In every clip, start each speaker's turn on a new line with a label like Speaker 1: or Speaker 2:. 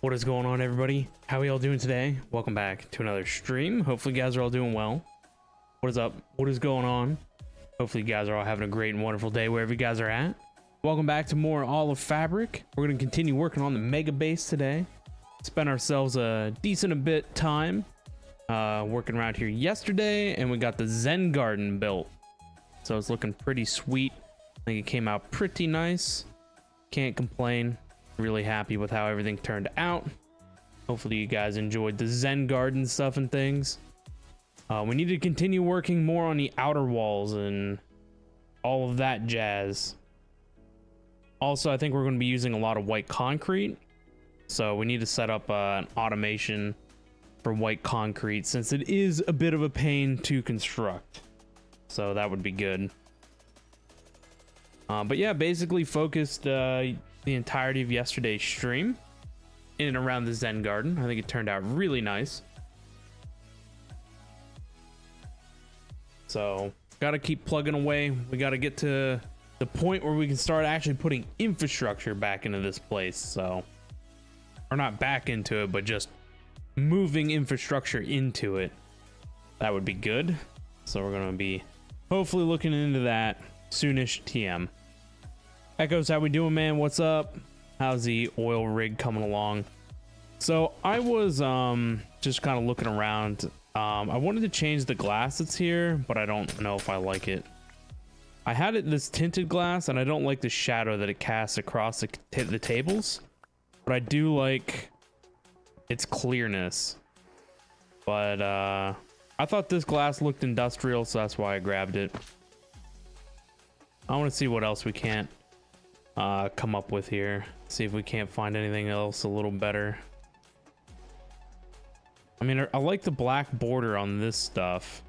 Speaker 1: What is going on, everybody? How are y'all doing today? Welcome back to another stream. Hopefully you guys are all doing well. What is up? What is going on? Hopefully you guys are all having a great and wonderful day wherever you guys are at. Welcome back to more All of Fabric. We're going to continue working on the mega base today. Spent ourselves a decent bit time working around here yesterday, and we got the Zen Garden built. So it's looking pretty sweet. I think it came out pretty nice. Can't complain. Really happy with how everything turned out. Hopefully you guys enjoyed the Zen Garden stuff and things. We need to continue working more on the outer walls and all of that jazz. Also, I think we're going to be using a lot of white concrete, so we need to set up an automation for white concrete since it is a bit of a pain to construct. So that would be good. But yeah, basically focused the entirety of yesterday's stream in and around the Zen Garden. I think it turned out really nice. So gotta keep plugging away. We gotta get to the point where we can start actually putting infrastructure back into this place. So, or not back into it, but just moving infrastructure into it. That would be good. So we're gonna be hopefully looking into that soonish. TM. Echoes, how we doing, man? What's up? How's the oil rig coming along? So I was just kind of looking around. I wanted to change the glass that's here, but I don't know if I like it. I had it this tinted glass, and I don't like the shadow that it casts across the tables, but I do like its clearness. But I thought this glass looked industrial, so that's why I grabbed it. I want to see what else we can't come up with here. See if we can't find anything else a little better. I mean, I like the black border on this stuff,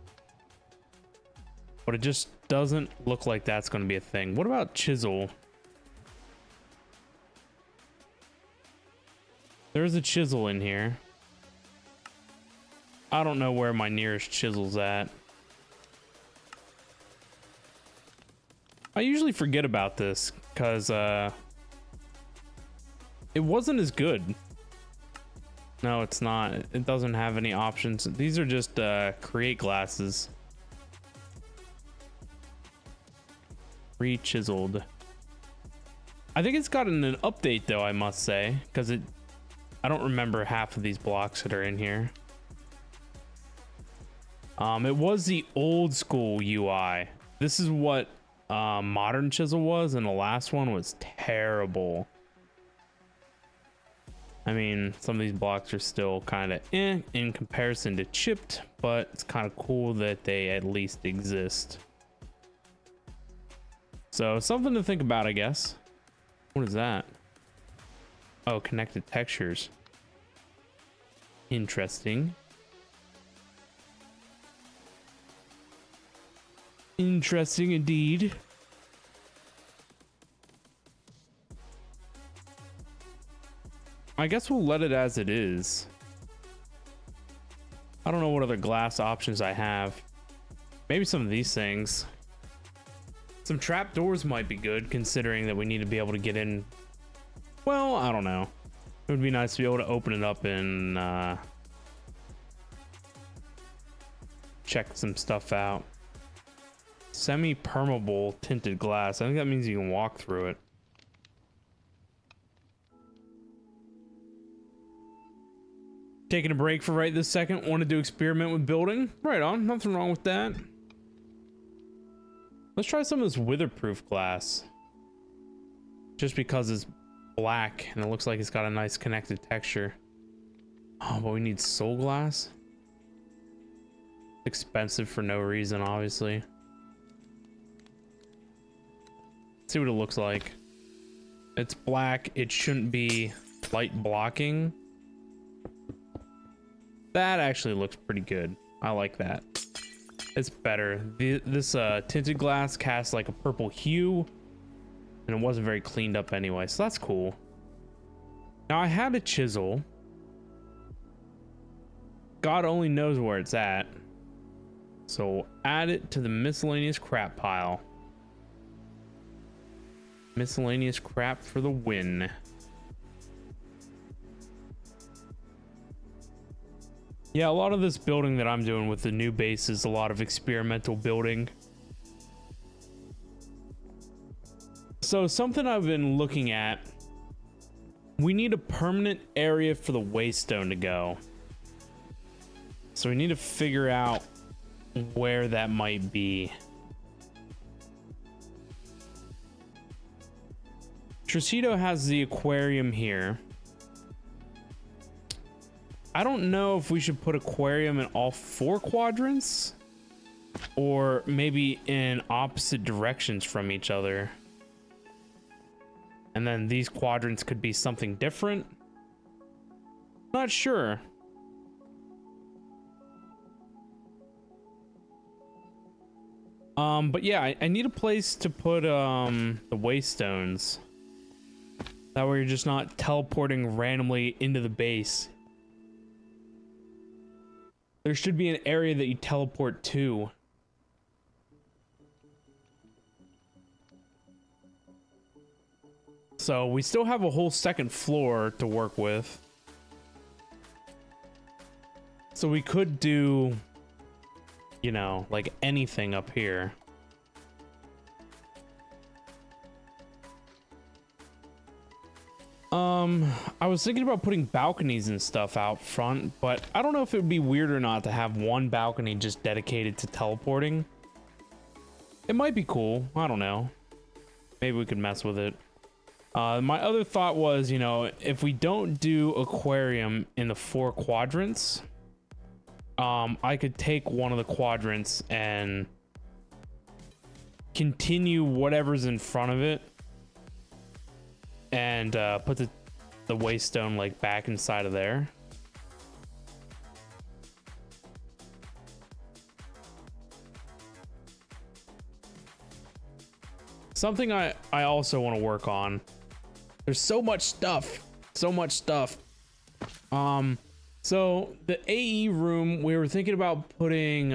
Speaker 1: but it just doesn't look like that's going to be a thing. What about chisel? There's a chisel in here. I don't know where my nearest chisel's at. I usually forget about this because it wasn't as good. No, it's not. It doesn't have any options. These are just create glasses. Re-chiseled. I think it's gotten an update though, I must say, because I don't remember half of these blocks that are in here. It was the old school UI. This is what modern chisel was, and the last one was terrible. I mean, some of these blocks are still kind of in comparison to chipped, but it's kind of cool that they at least exist. So something to think about, I guess. What is that? Oh, connected textures. Interesting. Interesting indeed. I guess we'll let it as it is. I don't know what other glass options I have. Maybe some of these things. Some trapdoors might be good, considering that we need to be able to get in. Well, I don't know. It would be nice to be able to open it up and check some stuff out. Semi-permeable tinted glass. I think that means you can walk through it. Taking a break for right this second. Wanted to experiment with building. Right on. Nothing wrong with that. Let's try some of this weatherproof glass. Just because it's black and it looks like it's got a nice connected texture. Oh, but we need soul glass. Expensive for no reason, obviously. See what it looks like. It's black. It shouldn't be light blocking. That actually looks pretty good. I like that. It's better. This tinted glass casts like a purple hue, and it wasn't very cleaned up anyway, so that's cool. Now I had a chisel. God only knows where it's at. So add it to the miscellaneous crap pile. Miscellaneous crap for the win. Yeah, a lot of this building that I'm doing with the new base is a lot of experimental building. So something I've been looking at, we need a permanent area for the waystone to go. So we need to figure out where that might be. Tracito has the aquarium here. I don't know if we should put aquarium in all 4 quadrants or maybe in opposite directions from each other. And then these quadrants could be something different. Not sure. But yeah, I need a place to put the waystones. That way you're just not teleporting randomly into the base. There should be an area that you teleport to. So we still have a whole second floor to work with. So we could do, you know, like anything up here. I was thinking about putting balconies and stuff out front, but I don't know if it would be weird or not to have one balcony just dedicated to teleporting. It might be cool. I don't know. Maybe we could mess with it. My other thought was, you know, if we don't do aquarium in the 4 quadrants, I could take one of the quadrants and continue whatever's in front of it and put the waystone like back inside of there. Something I also want to work on. There's so much stuff. So the AE room, we were thinking about putting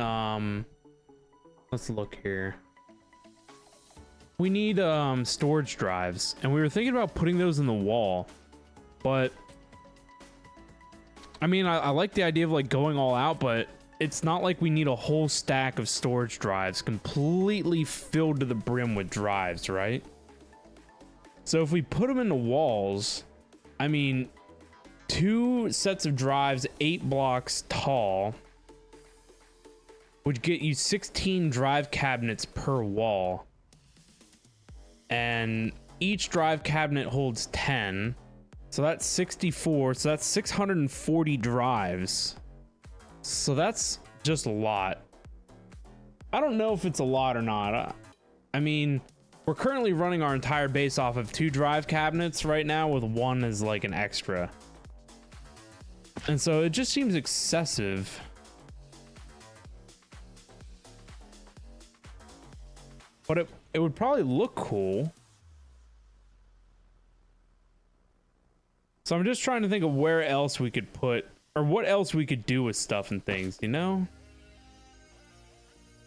Speaker 1: let's look here. We need storage drives, and we were thinking about putting those in the wall, but I mean, I like the idea of like going all out, but it's not like we need a whole stack of storage drives completely filled to the brim with drives, right? So if we put them in the walls, I mean, 2 sets of drives 8 blocks tall would get you 16 drive cabinets per wall, and each drive cabinet holds 10, so that's 64, so that's 640 drives. So that's just a lot. I don't know if it's a lot or not. I mean, we're currently running our entire base off of 2 drive cabinets right now, with 1 as like an extra. And so it just seems excessive. But it would probably look cool. So I'm just trying to think of where else we could put, or what else we could do with stuff and things, you know?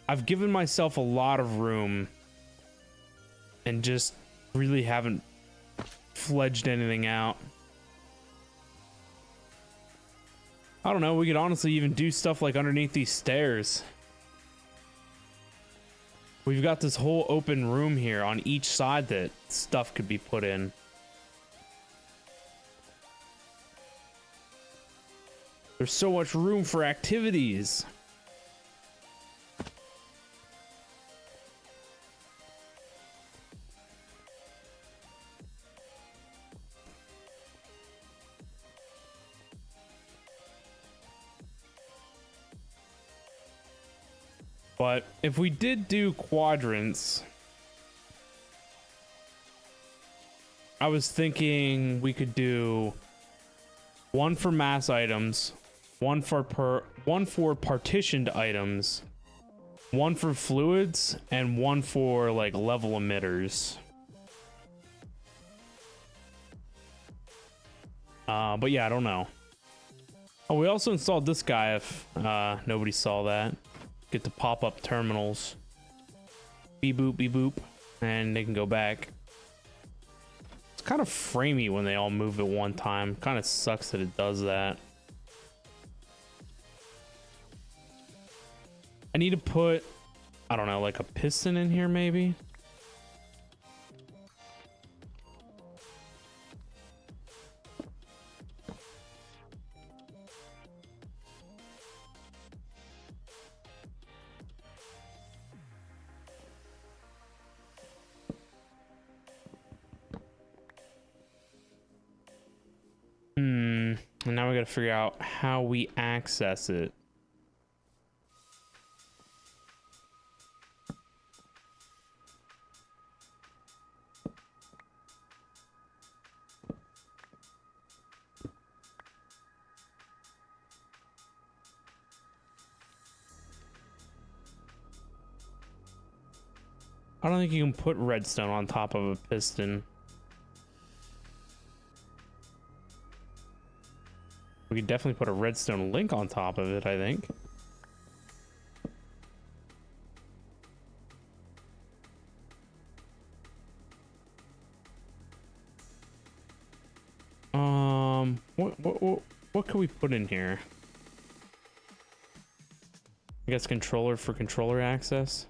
Speaker 1: I've given myself a lot of room and just really haven't fledged anything out. I don't know, we could honestly even do stuff like underneath these stairs. We've got this whole open room here on each side that stuff could be put in. There's so much room for activities. But if we did do quadrants, I was thinking we could do 1 for mass items, 1 for partitioned items, 1 for fluids, and 1 for like level emitters. But yeah, I don't know. Oh, we also installed this guy if nobody saw that. Get the pop-up terminals. Beep boop, and they can go back. It's kind of framey when they all move at one time. Kind of sucks that it does that. I need to put, I don't know, like a piston in here maybe. And now we got to figure out how we access it. I don't think you can put redstone on top of a piston. We could definitely put a redstone link on top of it, I think. What can we put in here? I guess controller for controller access.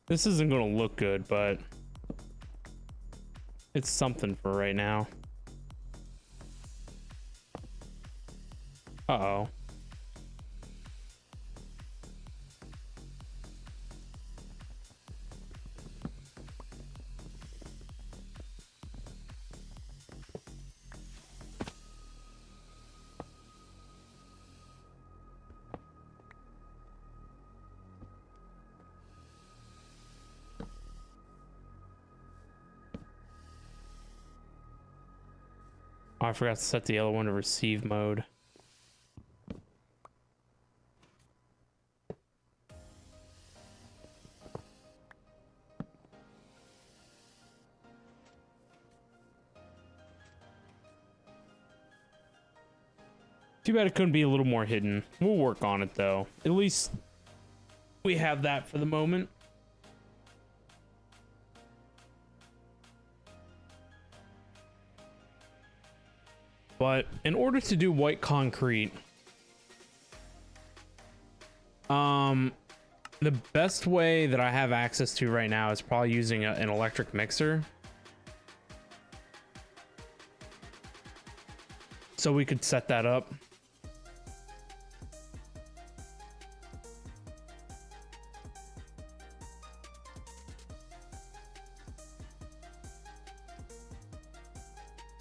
Speaker 1: This isn't going to look good, but it's something for right now. Uh-oh. Oh, I forgot to set the yellow one to receive mode. Too bad it couldn't be a little more hidden. We'll work on it though. At least we have that for the moment. But in order to do white concrete, the best way that I have access to right now is probably using an electric mixer. So we could set that up.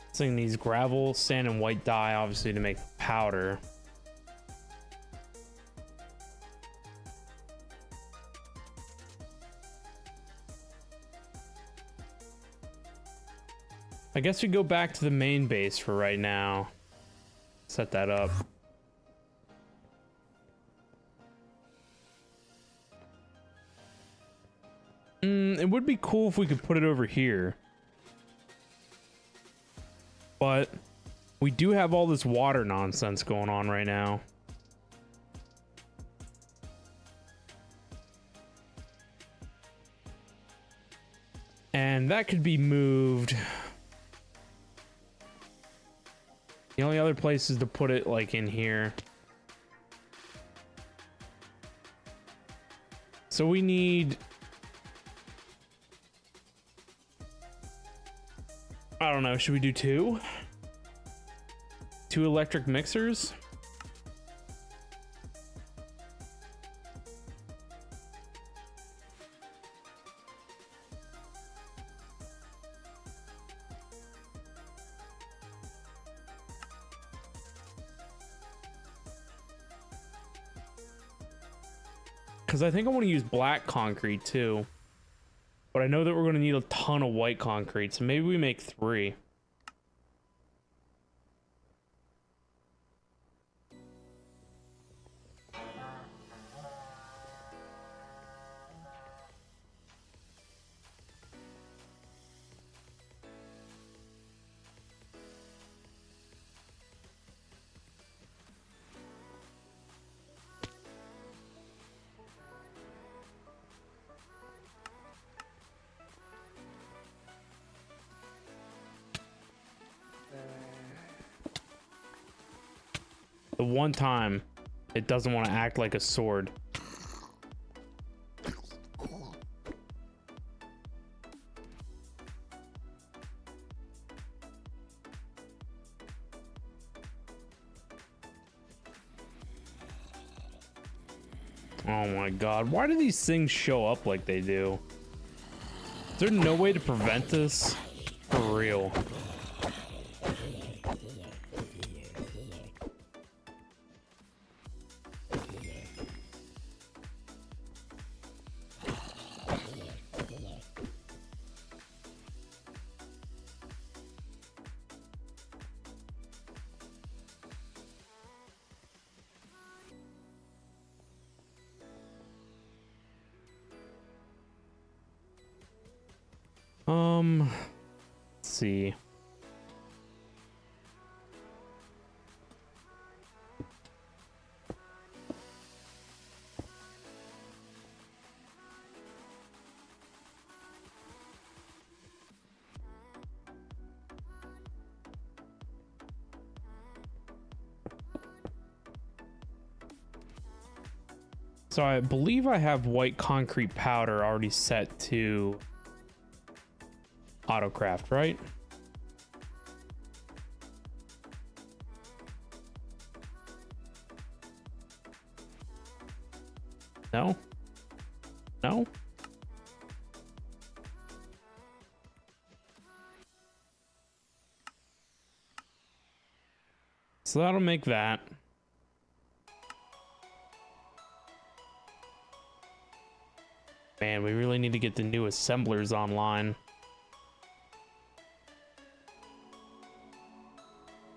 Speaker 1: This thing needs gravel, sand, and white dye, obviously, to make powder. I guess we go back to the main base for right now. Set that up. It would be cool if we could put it over here. But we do have all this water nonsense going on right now. And that could be moved. The only other place is to put it like in here. So we need, I don't know, should we do two? Two electric mixers? Because I think I want to use black concrete too. But I know that we're going to need a ton of white concrete, so maybe we make 3. The one time it doesn't want to act like a sword. Oh my god, why do these things show up like they do? Is there no way to prevent this? For real. Let's see. So I believe I have white concrete powder already set to autocraft, right? No? No? So that'll make that. Man, we really need to get the new assemblers online.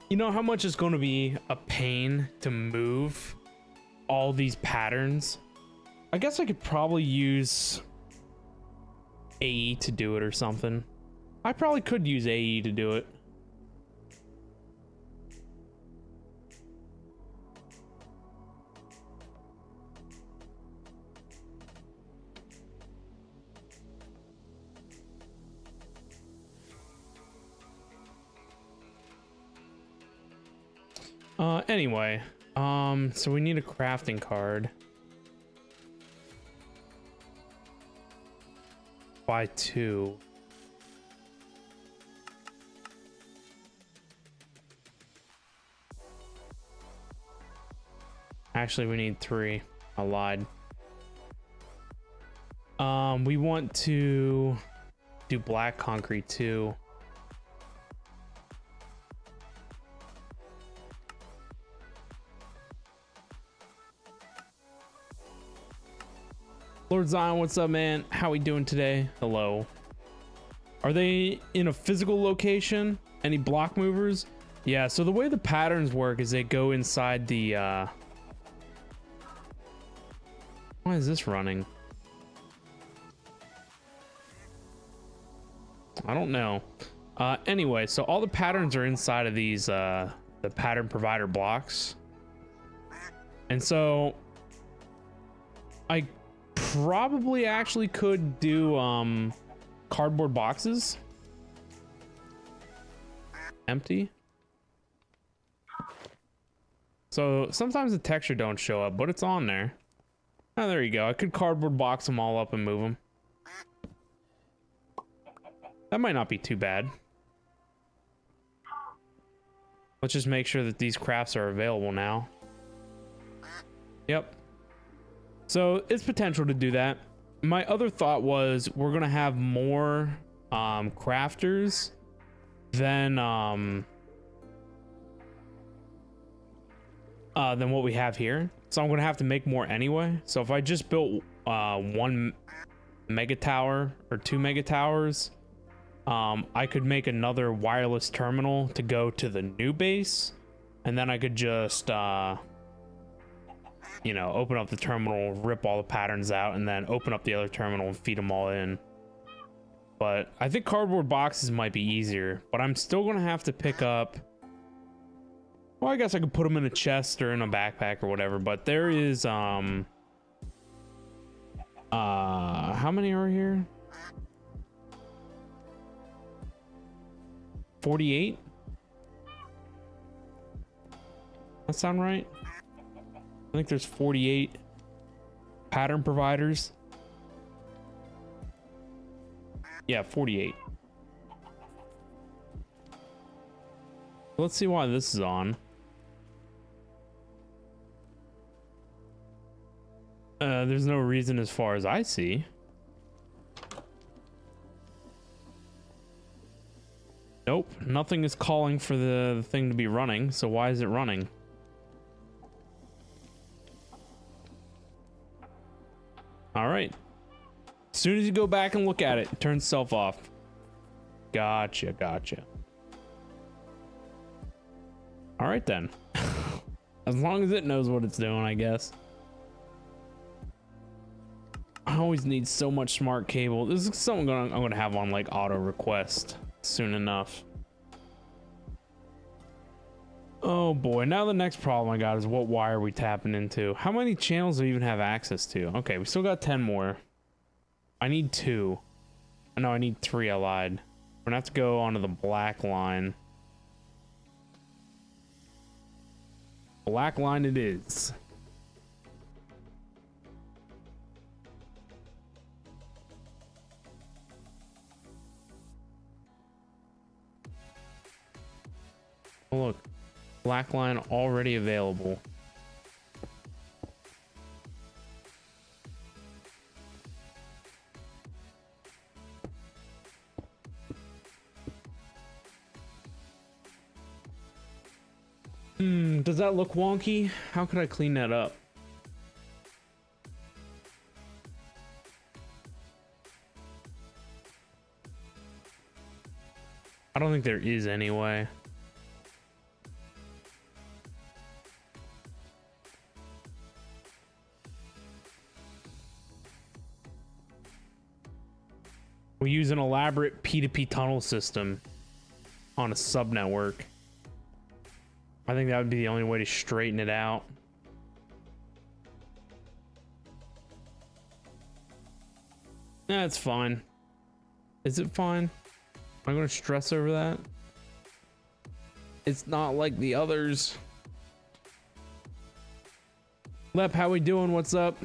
Speaker 1: You know how much it's going to be a pain to move all these patterns? I guess I could probably use AE to do it or something. I probably could use AE to do it. Anyway, so we need a crafting card. Buy 2. Actually, we need 3. I lied. We want to do black concrete too. Lord Zion, what's up, man? How we doing today? Hello. Are they in a physical location? Any block movers? Yeah, so the way the patterns work is they go inside the why is this running? I don't know. Anyway, so all the patterns are inside of these the pattern provider blocks. And so I probably actually could do cardboard boxes. Empty. So sometimes the texture don't show up, but it's on there. Oh, there you go. I could cardboard box them all up and move them. That might not be too bad. Let's just make sure that these crafts are available now. Yep. So it's potential to do that. My other thought was we're gonna have more crafters than what we have here. So I'm gonna have to make more anyway. So if I just built 1 mega tower or 2 mega towers, I could make another wireless terminal to go to the new base, and then I could just you know, open up the terminal, rip all the patterns out, and then open up the other terminal and feed them all in. But I think cardboard boxes might be easier, but I'm still gonna have to pick up, well, I guess I could put them in a chest or in a backpack or whatever, but there is how many are here? 48. That sound right? I think there's 48 pattern providers. Yeah, 48. Let's see why this is on. There's no reason as far as I see. Nope, nothing is calling for the thing to be running, so why is it running? All right. As soon as you go back and look at it, it turns itself off. Gotcha, gotcha. All right then. As long as it knows what it's doing, I guess. I always need so much smart cable. This is something I'm gonna have on like auto request soon enough. Oh boy, now the next problem I got is what wire are we tapping into? How many channels do we even have access to? Okay, we still got 10 more. I need 2. No, I need 3, I lied. We're gonna have to go onto the black line. Black line it is. Oh, look, black line already available. Does that look wonky? How could I clean that up? I don't think there is any way. We use an elaborate P2P tunnel system on a subnetwork. I think that would be the only way to straighten it out. That's fine. Is it fine? Am I going to stress over that? It's not like the others. Lep, how we doing? What's up?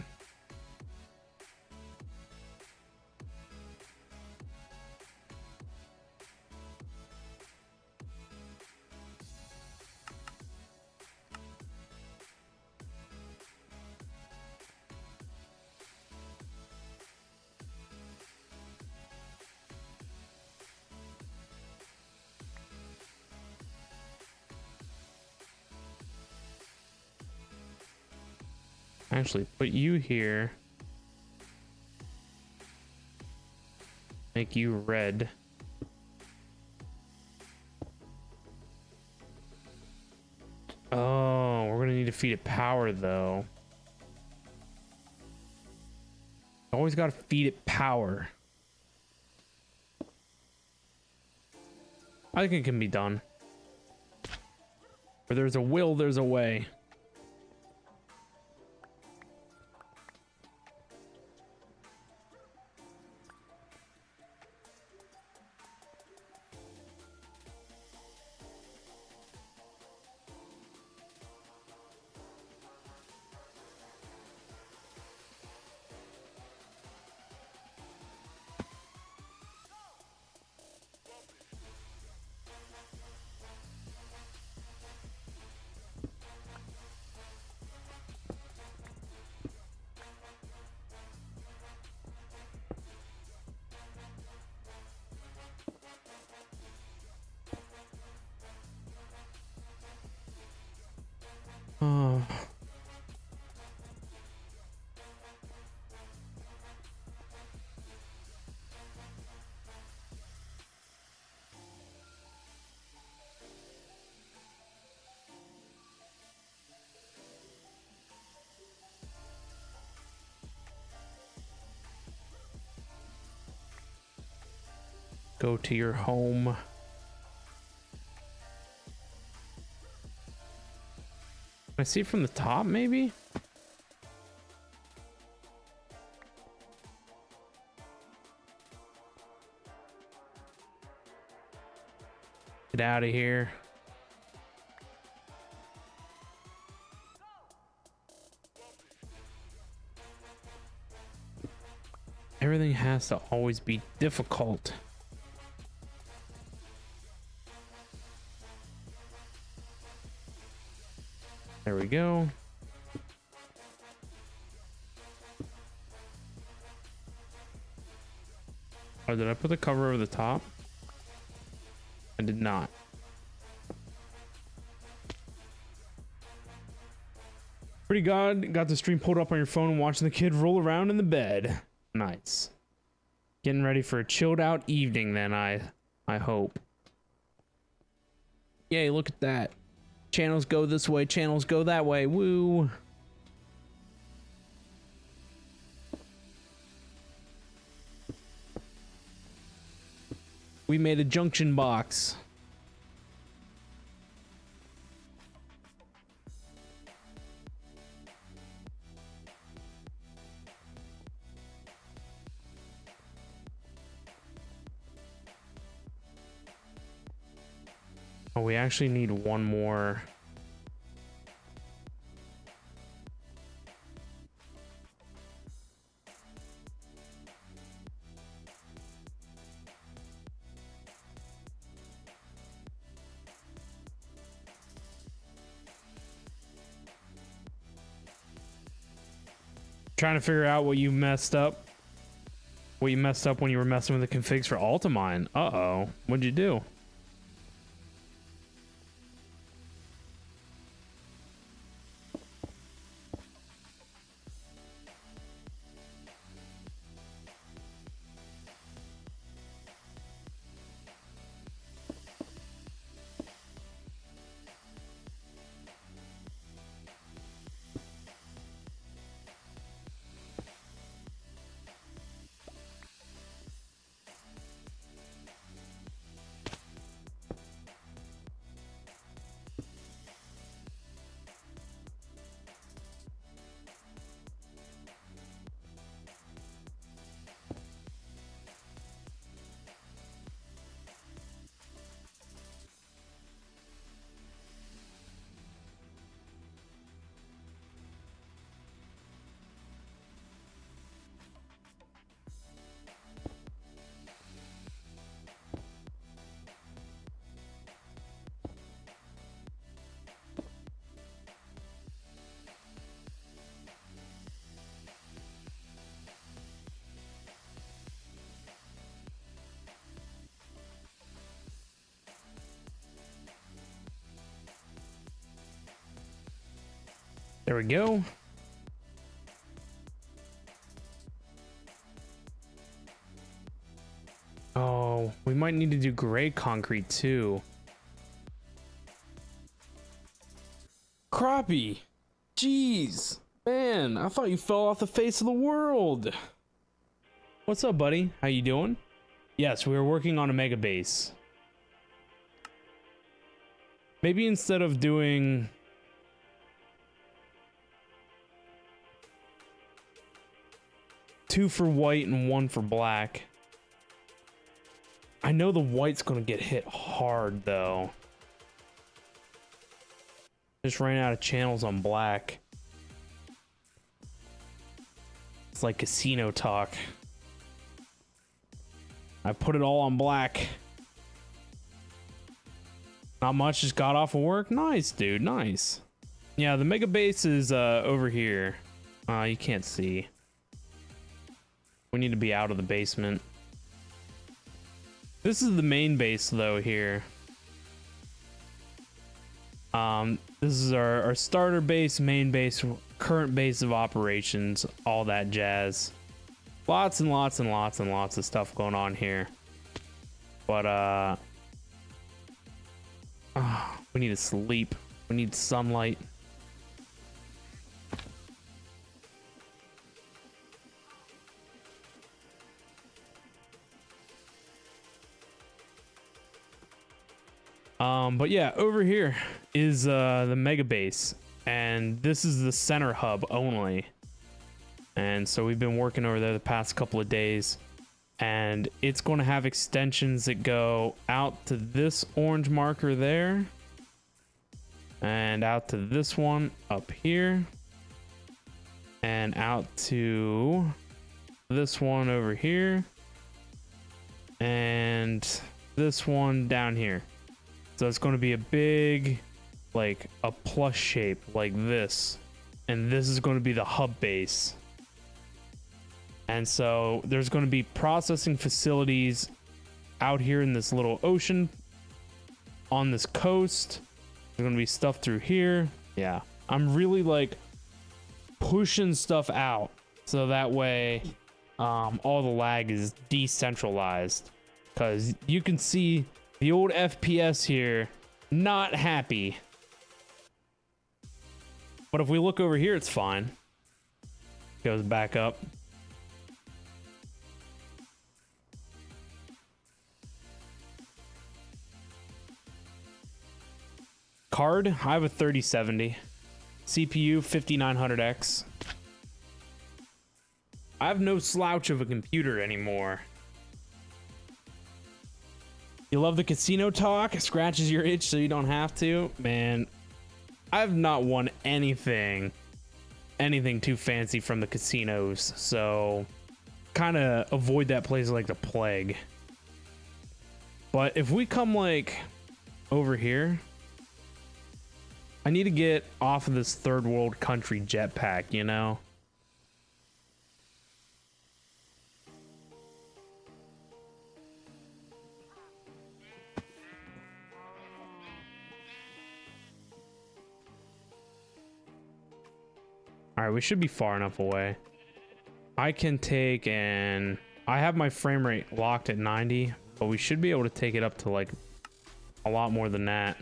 Speaker 1: Actually, put you here. Make you red. Oh, we're gonna need to feed it power though. Always gotta feed it power. I think it can be done. Where there's a will, there's a way. Oh. Go to your home. Can I see from the top, maybe? Get out of here. Everything has to always be difficult. There we go. Oh, did I put the cover over the top? I did not. Pretty good. Got the stream pulled up on your phone and watching the kid roll around in the bed. Nice. Getting ready for a chilled out evening then, I hope. Yay, look at that. Channels go this way, channels go that way. Woo. We made a junction box. Oh, we actually need one more. Trying to figure out what you messed up. What you messed up when you were messing with the configs for Altamine. Uh-oh. What'd you do? There we go. Oh, we might need to do gray concrete too. Crappie. Jeez. Man, I thought you fell off the face of the world. What's up, buddy? How you doing? Yes, we were working on a mega base. Maybe instead of doing... two for white and one for black. I know the white's gonna get hit hard though. Just ran out of channels on black. It's like casino talk. I put it all on black. Not much, just got off of work. Nice, dude, nice. Yeah, the mega base is over here. You can't see. We need to be out of the basement. This is the main base though here. This is our starter base, main base, current base of operations, all that jazz. Lots and lots and lots and lots of stuff going on here. But we need to sleep. We need sunlight. But yeah, over here is the mega base, and this is the center hub only. And so we've been working over there the past couple of days, and it's going to have extensions that go out to this orange marker there, and out to this one up here, and out to this one over here and this one down here. So it's going to be a big, like a plus shape like this. And this is going to be the hub base. And so there's going to be processing facilities out here in this little ocean on this coast. There's going to be stuff through here. Yeah, I'm really like pushing stuff out so that way all the lag is decentralized, because you can see the old FPS here not happy. But if we look over here, it's fine. Goes back up. Card, I have a 3070. CPU 5900X. I have no slouch of a computer anymore. You love the casino talk? Scratches your itch so you don't have to? Man, I've not won anything too fancy from the casinos, so kind of avoid that place like the plague. But if we come like over here, I need to get off of this third world country jetpack, you know? All right, we should be far enough away. I can take and I have my frame rate locked at 90, but we should be able to take it up to like a lot more than that.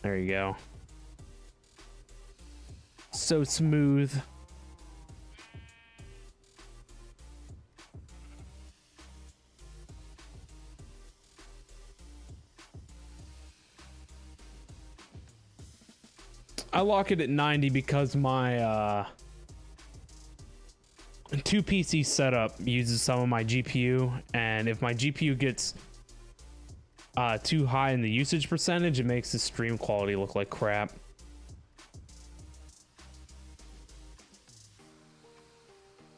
Speaker 1: There you go. So smooth. I lock it at 90 because my 2 PC setup uses some of my GPU, and if my GPU gets too high in the usage percentage, it makes the stream quality look like crap.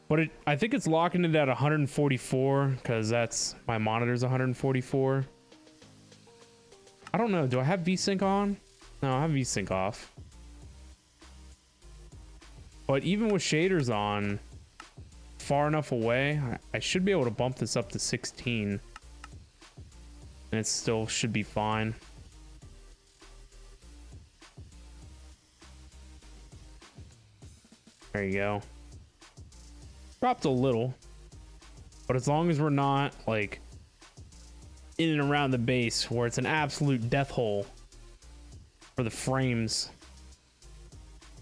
Speaker 1: But I think it's locking it at 144 because that's my monitor's 144. I don't know. Do I have VSync on? No, I have VSync off. But even with shaders on far enough away, I should be able to bump this up to 16. And it still should be fine. There you go. Dropped a little. But as long as we're not like in and around the base where it's an absolute death hole for the frames.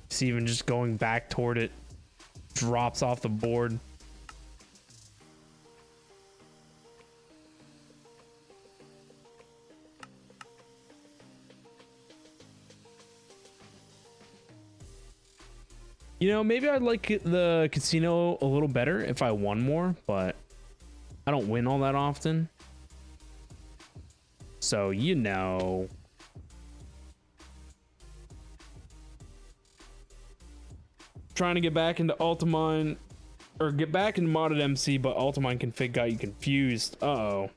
Speaker 1: See, even just going back toward it drops off the board. You know, maybe I'd like the casino a little better if I won more, but I don't win all that often. So, you know. Trying to get back into Ultimine, or get back into modded MC, but Ultimine config got you confused. Uh-oh.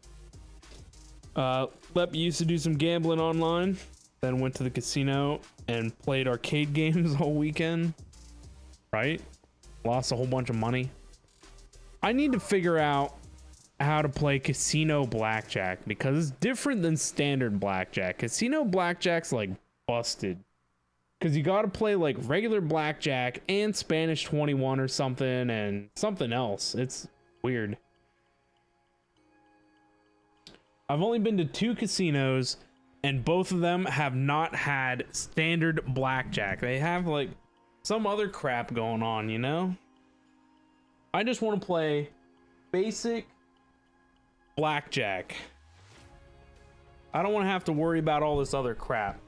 Speaker 1: Lep used to do some gambling online, then went to the casino and played arcade games all weekend. Right? Lost a whole bunch of money. I need to figure out how to play casino blackjack because it's different than standard blackjack. Casino blackjack's like busted because you got to play like regular blackjack and Spanish 21 or something and something else. It's weird. I've only been to 2 casinos and both of them have not had standard blackjack. They have like some other crap going on, you know? I just want to play basic blackjack. I don't want to have to worry about all this other crap.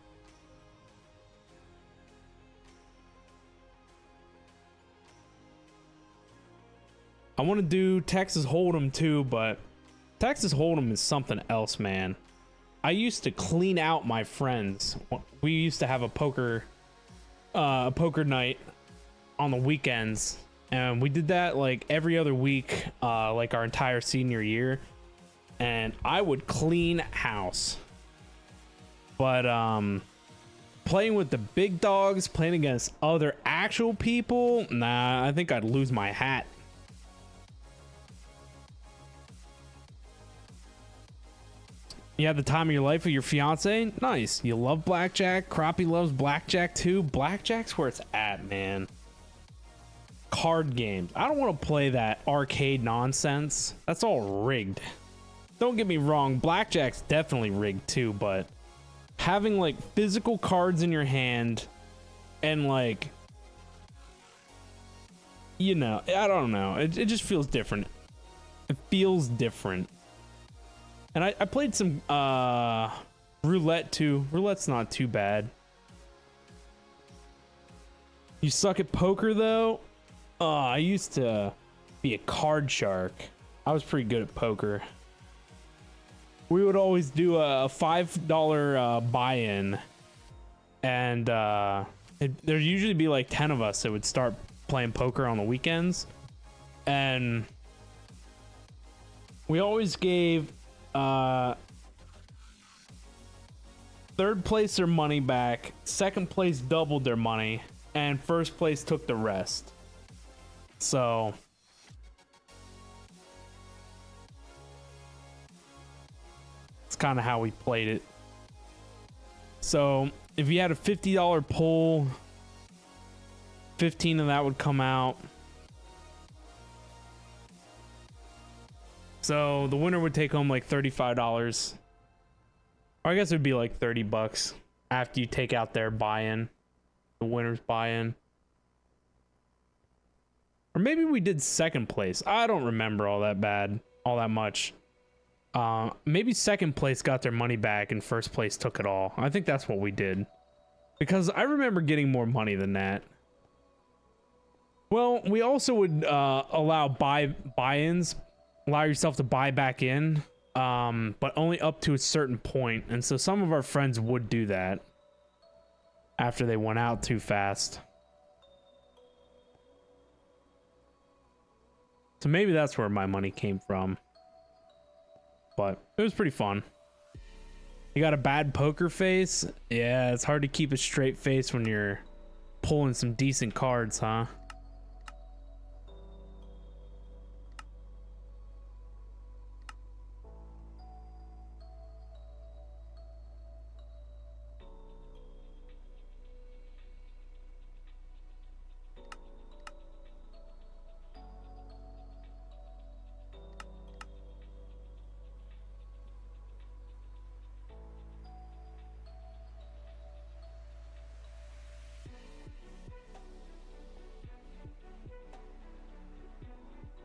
Speaker 1: I want to do Texas Hold'em too, but Texas Hold'em is something else, man. I used to clean out my friends. We used to have a poker night on the weekends, and we did that like every other week, like our entire senior year. And I would clean house. But playing with the big dogs, playing against other actual people, nah, I think I'd lose my hat. You have the time of your life with your fiance? Nice. You love blackjack? Crappie loves blackjack too. Blackjack's where it's at, man. Card games. I don't want to play that arcade nonsense. That's all rigged. Don't get me wrong, blackjack's definitely rigged too, but having like physical cards in your hand and like, you know, I don't know. It just feels different. It feels different. And I played some roulette too. Roulette's not too bad. You suck at poker though? I used to be a card shark. I was pretty good at poker. We would always do a $5 buy-in, and there'd usually be like 10 of us that would start playing poker on the weekends, and we always gave third place their money back, second place doubled their money, and first place took the rest. So it's kind of how we played it. So if you had a $50 pull, 15 of that would come out. So the winner would take home like $35. Or I guess it would be like $30 after you take out their buy-in, the winner's buy-in. Or maybe we did second place. I don't remember all that much. Maybe second place got their money back and first place took it all. I think that's what we did. Because I remember getting more money than that. Well, we also would allow buy-ins, allow yourself to buy back in, but only up to a certain point. And so some of our friends would do that after they went out too fast. So maybe that's where my money came from. But it was pretty fun. You got a bad poker face? Yeah, it's hard to keep a straight face when you're pulling some decent cards, huh?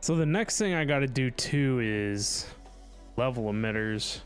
Speaker 1: So the next thing I gotta do too is level emitters.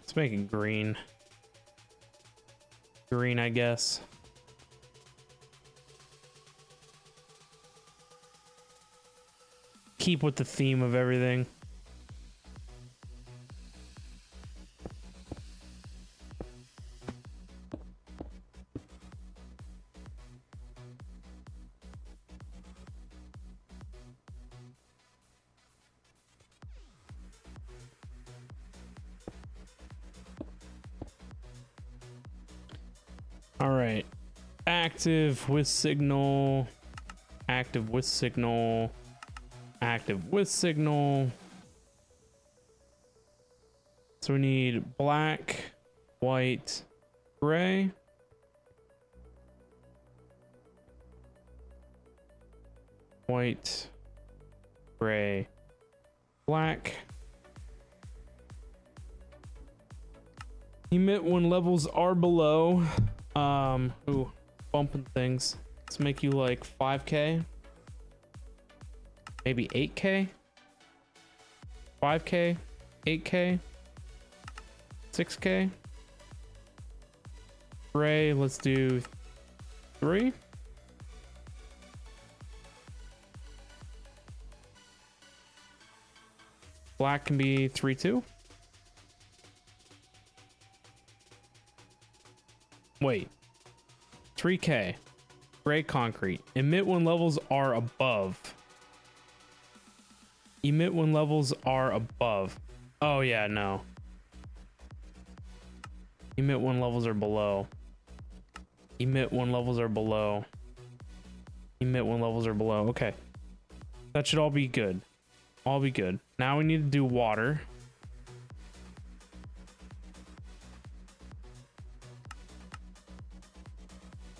Speaker 1: Let's make it green. Green, I guess. Keep with the theme of everything. All right. Active with signal. Active with signal. Active with signal. So we need black, white, gray. White, gray, black. Emit when levels are below. Ooh, bumping things. Let's make you like 5K. Maybe 8K. 5K, 8K, 6K. Gray, let's do 3. Black can be 3 too. Wait. 3K. Gray concrete. Emit when levels are above. Emit when levels are above. Oh yeah, no. Emit when levels are below. Emit when levels are below. Emit when levels are below. Okay. That should all be good. All be good. Now we need to do water.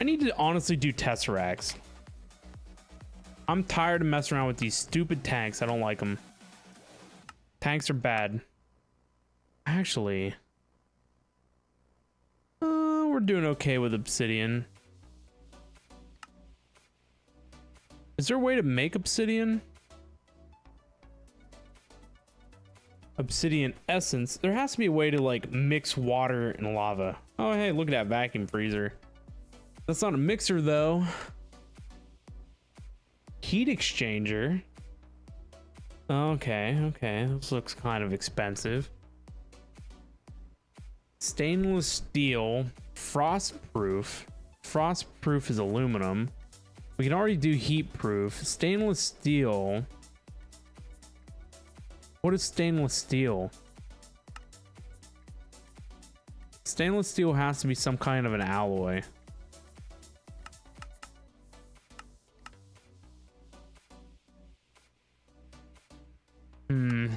Speaker 1: I need to honestly do tesseracts. I'm tired of messing around with these stupid tanks. I don't like them. Tanks are bad. Actually, we're doing okay with obsidian. Is there a way to make obsidian? Obsidian essence. There has to be a way to like mix water and lava. Oh, hey, look at that vacuum freezer. That's not a mixer though. Heat exchanger. Okay, okay. This looks kind of expensive. Stainless steel, frostproof. Frostproof is aluminum. We can already do heat proof. Stainless steel. What is stainless steel? Stainless steel has to be some kind of an alloy.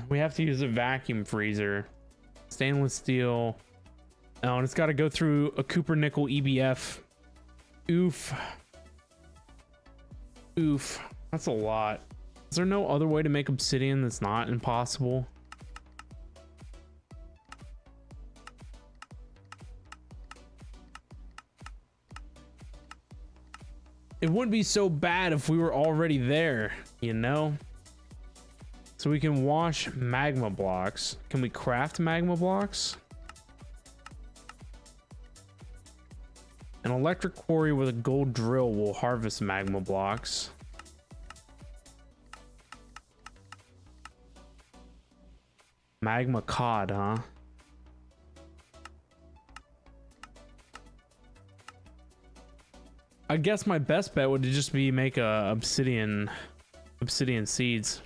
Speaker 1: We have to use a vacuum freezer. Stainless steel. Oh, and it's got to go through a Cooper nickel EBF. Oof. Oof. That's a lot. Is there no other way to make obsidian that's not impossible? It wouldn't be so bad if we were already there, you know? So we can wash magma blocks. Can we craft magma blocks? An electric quarry with a gold drill will harvest magma blocks. Magma cod, huh? I guess my best bet would just be make a obsidian seeds.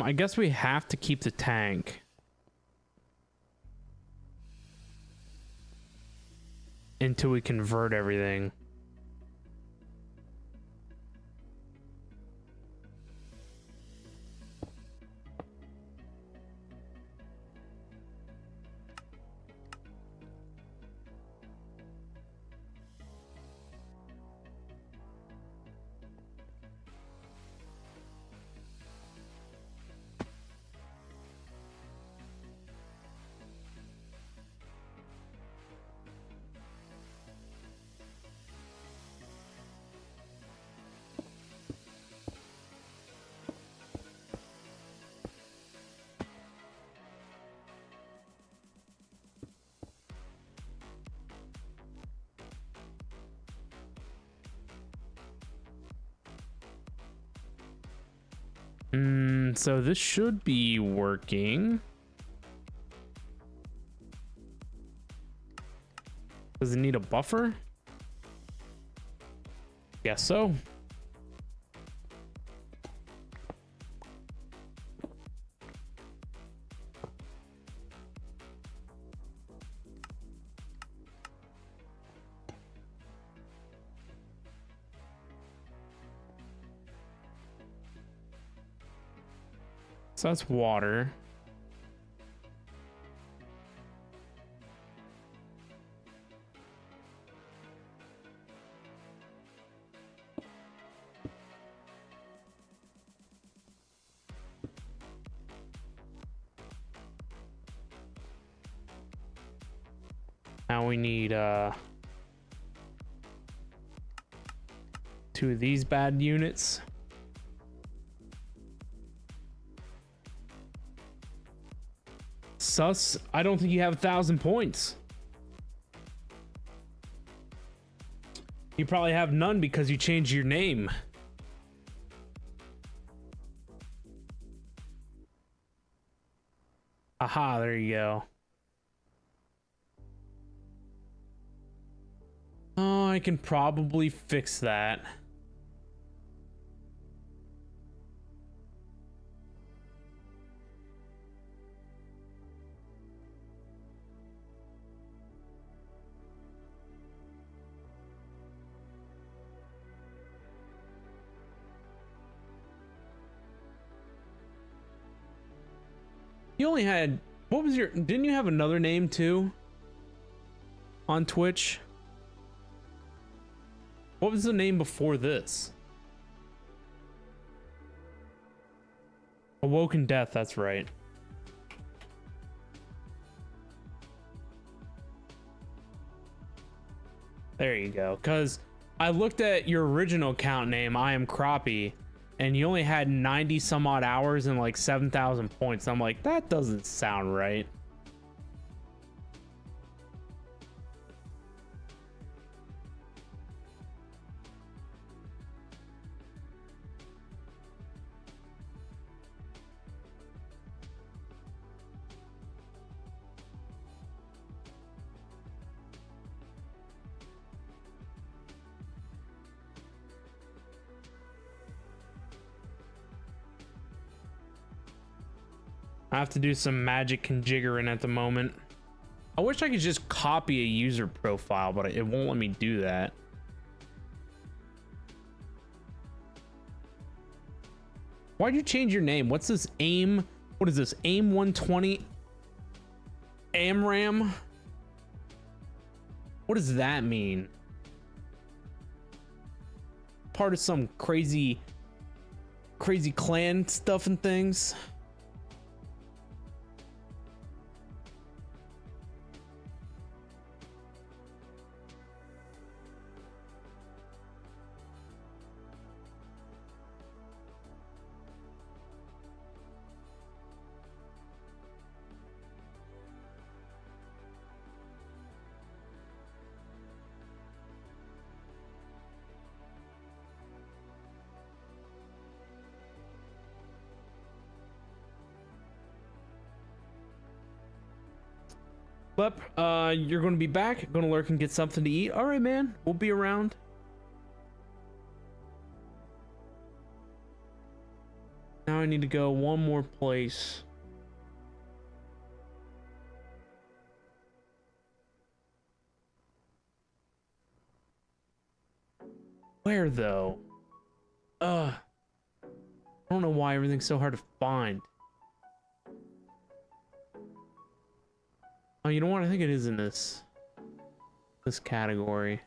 Speaker 1: I guess we have to keep the tank until we convert everything. So this should be working. Does it need a buffer? Guess so. So that's water. Now we need 2 of these bad units. Sus, I don't think you have 1,000 points. You probably have none because you changed your name. Aha, there you go. Oh, I can probably fix that. You only had, what was your, didn't you have another name too? On Twitch? What was the name before this? Awoken Death, that's right. There you go. Because I looked at your original account name, I Am Crappie, and you only had 90 some odd hours and like 7,000 points. I'm like, that doesn't sound right. I have to do some magic conjiggering at the moment. I wish I could just copy a user profile, but it won't let me do that. Why'd you change your name? What's this AIM? What is this? AIM 120 AMRAM? What does that mean? Part of some crazy clan stuff and things? Lep, you're going to be back. Going to lurk and get something to eat. All right, man. We'll be around. Now I need to go one more place. Where though? I don't know why everything's so hard to find. Oh, you know what? I think it is in this category.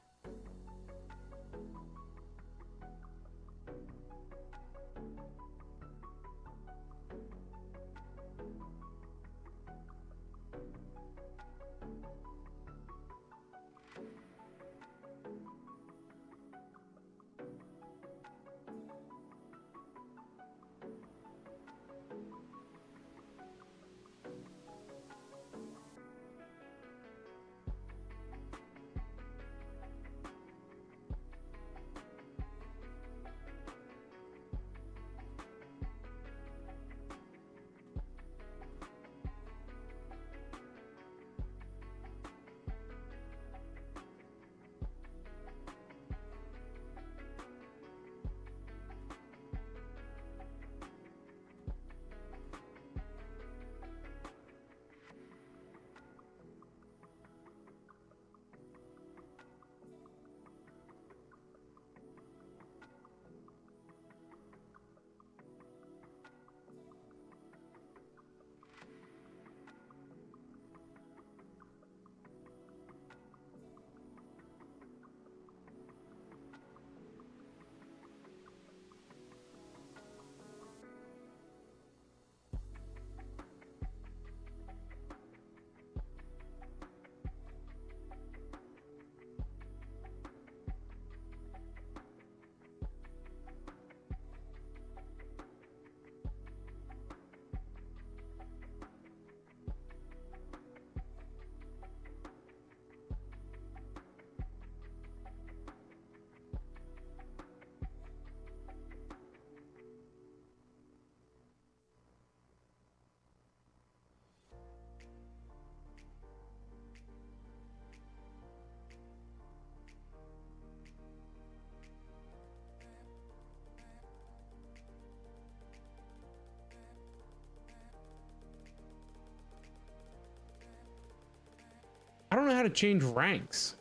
Speaker 1: how to change ranks.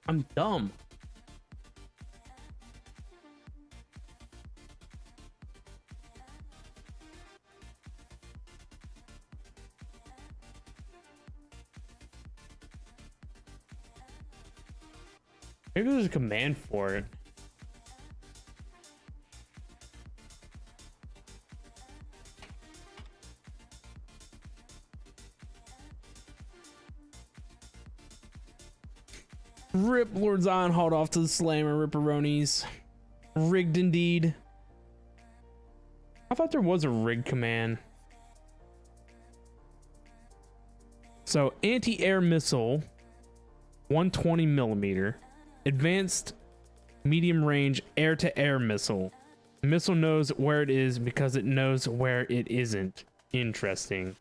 Speaker 1: I'm dumb. Maybe there's a command for it. Rip Lord Zion, hauled off to the slammer, ripperonis. Rigged indeed. I thought there was a rig command. So anti-air missile, 120 millimeter, advanced medium range air-to-air missile. The missile knows where it is because it knows where it isn't. Interesting.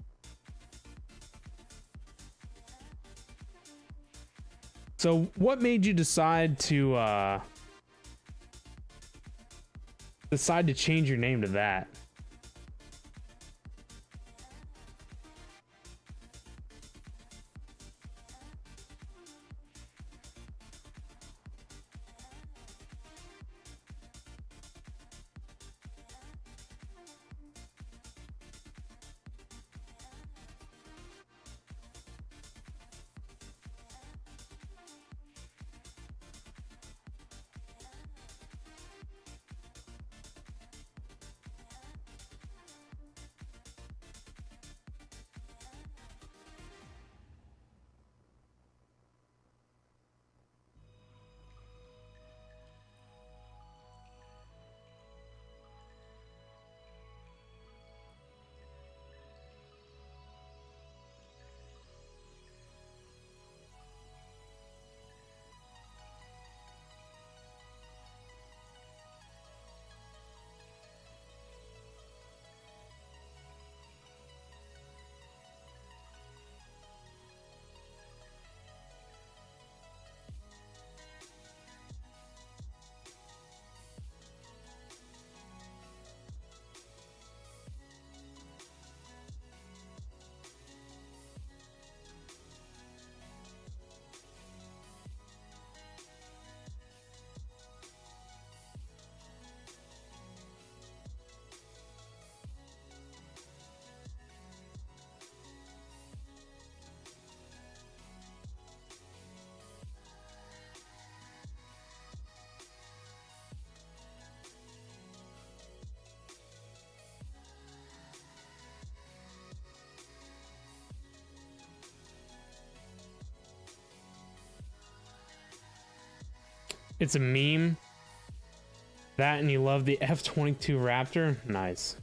Speaker 1: So what made you decide to change your name to that? It's a meme. That and you love the F-22 Raptor? Nice.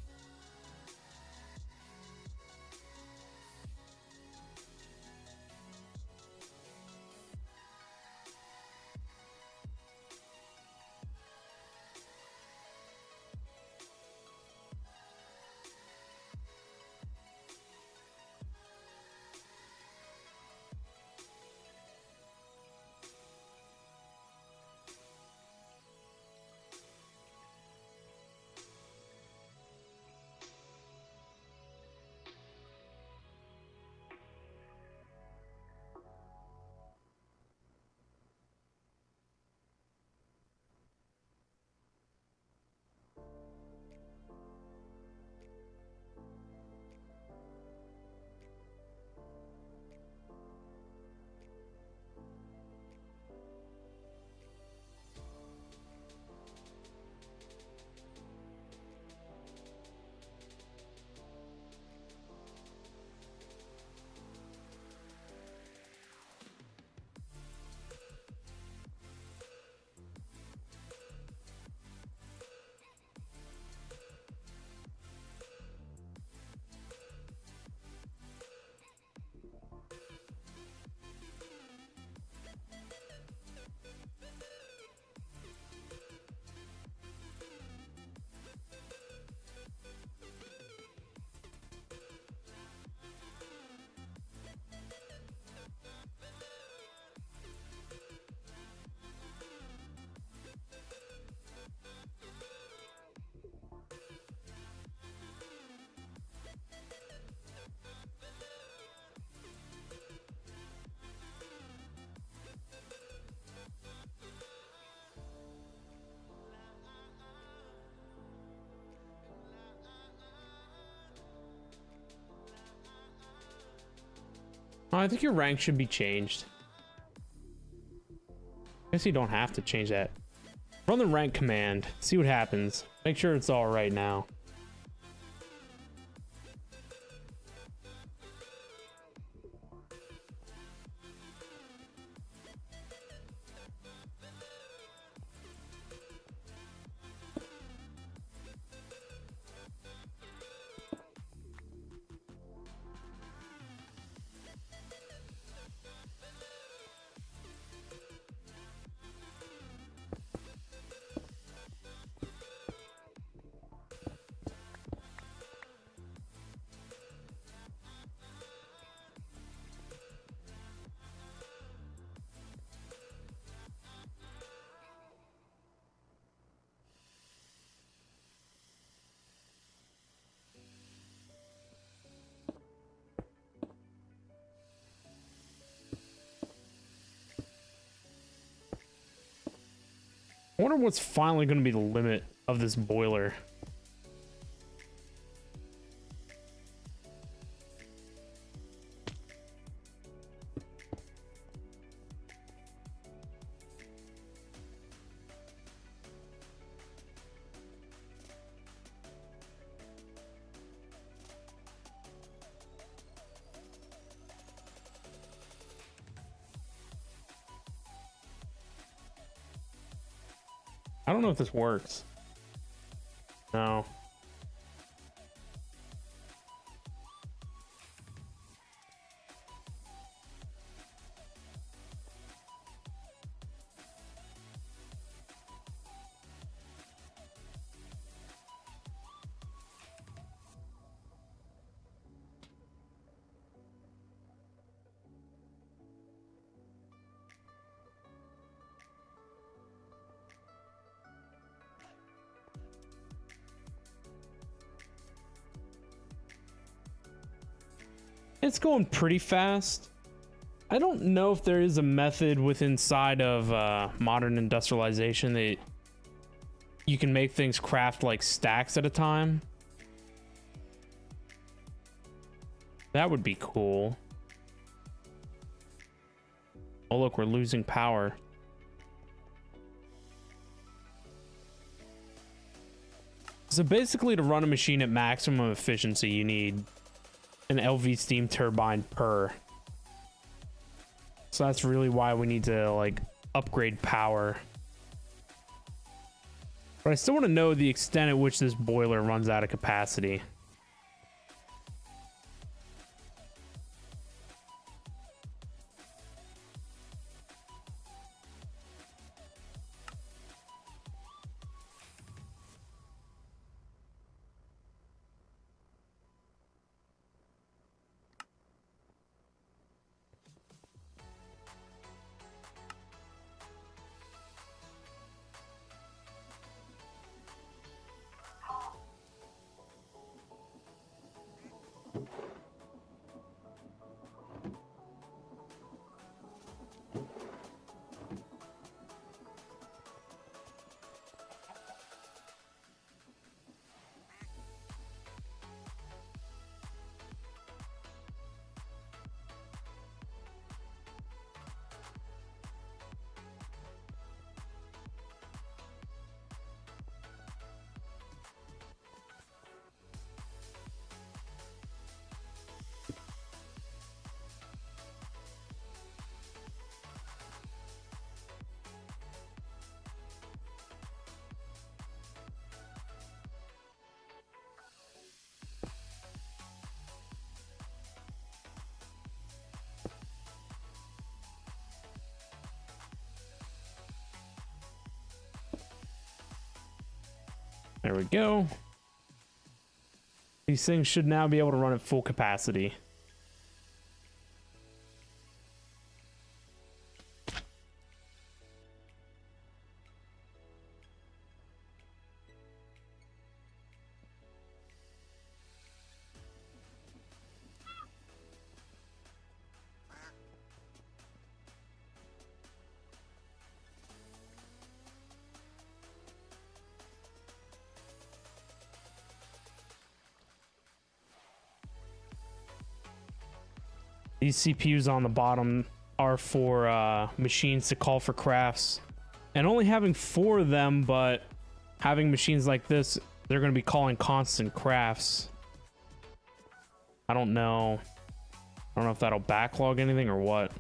Speaker 1: Oh, I think your rank should be changed. I guess you don't have to change that. Run the rank command. See what happens. Make sure it's all right now. I wonder what's finally going to be the limit of this boiler. I don't know if this works. No. It's going pretty fast. I don't know if there is a method within inside of modern industrialization that you can make things craft like stacks at a time. That would be cool. Oh look, we're losing power. So basically, to run a machine at maximum efficiency, you need an LV steam turbine per. So that's really why we need to like upgrade power. But I still want to know the extent at which this boiler runs out of capacity. There we go. These things should now be able to run at full capacity. These CPUs on the bottom are for machines to call for crafts. And only having 4 of them, but having machines like this, they're going to be calling constant crafts. I don't know. I don't know if that'll backlog anything or what.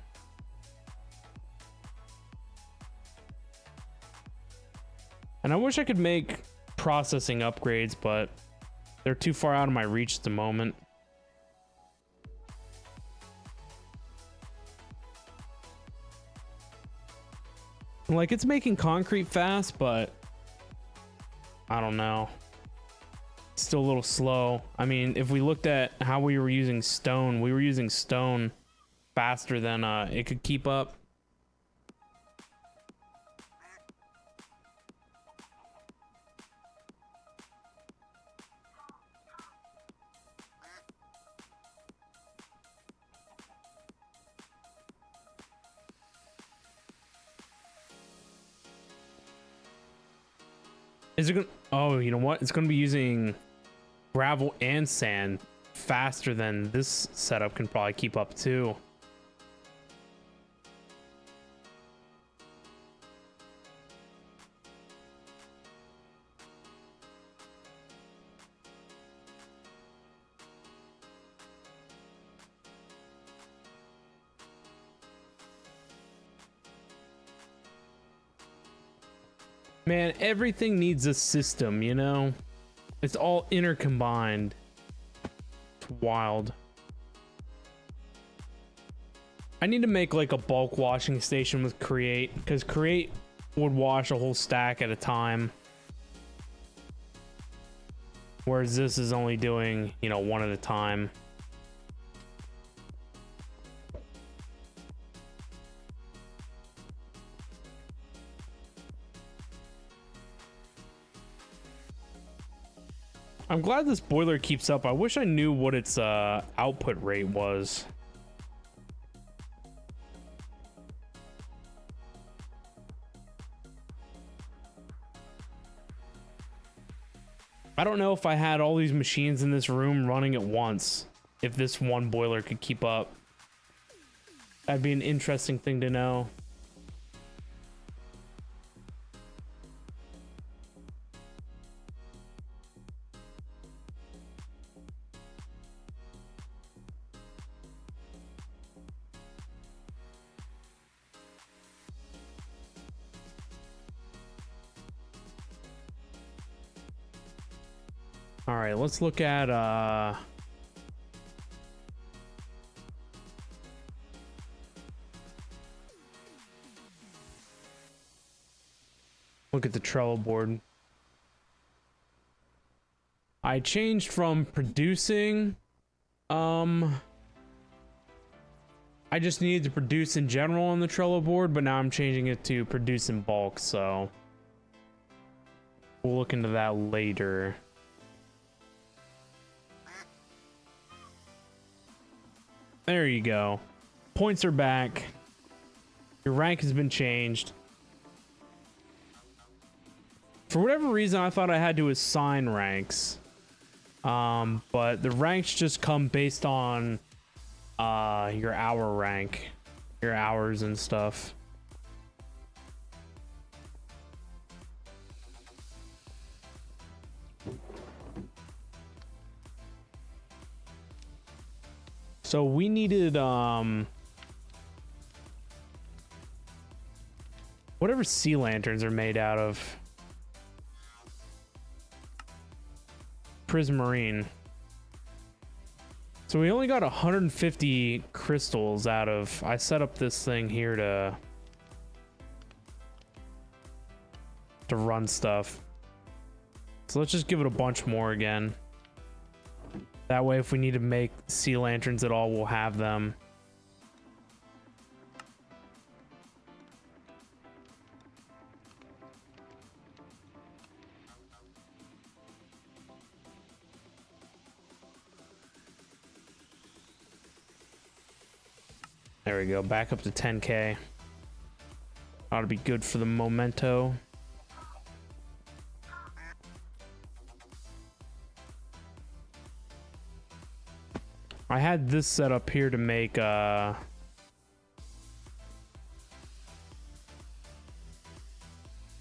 Speaker 1: And I wish I could make processing upgrades, but they're too far out of my reach at the moment. Like, it's making concrete fast, but I don't know. It's still a little slow. I mean, if we looked at how we were using stone faster than it could keep up. Is it gonna? Oh, you know what? It's gonna be using gravel and sand faster than this setup can probably keep up too. Man, everything needs a system, you know? It's all intercombined. It's wild. I need to make like a bulk washing station with Create, because Create would wash a whole stack at a time. Whereas this is only doing, you know, one at a time. I'm glad this boiler keeps up. I wish I knew what its output rate was. I don't know if I had all these machines in this room running at once, if this one boiler could keep up. That'd be an interesting thing to know. All right, let's look at look at the Trello board. I changed from producing. I just needed to produce in general on the Trello board, but now I'm changing it to produce in bulk, so we'll look into that later. There you go. Points are back. Your rank has been changed. For whatever reason, I thought I had to assign ranks. But the ranks just come based on your hour rank, your hours and stuff. So we needed whatever sea lanterns are made out of. Prismarine. So we only got 150 crystals out of. I set up this thing here to run stuff. So let's just give it a bunch more again. That way, if we need to make sea lanterns at all, we'll have them. There we go, back up to 10K. Ought to be good for the memento. I had this set up here to make what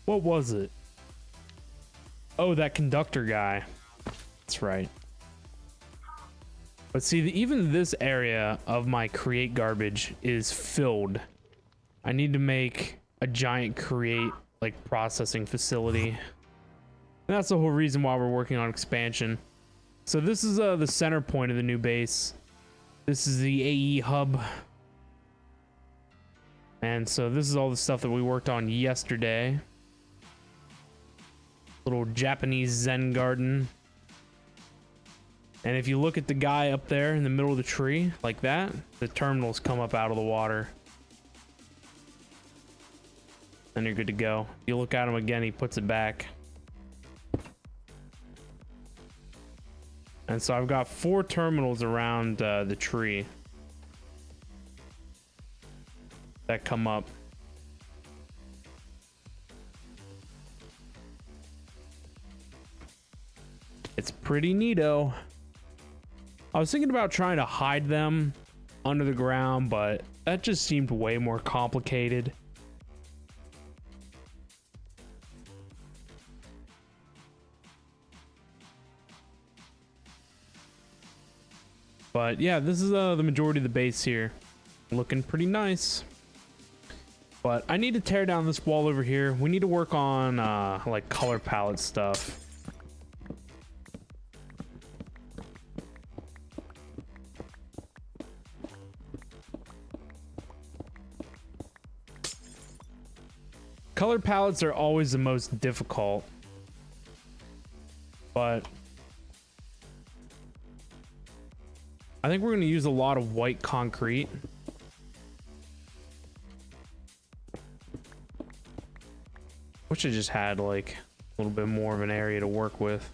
Speaker 1: was it? Oh, that conductor guy. That's right. But see, even this area of my create garbage is filled. I need to make a giant create like processing facility. And that's the whole reason why we're working on expansion. So this is the center point of the new base. This is the AE hub. And so this is all the stuff that we worked on yesterday. Little Japanese Zen garden. And if you look at the guy up there in the middle of the tree, like that, the terminals come up out of the water. And you're good to go. You look at him again, he puts it back. And so I've got 4 terminals around the tree that come up. It's pretty neato. I was thinking about trying to hide them under the ground, but that just seemed way more complicated. But yeah, this is the majority of the base here. Looking pretty nice. But I need to tear down this wall over here. We need to work on like color palette stuff. Color palettes are always the most difficult, but I think we're going to use a lot of white concrete. Wish I just had like a little bit more of an area to work with.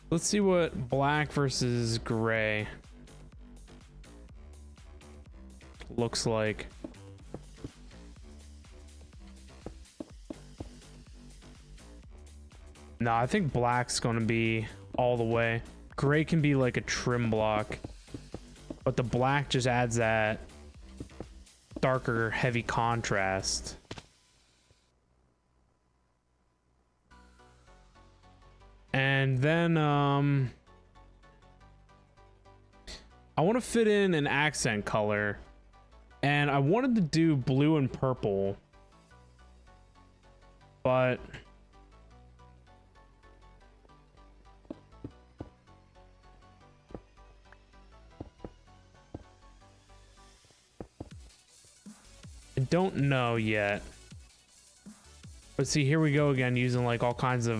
Speaker 1: Let's see what black versus gray looks like. No, I think black's gonna be all the way. Gray can be like a trim block, but the black just adds that darker, heavy contrast. And then I want to fit in an accent color, and I wanted to do blue and purple, but I don't know yet. But see, here we go again, using like all kinds of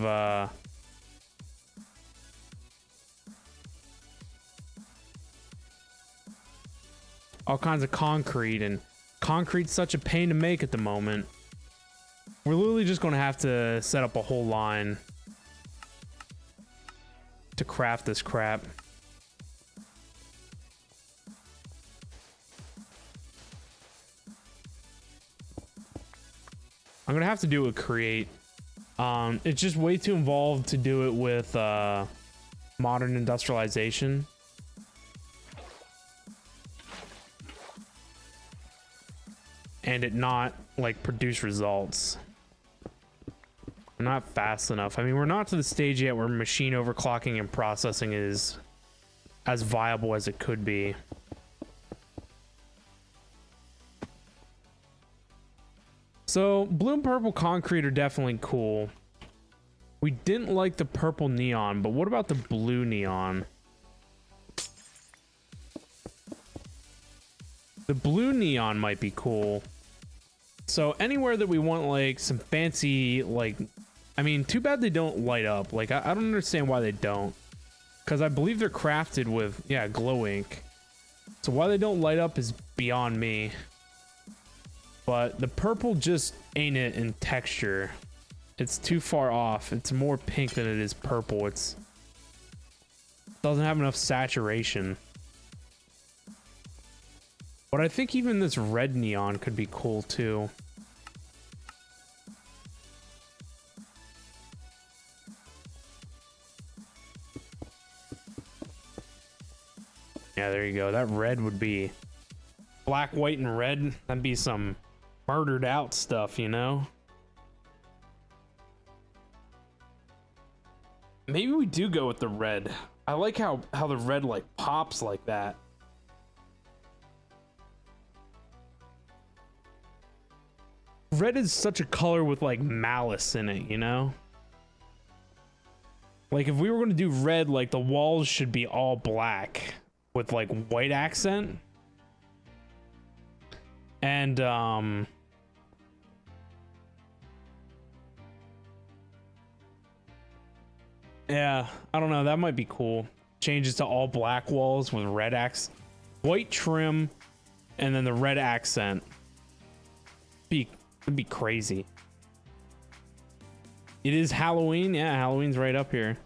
Speaker 1: concrete, and concrete's such a pain to make at the moment. We're literally just gonna have to set up a whole line to craft this crap. I'm gonna have to do a create. It's just way too involved to do it with modern industrialization. And it not like produce results. Not fast enough. I mean, we're not to the stage yet where machine overclocking and processing is as viable as it could be. So blue and purple concrete are definitely cool. We didn't like the purple neon, but what about the blue neon? The blue neon might be cool. So anywhere that we want like some fancy, like, I mean, too bad they don't light up. Like, I don't understand why they don't. Because I believe they're crafted with, yeah, glow ink. So why they don't light up is beyond me. But the purple just ain't it in texture. It's too far off. It's more pink than it is purple. It's doesn't have enough saturation. But I think even this red neon could be cool too. Yeah, there you go. That red would be black, white, and red. That'd be some murdered out stuff, you know? Maybe we do go with the red. I like how the red like pops like that. Red is such a color with like malice in it, you know? Like if we were going to do red, like the walls should be all black with like white accent. And yeah, I don't know, that might be cool. Changes to all black walls with red white trim, and then the red accent. It'd be crazy. It is Halloween. Yeah, Halloween's right up here.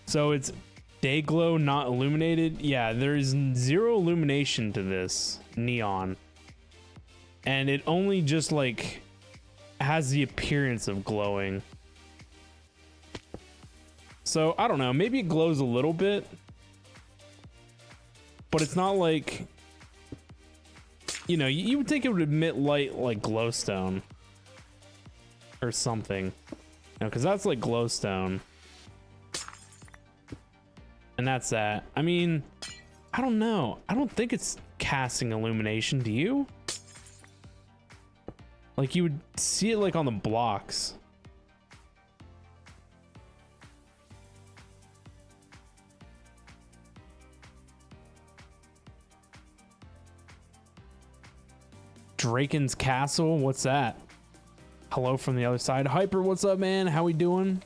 Speaker 1: So it's day glow, not illuminated. Yeah, there's 0 illumination to this neon. And it only just like has the appearance of glowing. So I don't know, maybe it glows a little bit, but it's not like, you know, you would think it would emit light like glowstone or something, you know, because that's like glowstone. And that's that. I mean, I don't know. I don't think it's casting illumination. Do you? Like you would see it like on the blocks. Draken's Castle, what's that? Hello from the other side. Hyper, what's up, man? How we doing?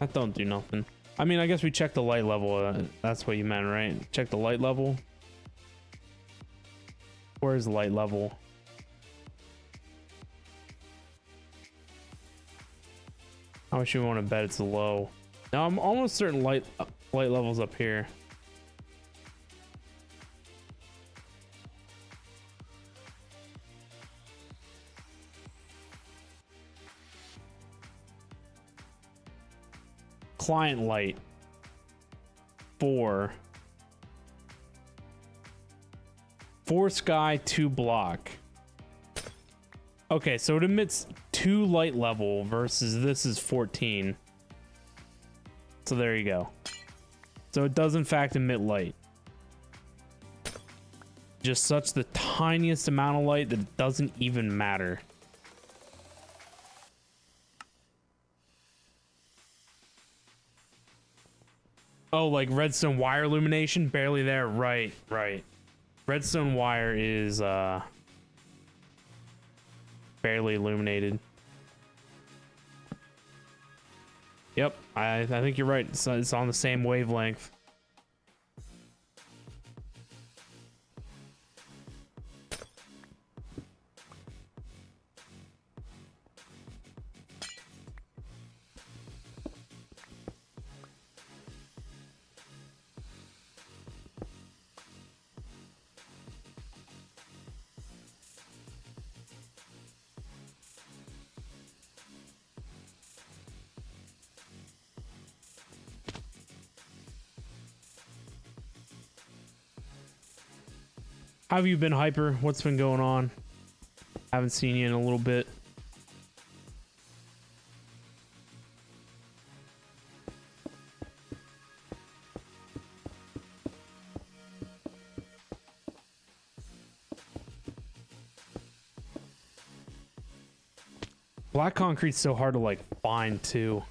Speaker 1: That don't do nothing. I mean, I guess we checked the light level. That's what you meant, right? Check the light level. Where's the light level? How much you want to bet it's low? Now I'm almost certain light levels up here. Client light 4 sky 2 block. Okay, so it emits 2 light level versus this is 14. So there you go. So it does in fact emit light. Just such the tiniest amount of light that it doesn't even matter. Oh, like redstone wire illumination? Barely there. Right, right. Redstone wire is barely illuminated. Yep, I think you're right. It's on the same wavelength. How have you been, Hyper? What's been going on? Haven't seen you in a little bit. Black concrete's so hard to like find too.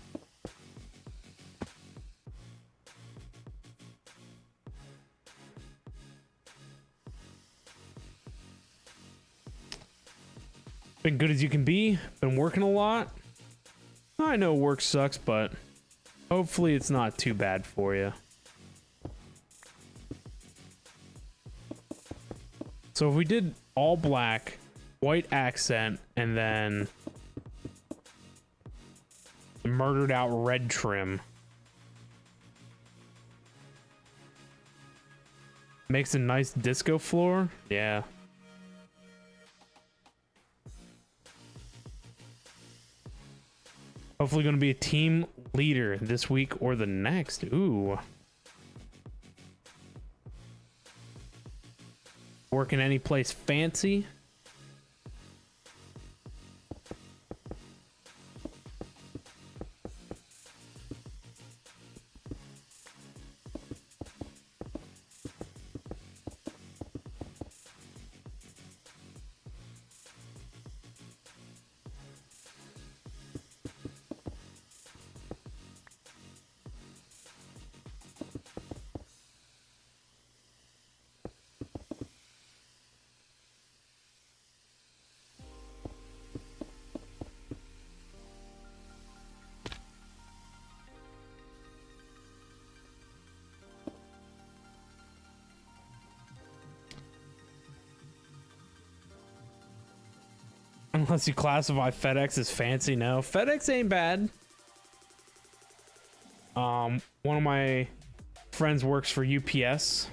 Speaker 1: Been good as you can be. Been working a lot. I know work sucks, but hopefully it's not too bad for you. So if we did all black, white accent, and then murdered out red trim, makes a nice disco floor. Yeah. Hopefully going to be a team leader this week or the next. Ooh. Working any place fancy. Unless you classify FedEx as fancy. No, FedEx ain't bad. One of my friends works for UPS.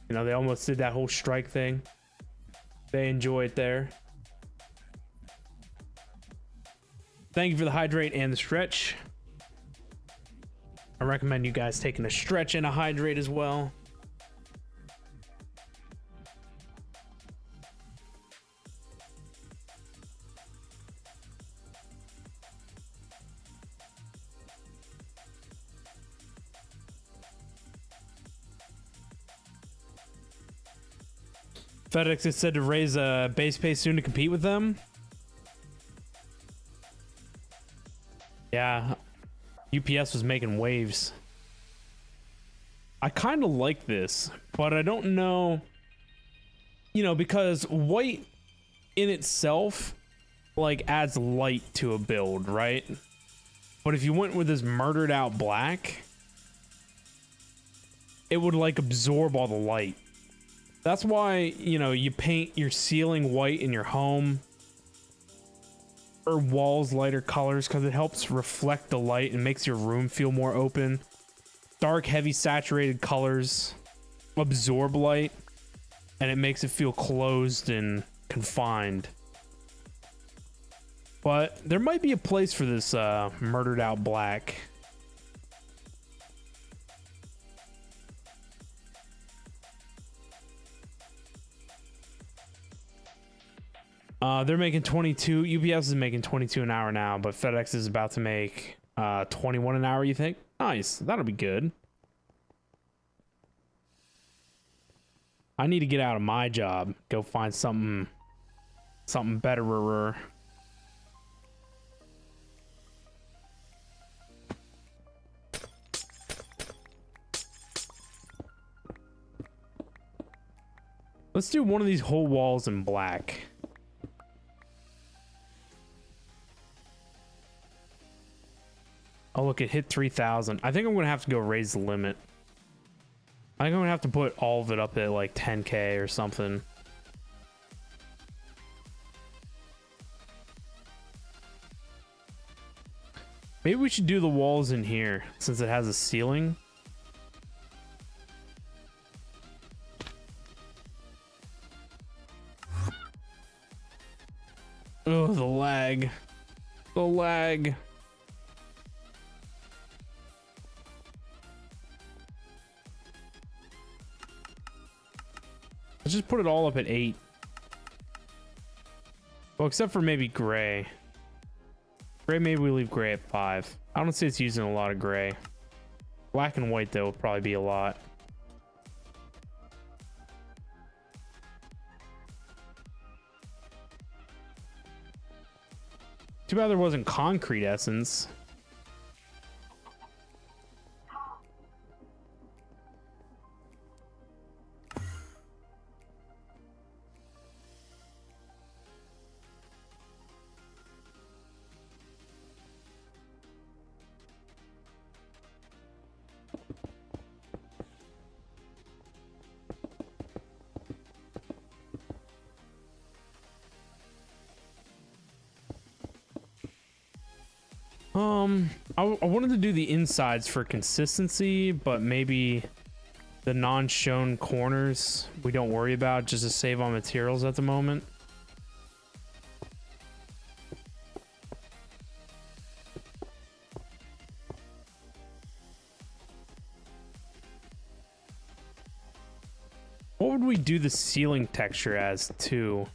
Speaker 1: You know, they almost did that whole strike thing. They enjoy it there. Thank you for the hydrate and the stretch. I recommend you guys taking a stretch and a hydrate as well. FedEx is said to raise a base pay soon to compete with them. Yeah, UPS was making waves. I kind of like this, but I don't know, you know, because white in itself like adds light to a build, right? But if you went with this murdered out black, it would like absorb all the light. That's why, you know, you paint your ceiling white in your home or walls lighter colors, because it helps reflect the light and makes your room feel more open. Dark, heavy, saturated colors absorb light and it makes it feel closed and confined. But there might be a place for this murdered out black. They're making 22. UPS is making 22 an hour now, but FedEx is about to make 21 an hour, you think? Nice. That'll be good. I need to get out of my job. Go find something betterer. Let's do one of these whole walls in black. Oh, look, it hit 3,000. I think I'm gonna have to go raise the limit. I think I'm gonna have to put all of it up at like 10K or something. Maybe we should do the walls in here since it has a ceiling. Oh, the lag. The lag. Let's just put it all up at 8. Well, except for maybe gray. Gray, maybe we leave gray at 5. I don't see it's using a lot of gray. Black and white, though, will probably be a lot. Too bad there wasn't concrete essence. I wanted to do the insides for consistency, but maybe the non-shown corners we don't worry about just to save on materials at the moment. What would we do the ceiling texture as too?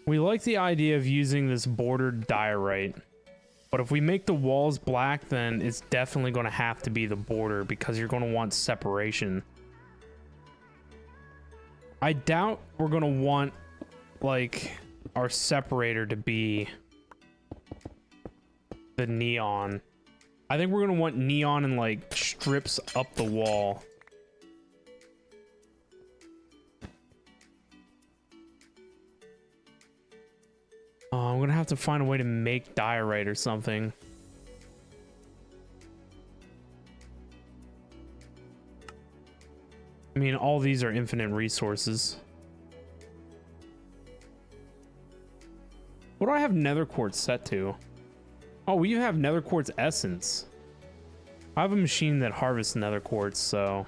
Speaker 1: We like the idea of using this bordered diorite, but if we make the walls black, then it's definitely going to have to be the border because you're going to want separation. I doubt we're going to want like our separator to be the neon. I think we're going to want neon and like strips up the wall. I'm gonna have to find a way to make diorite or something. I mean, all these are infinite resources. What do I have nether quartz set to? Oh, we have nether quartz essence. I have a machine that harvests nether quartz, so...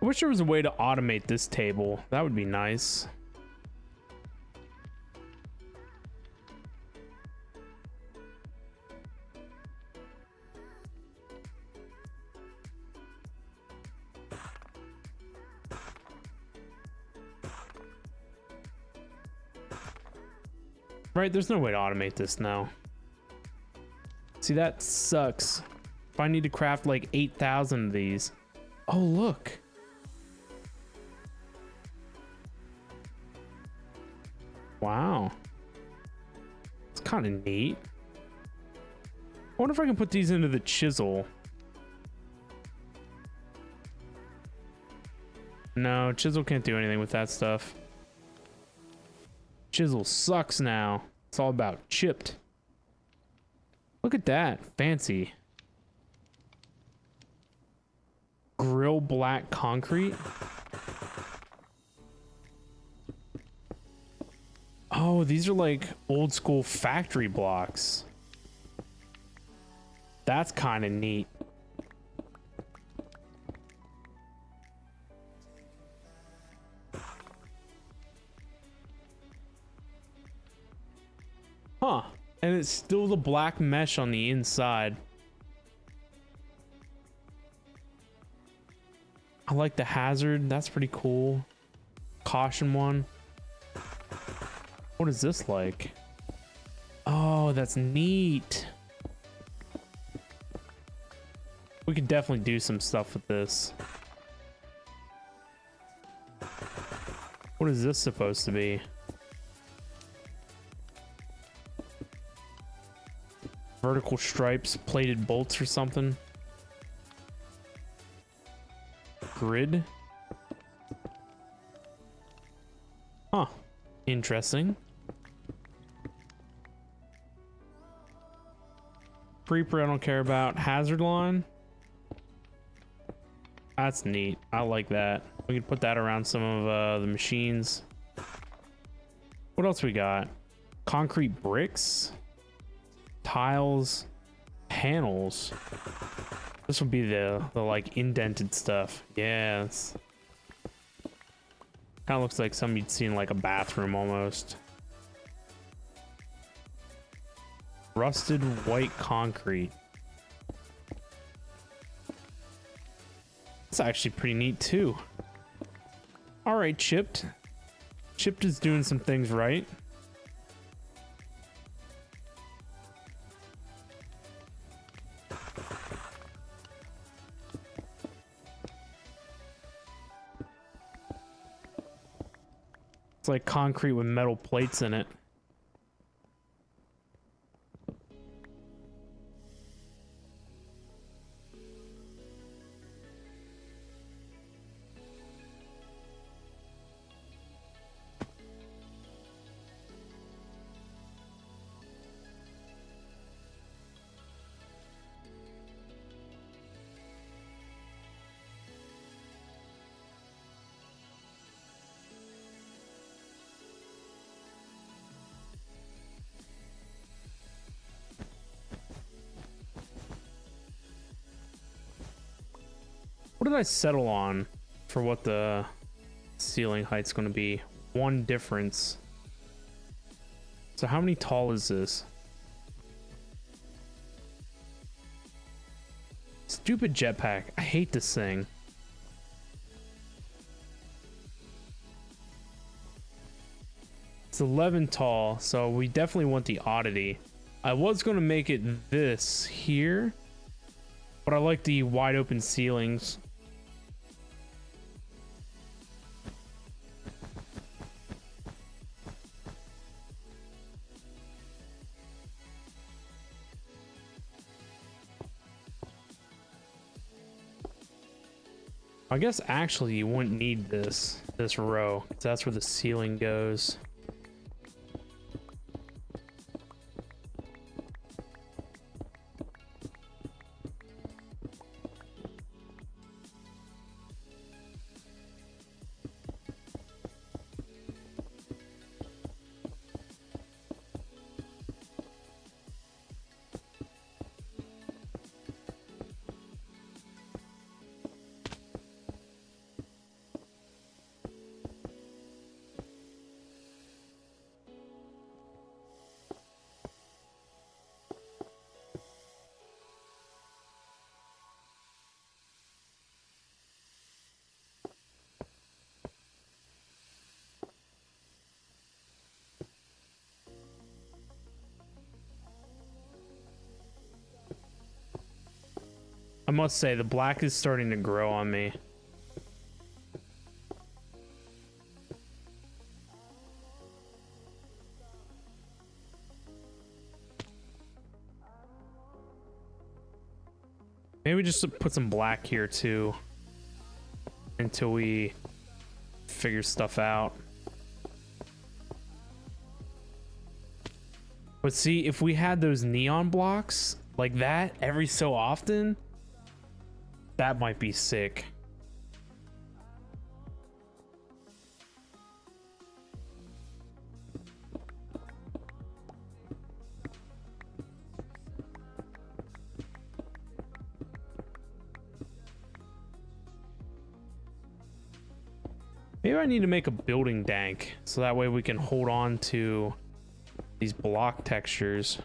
Speaker 1: I wish there was a way to automate this table. That would be nice. Right, there's no way to automate this now. See, that sucks. If I need to craft like 8,000 of these. Oh, look. Wow. It's kind of neat. I wonder if I can put these into the chisel. No, chisel can't do anything with that stuff. Chisel sucks now. It's all about chipped. Look at that. Fancy. Grill black concrete. Oh, these are like old school factory blocks. That's kind of neat. Huh. And it's still the black mesh on the inside. I like the hazard. That's pretty cool. Caution one. What is this like? Oh, that's neat. We could definitely do some stuff with this. What is this supposed to be? Vertical stripes, plated bolts or something. Grid. Huh. Interesting. Creeper I don't care about. Hazard line. That's neat. I like that. We can put that around some of the machines. What else we got? Concrete bricks. Tiles. Panels. This would be the like indented stuff. Yes. Kind of looks like something you'd see in like a bathroom almost. Rusted white concrete. It's actually pretty neat too. All right, Chipped. Chipped is doing some things right. It's like concrete with metal plates in it. What did I settle on for what the ceiling height's going to be? One difference. So how many tall is this? Stupid jetpack. I hate this thing. It's 11 tall, so we definitely want the oddity. I was going to make it this here, but I like the wide open ceilings. I guess actually you wouldn't need this row, 'cause that's where the ceiling goes. I must say, the black is starting to grow on me. Maybe just put some black here too, until we figure stuff out. But see, if we had those neon blocks like that every so often, that might be sick. Maybe I need to make a building dank so that way we can hold on to these block textures.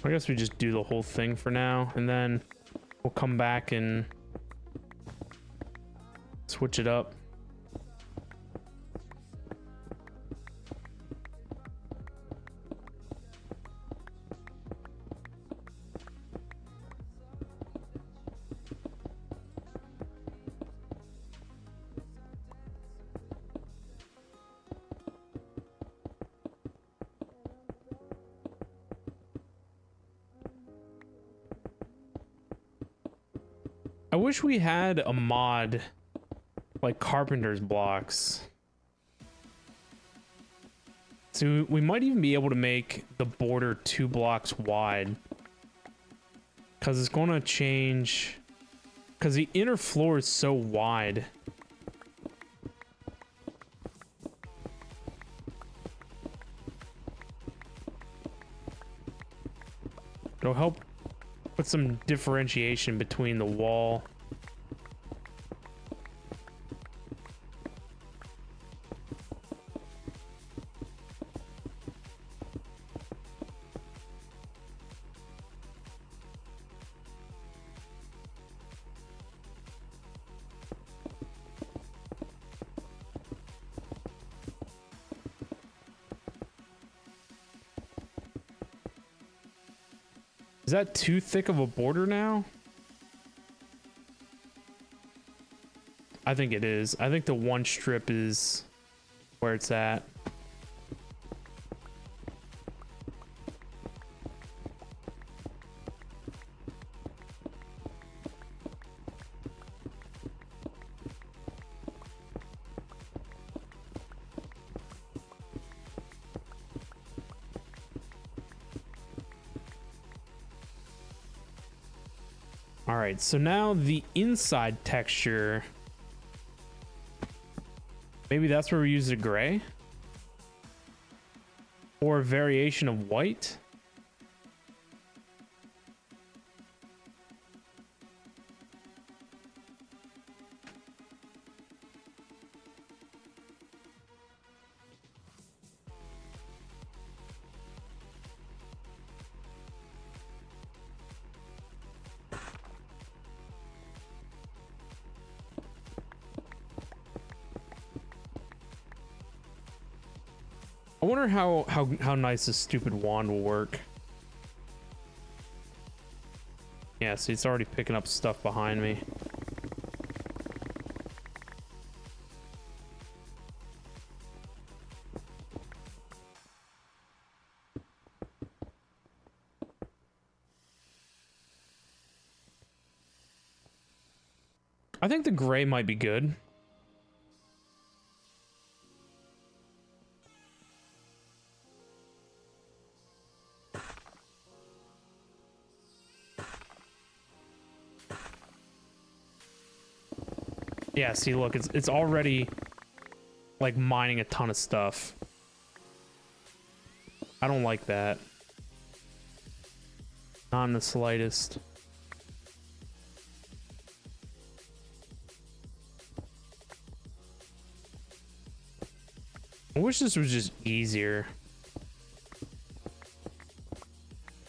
Speaker 1: I guess we just do the whole thing for now, and then we'll come back and switch it up. I wish we had a mod like carpenter's blocks. So we might even be able to make the border 2 blocks wide. Because it's going to change. Because the inner floor is so wide. It'll help put some differentiation between the wall. Is that too thick of a border now? I think it is. I think the 1 strip is where it's at. All right, so now the inside texture, maybe that's where we use the gray or a variation of white. I wonder how nice this stupid wand will work. Yeah, see, it's already picking up stuff behind me. I think the gray might be good. Yeah, see, look, it's already like mining a ton of stuff. I don't like that. Not in the slightest. I wish this was just easier.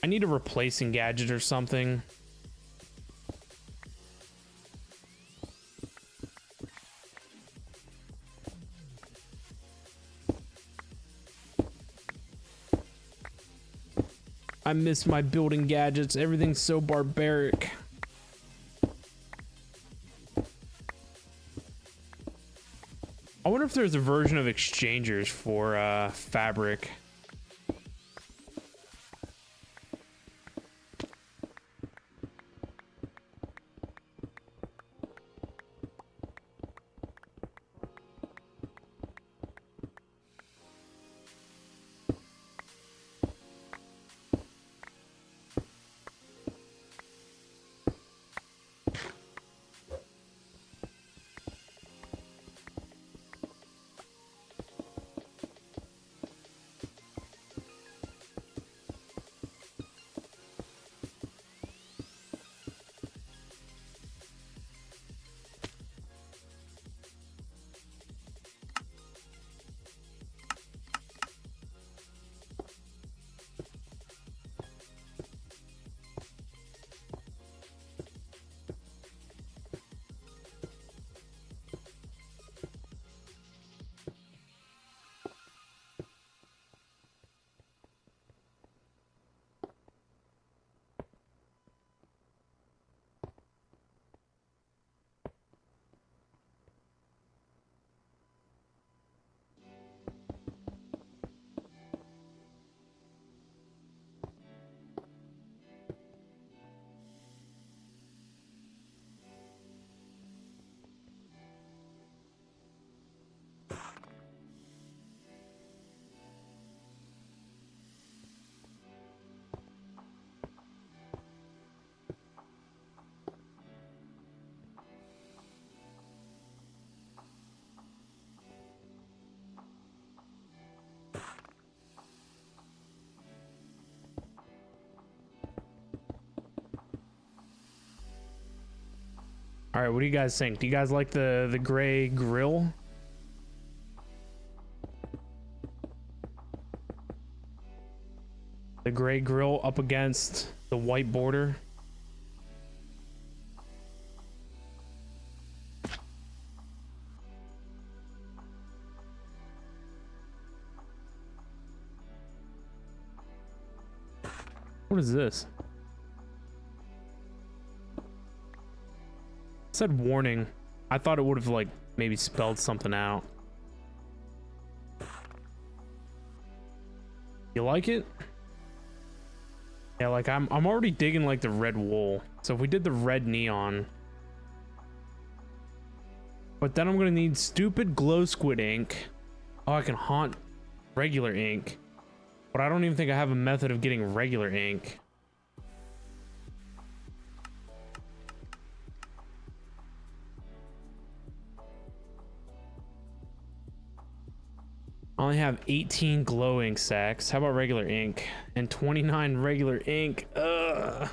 Speaker 1: I need a replacing gadget or something. I miss my building gadgets. Everything's so barbaric. I wonder if there's a version of exchangers for fabric. All right, what do you guys think? Do you guys like the gray grill? The gray grill up against the white border. What is this? It said warning. I thought it would have like maybe spelled something out. You like it? Yeah, like I'm already digging like the red wool. So if we did the red neon. But then I'm gonna need stupid glow squid ink. Oh, I can haunt regular ink. But I don't even think I have a method of getting regular ink. I only have 18 glow ink sacks. How about regular ink? And 29 regular ink. Ugh.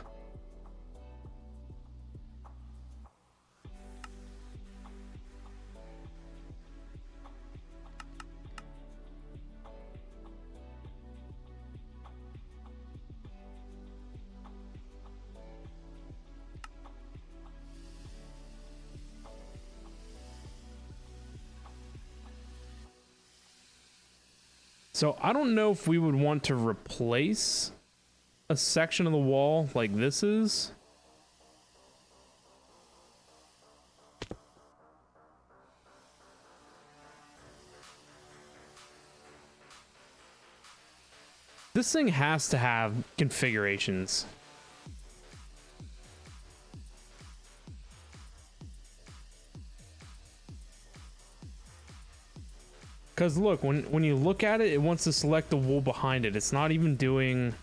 Speaker 1: So I don't know if we would want to replace a section of the wall like this is. This thing has to have configurations. Because look, when you look at it, it wants to select the wool behind it. It's not even doing...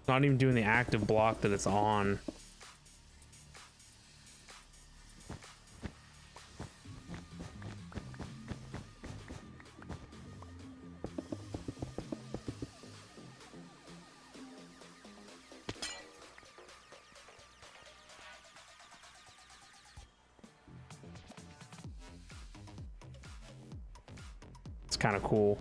Speaker 1: Not even doing the active block that it's on. It's kind of cool.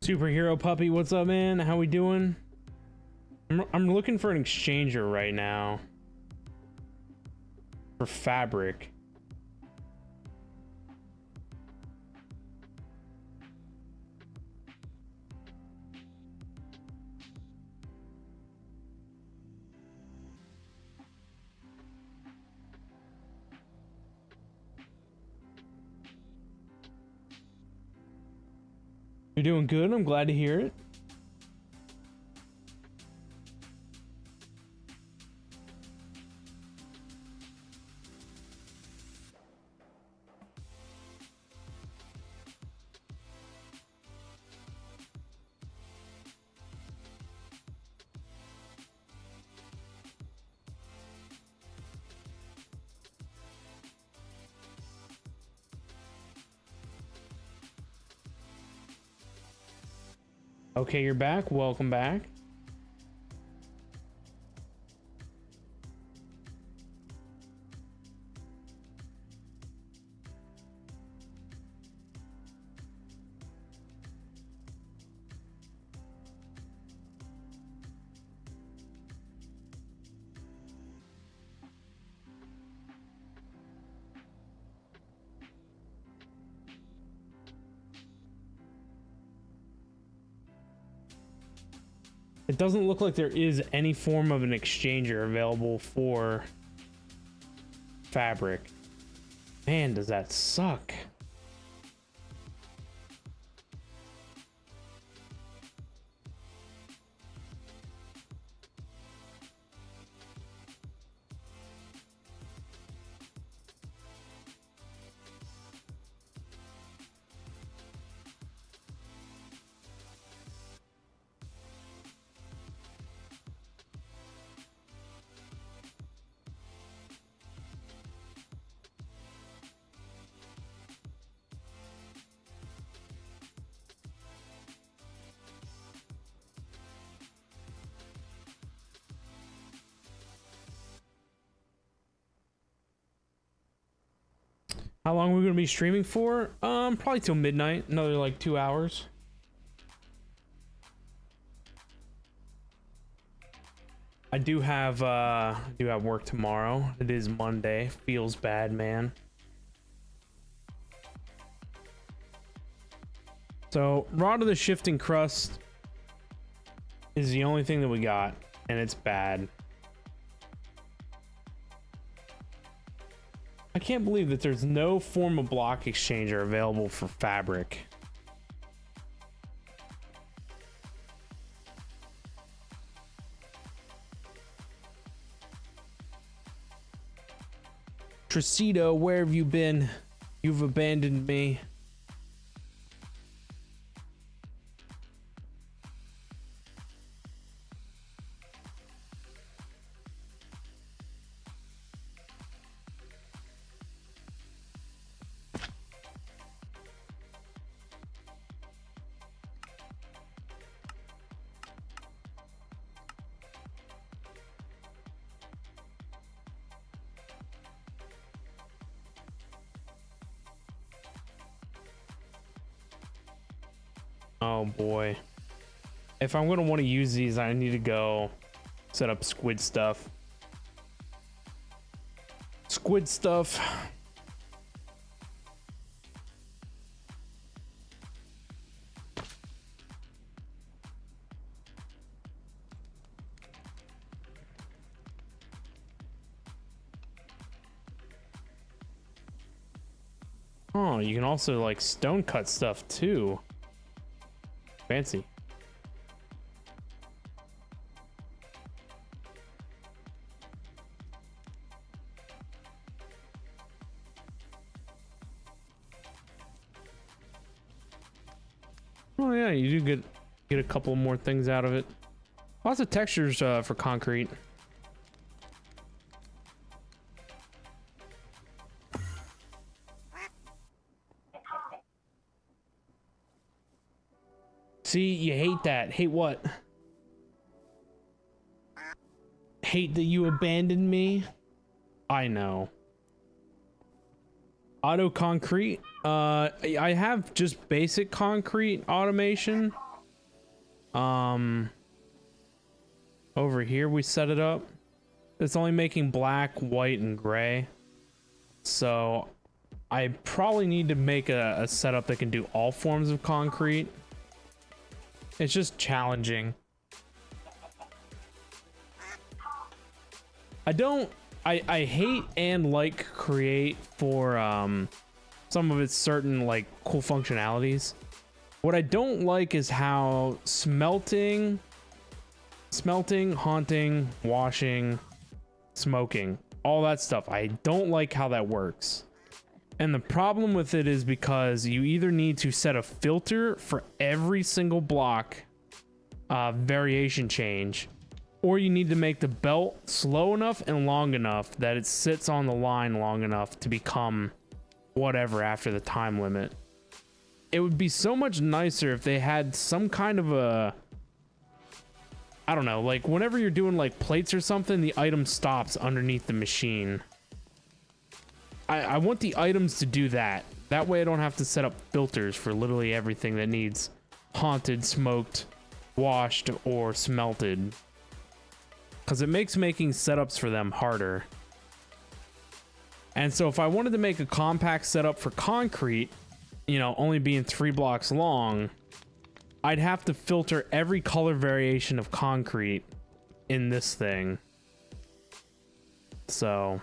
Speaker 1: Superhero puppy, what's up, man? How we doing? I'm looking for an exchanger right now for fabric. You're doing good. I'm glad to hear it. Okay, you're back. Welcome back. It doesn't look like there is any form of an exchanger available for fabric. Man, does that suck. How long are we gonna be streaming for? Probably till midnight. Another like 2 hours. I do have work tomorrow. It is Monday. Feels bad, man. So, Rod of the Shifting Crust is the only thing that we got, and it's bad. I can't believe that there's no form of block exchanger available for fabric. Tricido, where have you been? You've abandoned me. Oh boy. If I'm gonna want to use these, I need to go set up squid stuff. Squid stuff. Oh, you can also like stone cut stuff too. Fancy. Oh yeah, you do get a couple more things out of it. Lots of textures for concrete. See, you hate that. Hate what? Hate that you abandoned me? I know. Auto concrete? I have just basic concrete automation. Over here we set it up. It's only making black, white, and gray. So I probably need to make a setup that can do all forms of concrete. It's just challenging. I hate and like Create for some of its certain like cool functionalities. What I don't like is how smelting, haunting, washing, smoking, all that stuff. I don't like how that works. And the problem with it is because you either need to set a filter for every single block variation change, or you need to make the belt slow enough and long enough that it sits on the line long enough to become whatever after the time limit. It would be so much nicer if they had some kind of a, I don't know, like whenever you're doing like plates or something, the item stops underneath the machine. I want the items to do that. That way I don't have to set up filters for literally everything that needs haunted, smoked, washed, or smelted. Because it makes making setups for them harder. And so if I wanted to make a compact setup for concrete, you know, only being 3 blocks long, I'd have to filter every color variation of concrete in this thing. So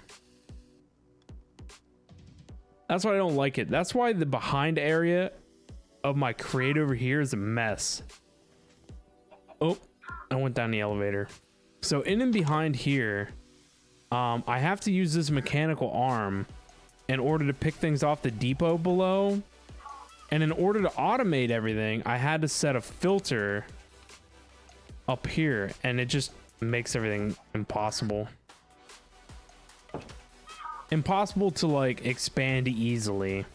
Speaker 1: that's why I don't like it. That's why the behind area of my crate over here is a mess. Oh, I went down the elevator. So in and behind here, I have to use this mechanical arm in order to pick things off the depot below. And in order to automate everything, I had to set a filter up here, and it just makes everything impossible. Impossible to like expand easily.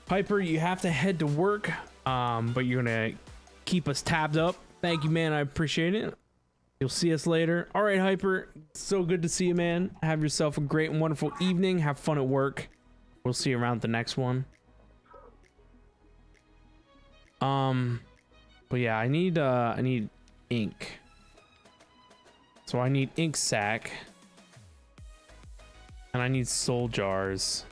Speaker 1: Piper, you have to head to work, but you're gonna keep us tabbed up. Thank you, man. I appreciate it. You'll see us later. All right, Hyper. So good to see you, man. Have yourself a great and wonderful evening. Have fun at work. We'll see you around the next one. But yeah, I need ink. So I need ink sac. And I need soul jars.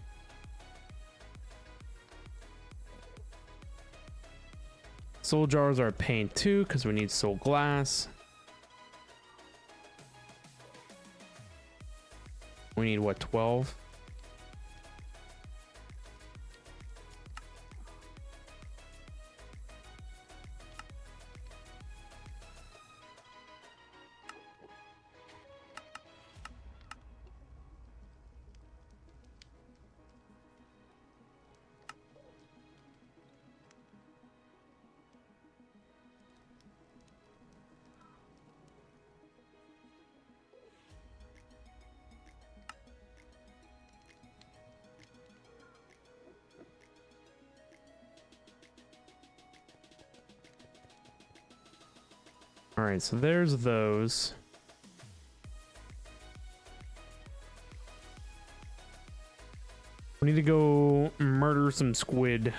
Speaker 1: Soul jars are a pain too, because we need soul glass. We need what, 12? All right, so there's those. We need to go murder some squid.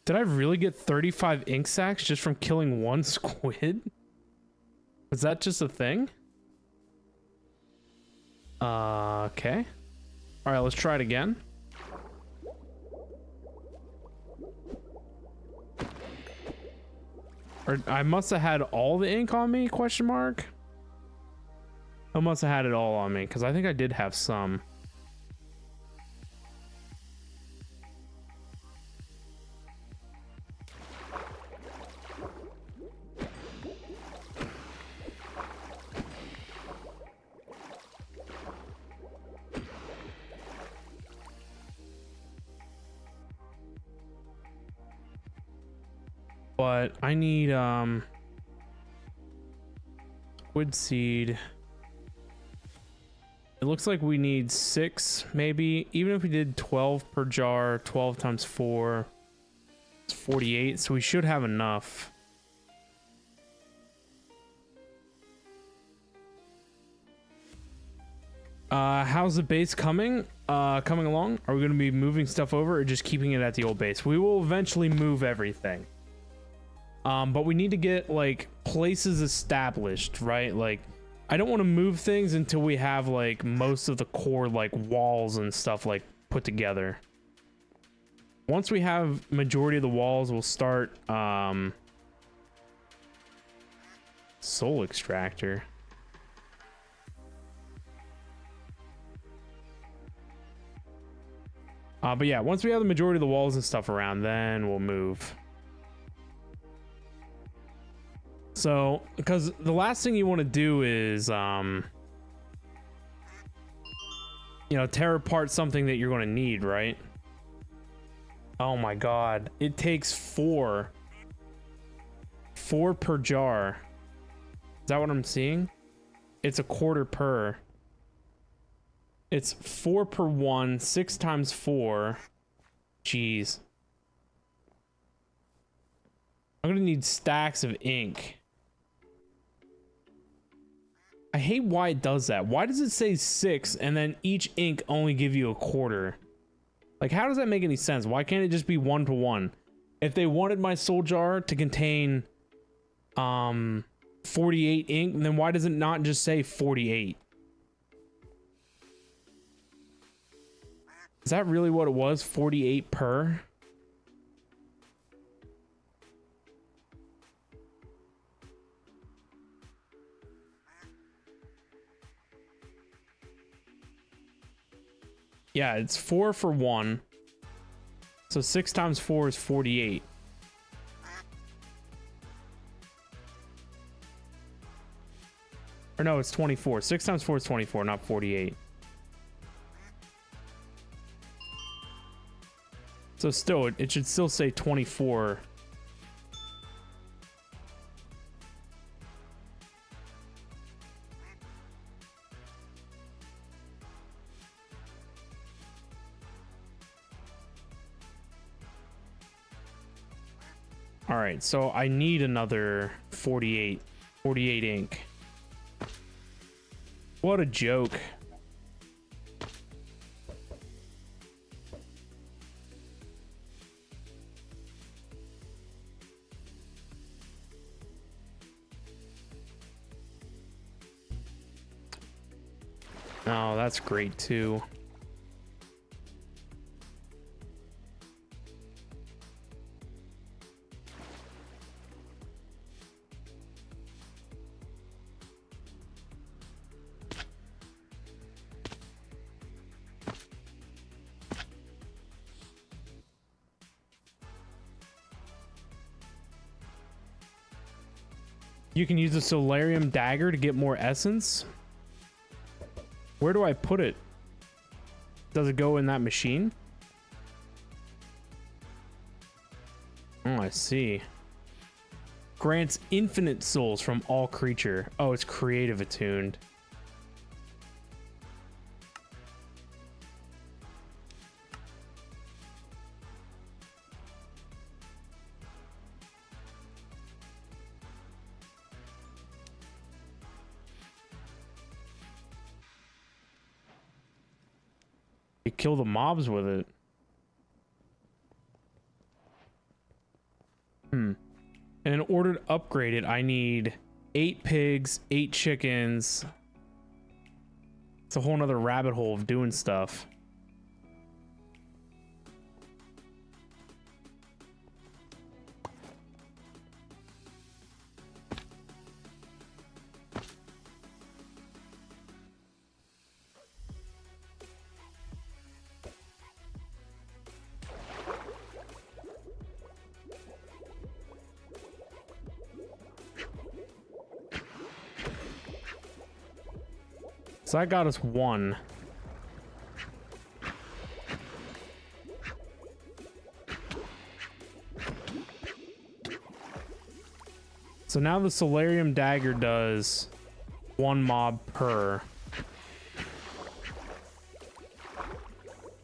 Speaker 1: Did I really get 35 ink sacs just from killing one squid? Was that just a thing? Okay. All right, let's try it again. Or I must have had all the ink on me, question mark? I must have had it all on me, because I think I did have some. But I need wood seed. It looks like we need 6 maybe. Even if we did 12 per jar, 12 times 4, it's 48, so we should have enough. How's the base coming along? Are we going to be moving stuff over or just keeping it at the old base? We will eventually move everything. But we need to get like places established, right? Like I don't want to move things until we have like most of the core like walls and stuff like put together. Once we have majority of the walls, we'll start soul extractor. But yeah, once we have the majority of the walls and stuff around, then we'll move. So, because the last thing you want to do is, you know, tear apart something that you're going to need, right? Oh my god. It takes 4. 4 per jar. Is that what I'm seeing? It's a quarter per. It's 4 per 1, 6 times 4. Jeez. I'm gonna need stacks of ink. I hate why it does that. Why does it say 6 and then each ink only give you a quarter? Like, how does that make any sense? Why can't it just be 1 to 1? If they wanted my soul jar to contain 48 ink, then why does it not just say 48? Is that really what it was? 48 per? Yeah, it's 4 for 1. So 6 times 4 is 48. Or no, it's 24. 6 times 4 is 24, not 48. So still, it should still say 24. All right, so I need another 48 ink. What a joke. Oh, that's great too. You can use a Solarium dagger to get more essence. Where do I put it? Does it go in that machine? Oh, I see. Grants infinite souls from all creature. Oh, it's creative attuned. You kill the mobs with it. And in order to upgrade it, I need 8 pigs, 8 chickens. It's a whole nother rabbit hole of doing stuff. So that got us 1. So now the Solarium dagger does 1 mob per.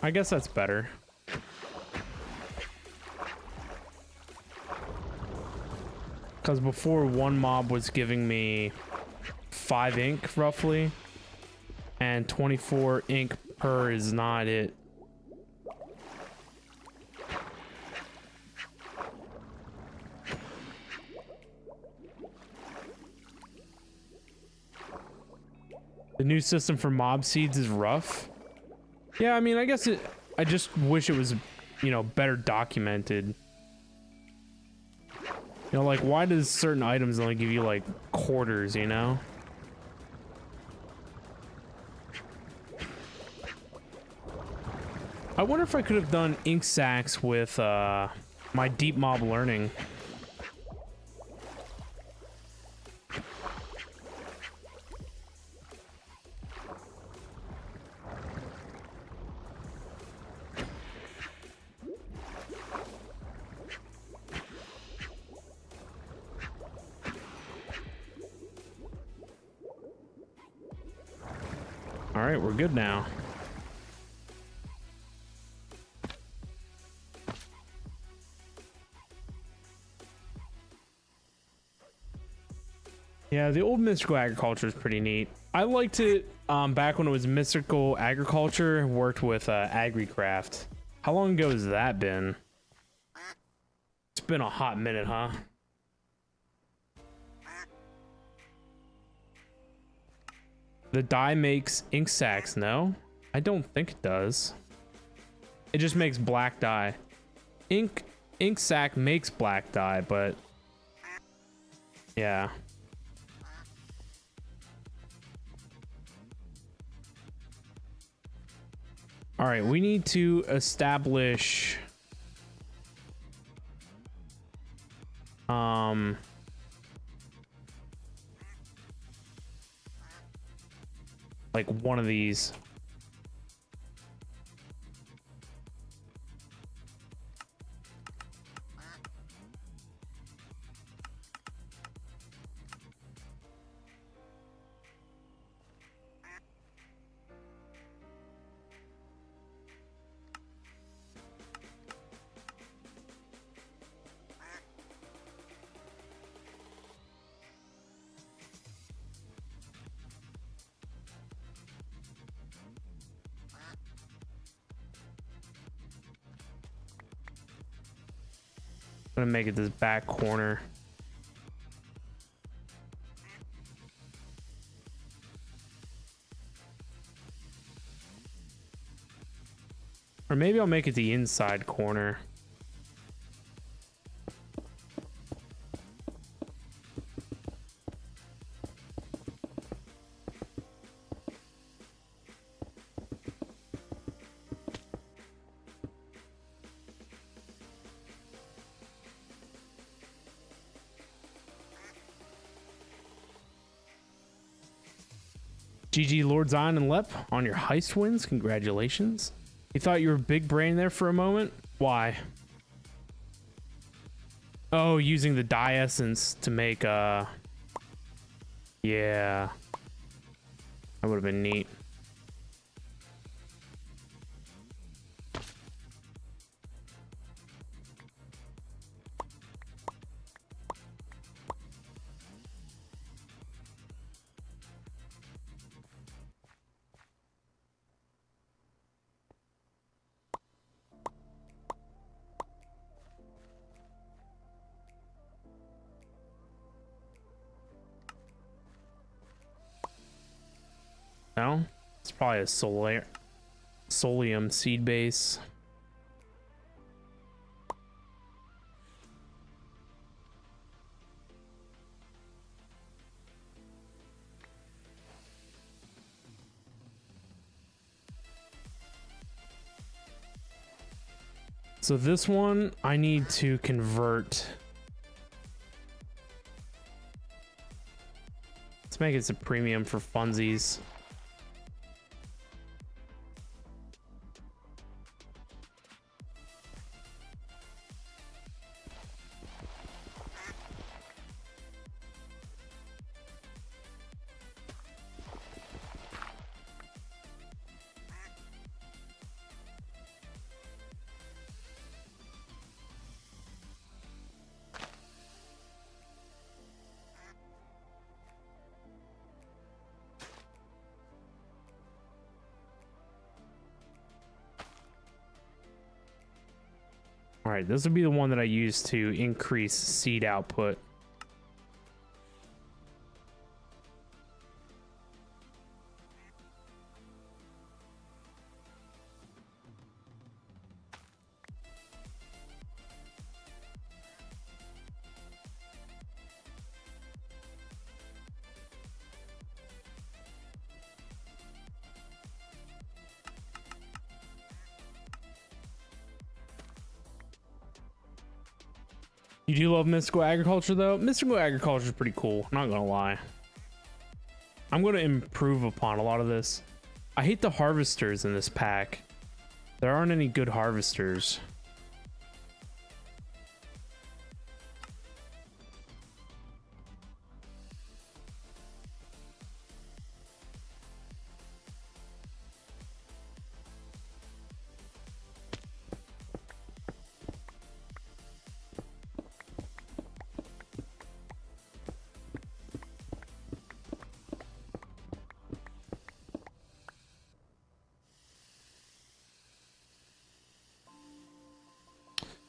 Speaker 1: I guess that's better. Because before 1 mob was giving me 5 ink roughly. And 24 ink per is not it. The new system for mob seeds is rough. Yeah, I mean, I guess I just wish it was, you know, better documented. You know, like, why does certain items only give you, like, quarters, you know? I wonder if I could have done ink sacks with my deep mob learning. right, we're good now. Yeah, the old mystical agriculture is pretty neat. I liked it back when it was mystical agriculture, worked with AgriCraft. How long ago has that been? It's been a hot minute, huh? The dye makes ink sacs, no? I don't think it does. It just makes black dye. Ink sac makes black dye, but yeah. All right, we need to establish like one of these. I'm gonna make it this back corner. Or maybe I'll make it the inside corner. GG Lord Zion and Lep on your heist wins. Congratulations. You thought you were big brain there for a moment? Why? Oh, using the dye essence to make yeah. That would have been neat. No? It's probably a Solium seed base. So this one, I need to convert. Let's make it a premium for funsies. All right, this would be the one that I use to increase seed output. You do love mystical agriculture though? Mystical agriculture is pretty cool, I'm not gonna lie. I'm gonna improve upon a lot of this. I hate the harvesters in this pack. There aren't any good harvesters.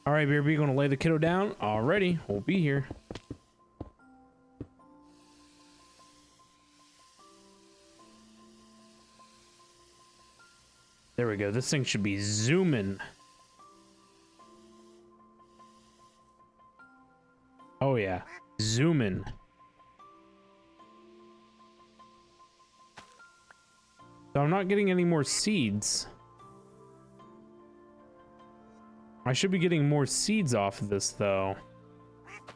Speaker 1: All right, BRB, gonna lay the kiddo down. Alrighty, we'll be here. There we go. This thing should be zooming. Oh yeah, zooming. So I'm not getting any more seeds. I should be getting more seeds off of this though.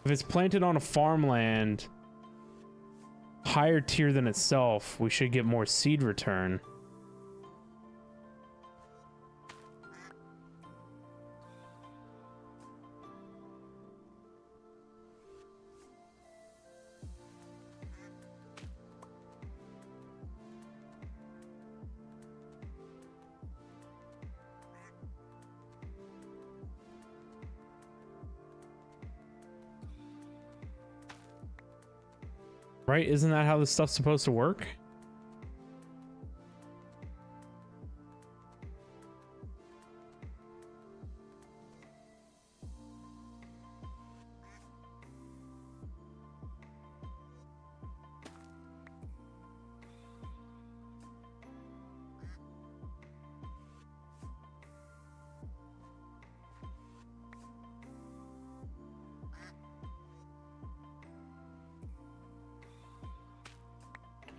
Speaker 1: If it's planted on a farmland higher tier than itself, we should get more seed return. Right? Isn't that how this stuff's supposed to work?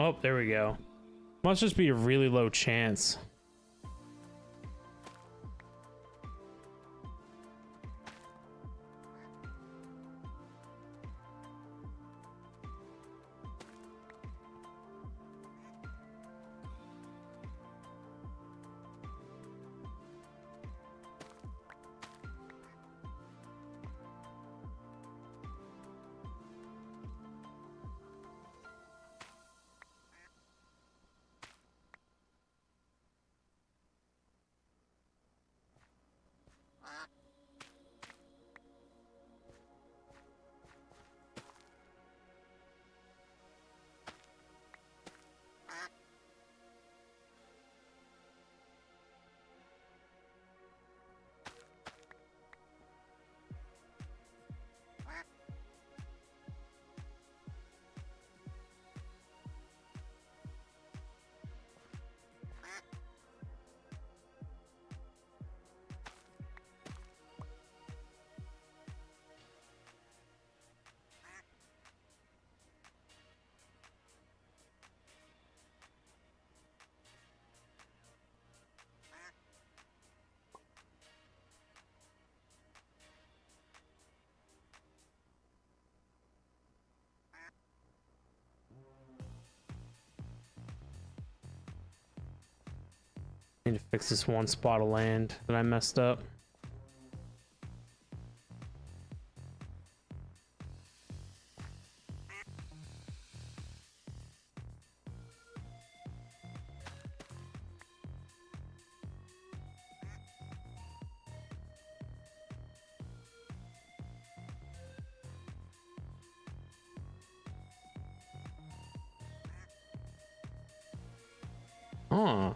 Speaker 1: Oh, there we go. Must just be a really low chance. Need to fix this one spot of land that I messed up. Huh.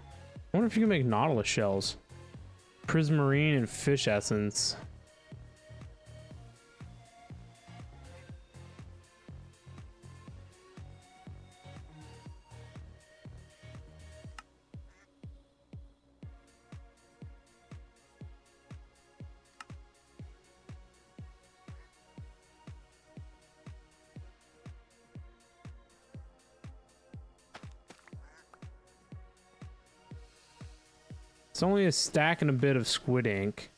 Speaker 1: I wonder if you can make nautilus shells. Prismarine and fish essence. It's only a stack and a bit of squid ink.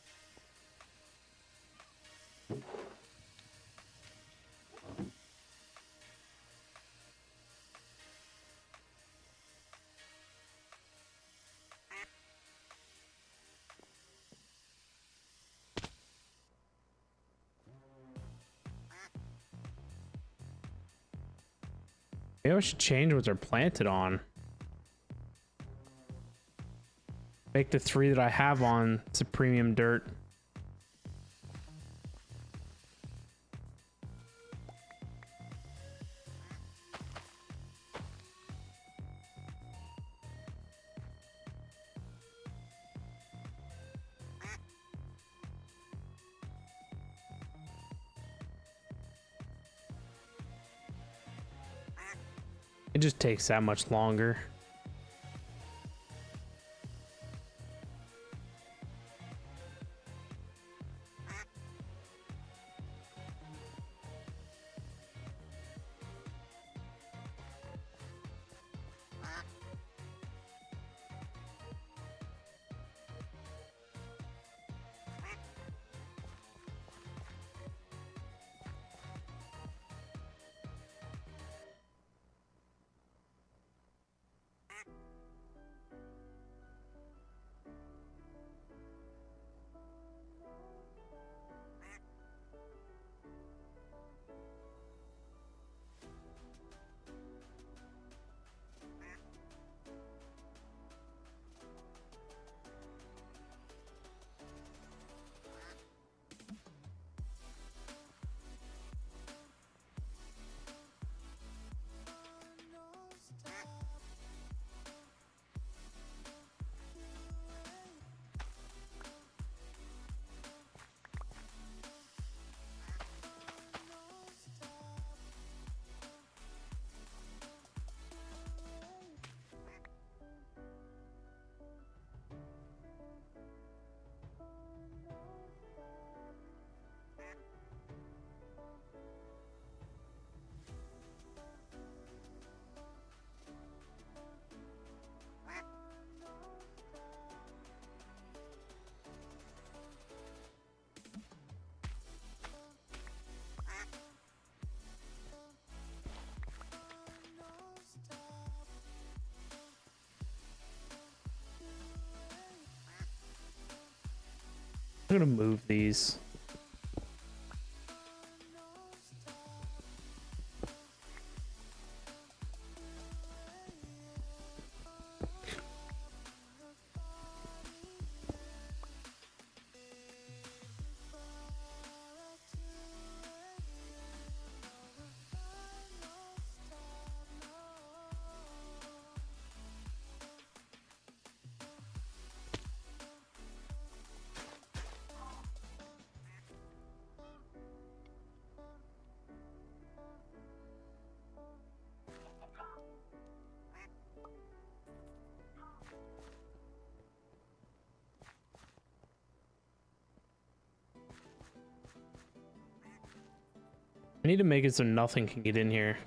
Speaker 1: Maybe I should change what they're planted on. Make the 3 that I have on some premium dirt. It just takes that much longer. I'm gonna move these. I need to make it so nothing can get in here.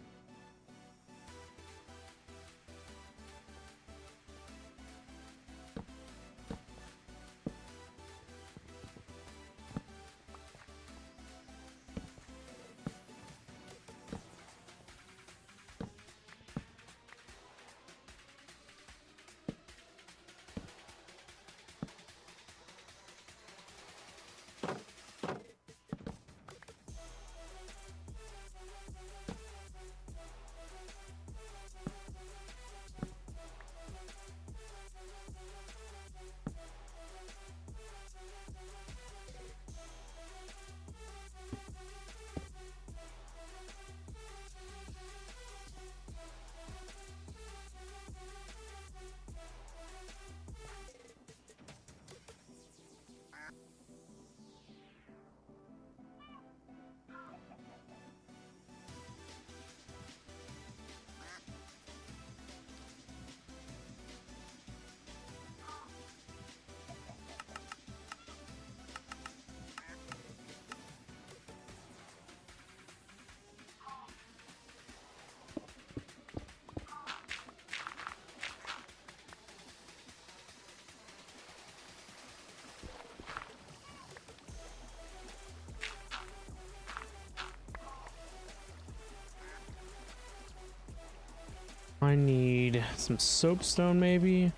Speaker 1: I need some soapstone, maybe.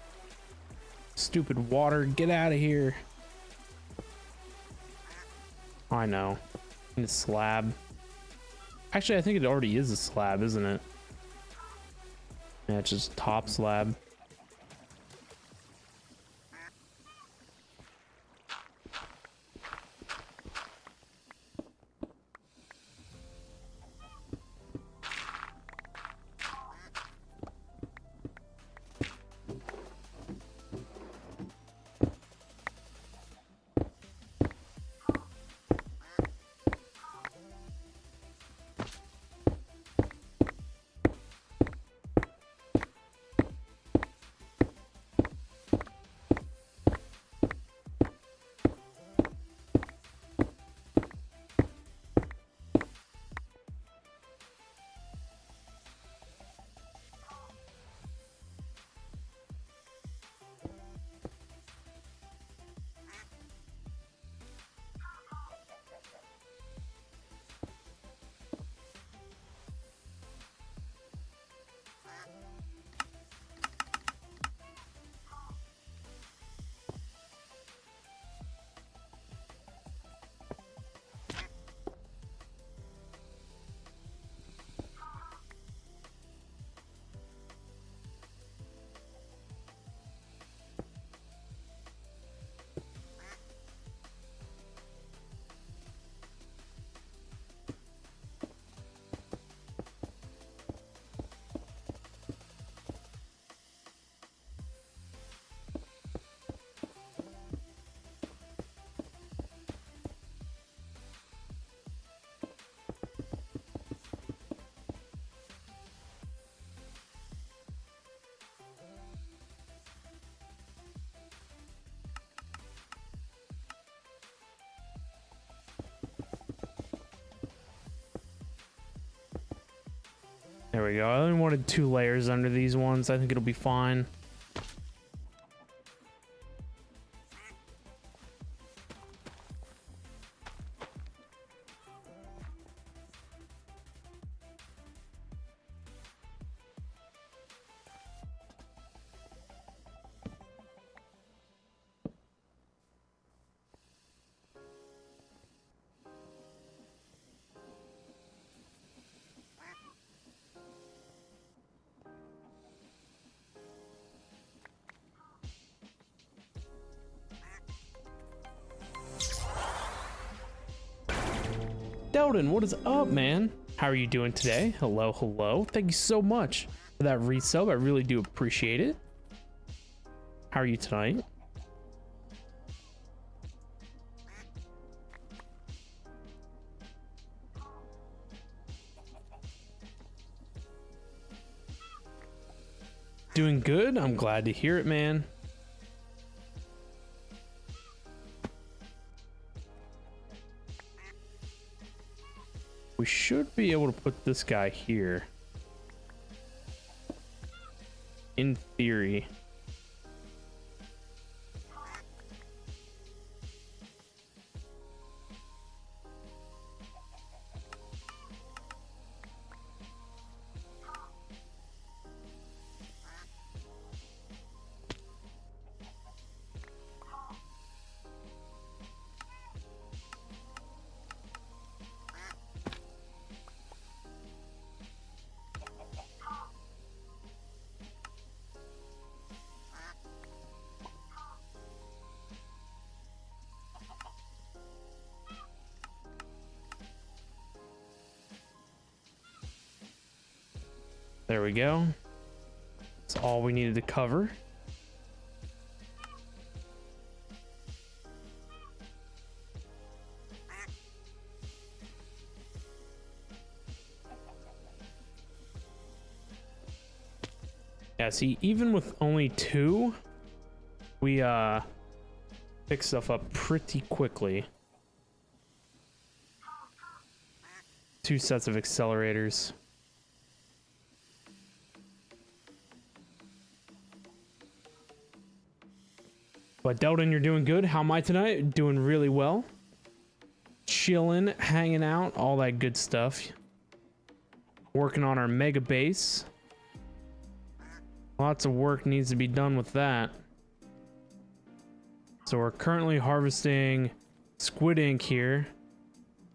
Speaker 1: Stupid water, get out of here. I know. I need a slab. Actually, I think it already is a slab, isn't it? Yeah, it's just top slab. There we go. I only wanted 2 layers under these ones. I think it'll be fine. Delden, what is up, man? How are you doing today? Hello, hello. Thank you so much for that resub. I really do appreciate it. How are you tonight? Doing good? I'm glad to hear it, man. We should be able to put this guy here. In theory. There we go. That's all we needed to cover. Yeah, see, even with only 2, we pick stuff up pretty quickly. 2 sets of accelerators. But Delden, you're doing good. How am I tonight? Doing really well. Chilling, hanging out, all that good stuff. Working on our mega base. Lots of work needs to be done with that. So we're currently harvesting squid ink here.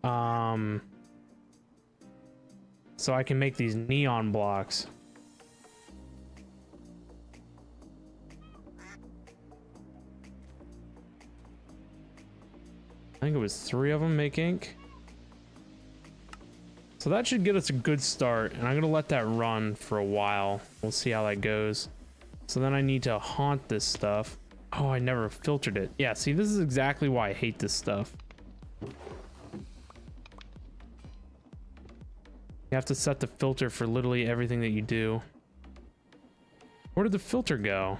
Speaker 1: So I can make these neon blocks. I think it was 3 of them make ink. So that should get us a good start, and I'm gonna let that run for a while. We'll see how that goes. So then I need to haunt this stuff. Oh, I never filtered it. Yeah, see, this is exactly why I hate this stuff. You have to set the filter for literally everything that you do. Where did the filter go?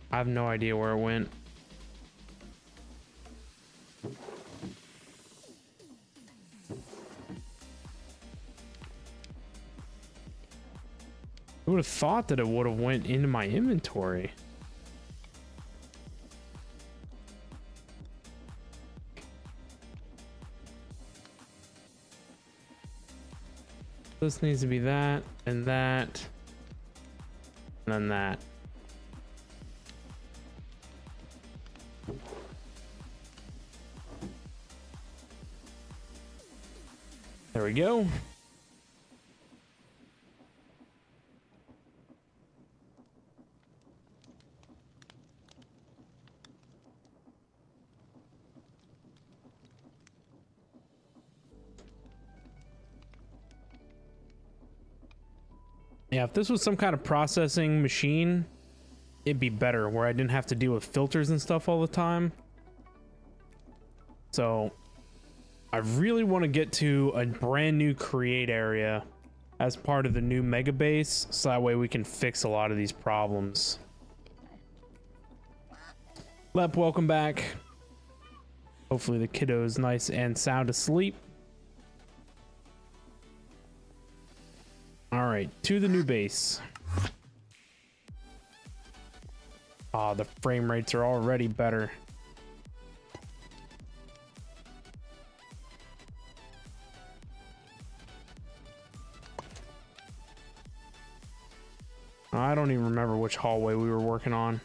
Speaker 1: I have no idea where it went. I would have thought that it would have went into my inventory. This needs to be that, and that, and then that. There we go. Yeah, if this was some kind of processing machine, it'd be better, where I didn't have to deal with filters and stuff all the time. So I really want to get to a brand new create area as part of the new mega base, so that way we can fix a lot of these problems. Lep, welcome back. Hopefully the kiddo is nice and sound asleep. All right, to the new base. Ah, the frame rates are already better. I don't even remember which hallway we were working on.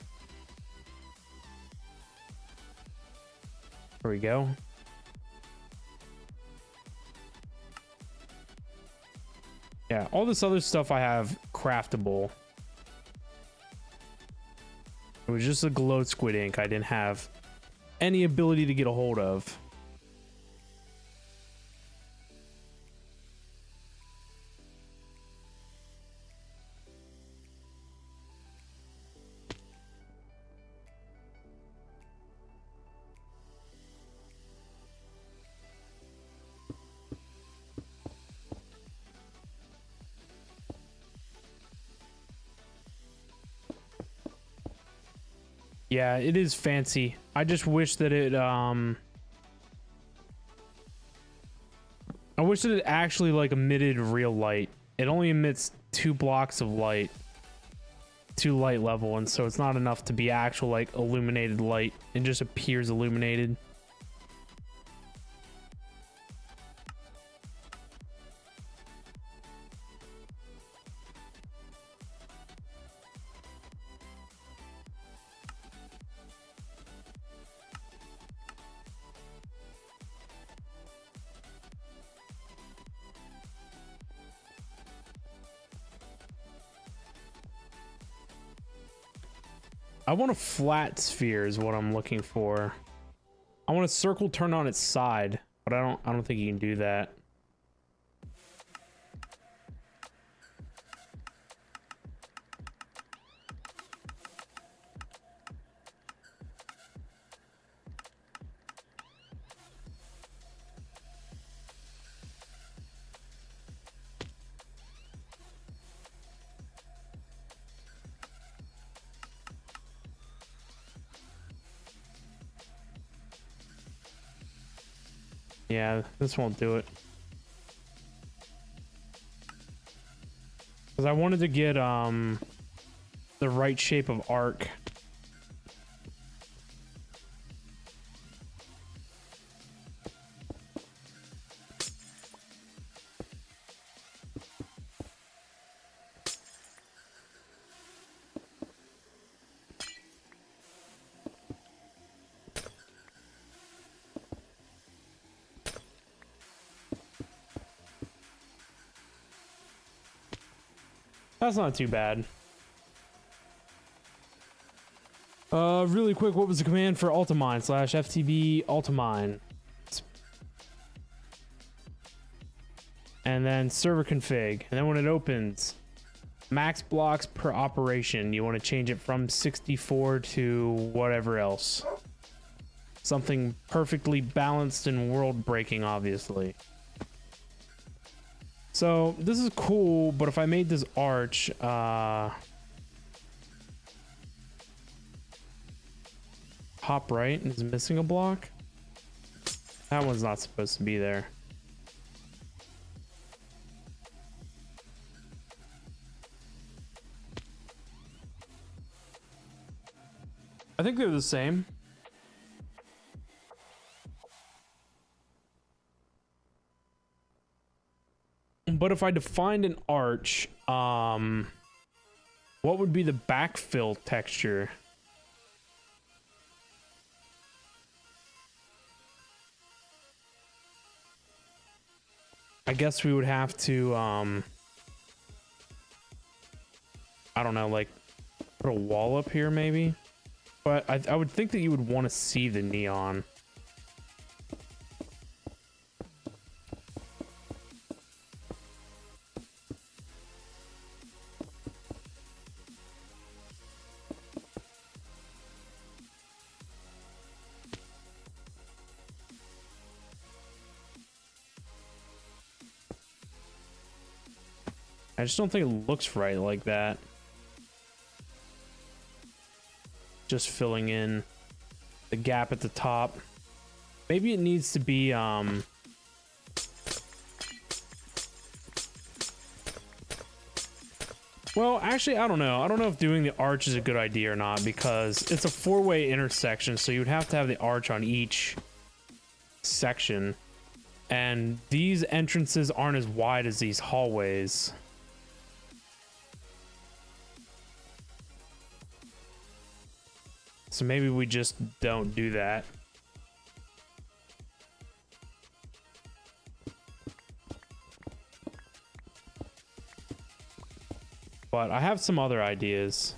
Speaker 1: There we go. Yeah, all this other stuff I have craftable. It was just a glowed squid ink I didn't have any ability to get a hold of. Yeah, it is fancy. I just wish that it I wish that it actually like emitted real light. It only emits 2 blocks of light, 2 light level, and so it's not enough to be actual like illuminated light. It just appears illuminated. I want a flat sphere is what I'm looking for. I want a circle turned on its side, but I don't think you can do that. Yeah, this won't do it. Because I wanted to get the right shape of arc. That's not too bad. Really quick, what was the command for Ultimine / FTB Ultimine? And then server config. And then when it opens, max blocks per operation. You want to change it from 64 to whatever else. Something perfectly balanced and world breaking, obviously. So this is cool, but if I made this arch, top right is missing a block. That one's not supposed to be there. I think they're the same. But if I defined an arch, what would be the backfill texture? I guess we would have to, I don't know, like put a wall up here maybe. But I would think that you would want to see the neon. I just don't think it looks right like that. Just filling in the gap at the top. Maybe it needs to be well, actually, I don't know. I don't know if doing the arch is a good idea or not, because it's a four-way intersection, so you would have to have the arch on each section. And these entrances aren't as wide as these hallways. So maybe we just don't do that. But I have some other ideas.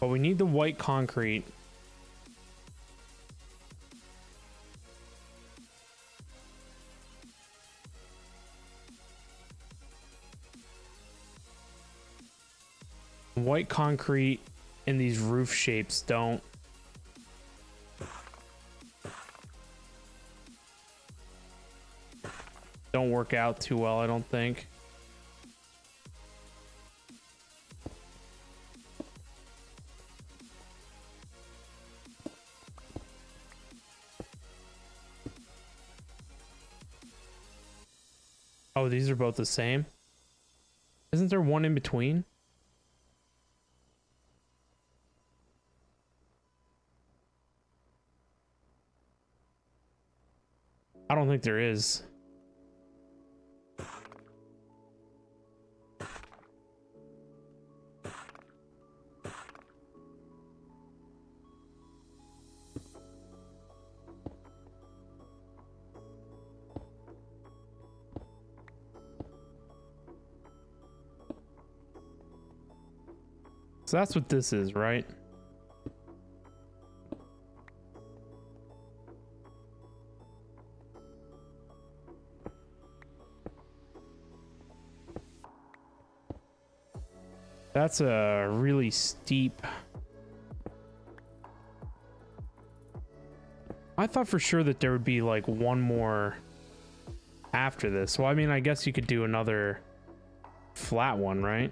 Speaker 1: But we need the white concrete. White concrete in these roof shapes don't work out too well, I don't think. Oh, these are both the same? Isn't there one in between? I don't think there is. So that's what this is, right? That's a really steep. I thought for sure that there would be like one more after this. Well, I mean, I guess you could do another flat one, right?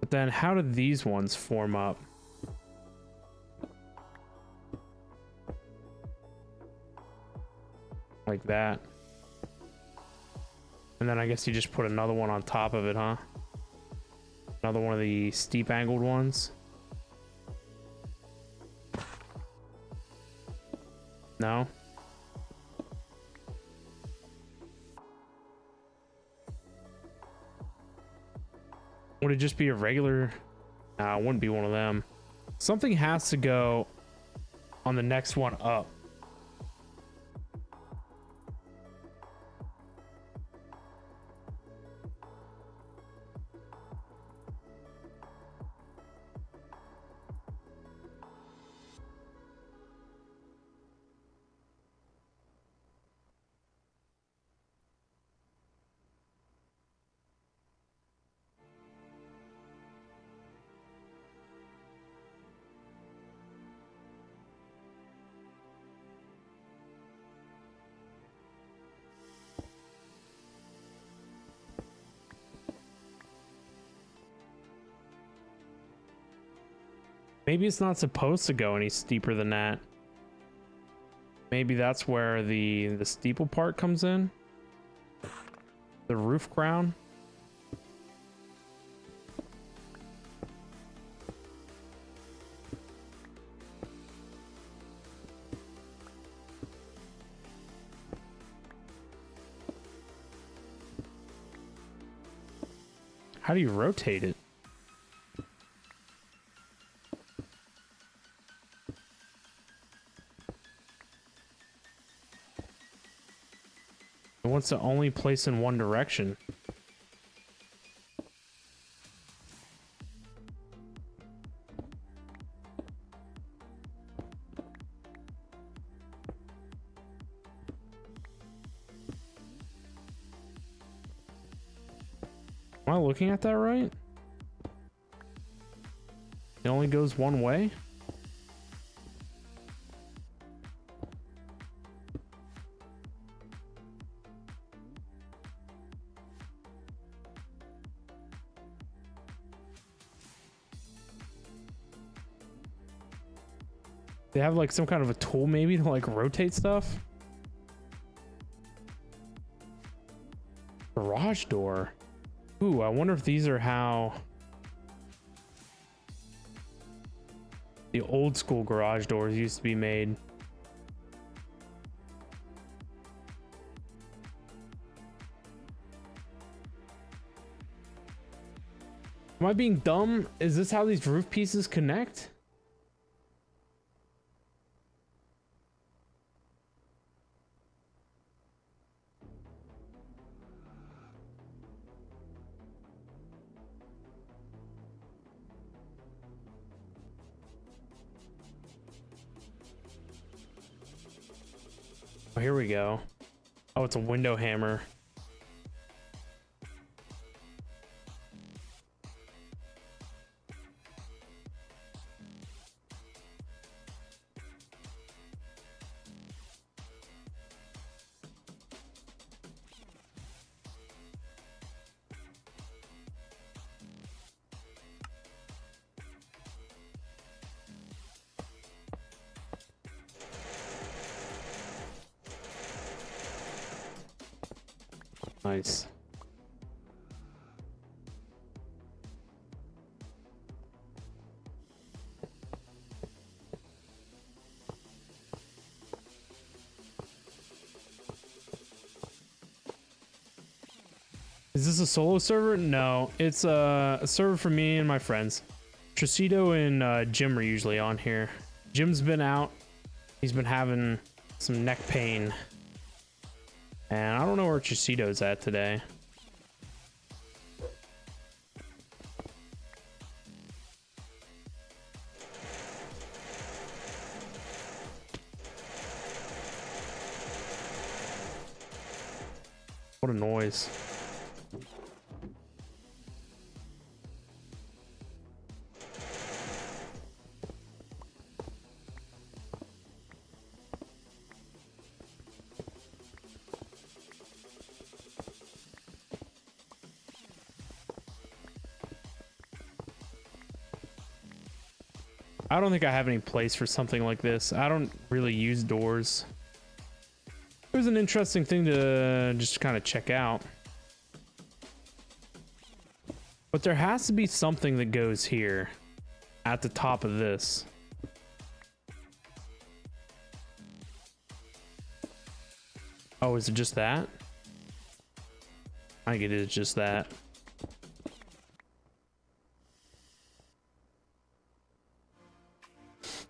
Speaker 1: But then how do these ones form up? Like that. And then I guess you just put another one on top of it, huh? Another one of the steep angled ones. No? Would it just be a regular? Nah, it wouldn't be one of them. Something has to go on the next one up. Maybe it's not supposed to go any steeper than that. Maybe that's where the steeple part comes in. The roof crown. How do you rotate it? It wants to only place in one direction. Am I looking at that right? It only goes one way? They have like some kind of a tool maybe to like rotate stuff. Garage door. Ooh, I wonder if these are how the old school garage doors used to be made. Am I being dumb? Is this how these roof pieces connect? Oh, here we go. Oh, it's a window hammer. Nice. Is this a solo server? No, it's a server for me and my friends. Tracito and Jim are usually on here. Jim's been out. He's been having some neck pain. And I don't know where Tracito's at today. What a noise. I don't think I have any place for something like this. I don't really use doors. It was an interesting thing to just kind of check out. But there has to be something that goes here at the top of this. Oh, is it just that? I think it is just that.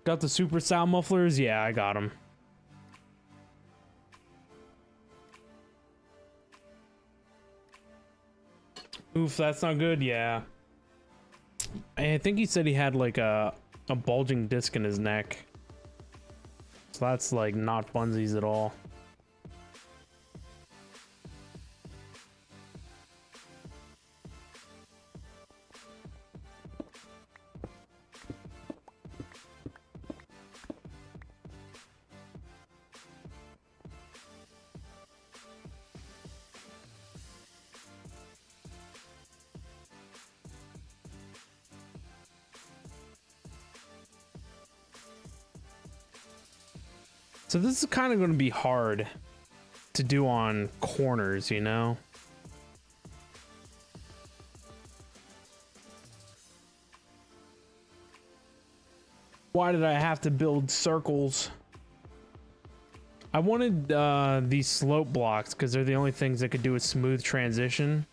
Speaker 1: Got the super sound mufflers? Yeah, I got them. Oof, that's not good. Yeah. I think he said he had like a bulging disc in his neck. So that's like not funsies at all. So this is kind of going to be hard to do on corners, you know? Why did I have to build circles? I wanted these slope blocks because they're the only things that could do a smooth transition.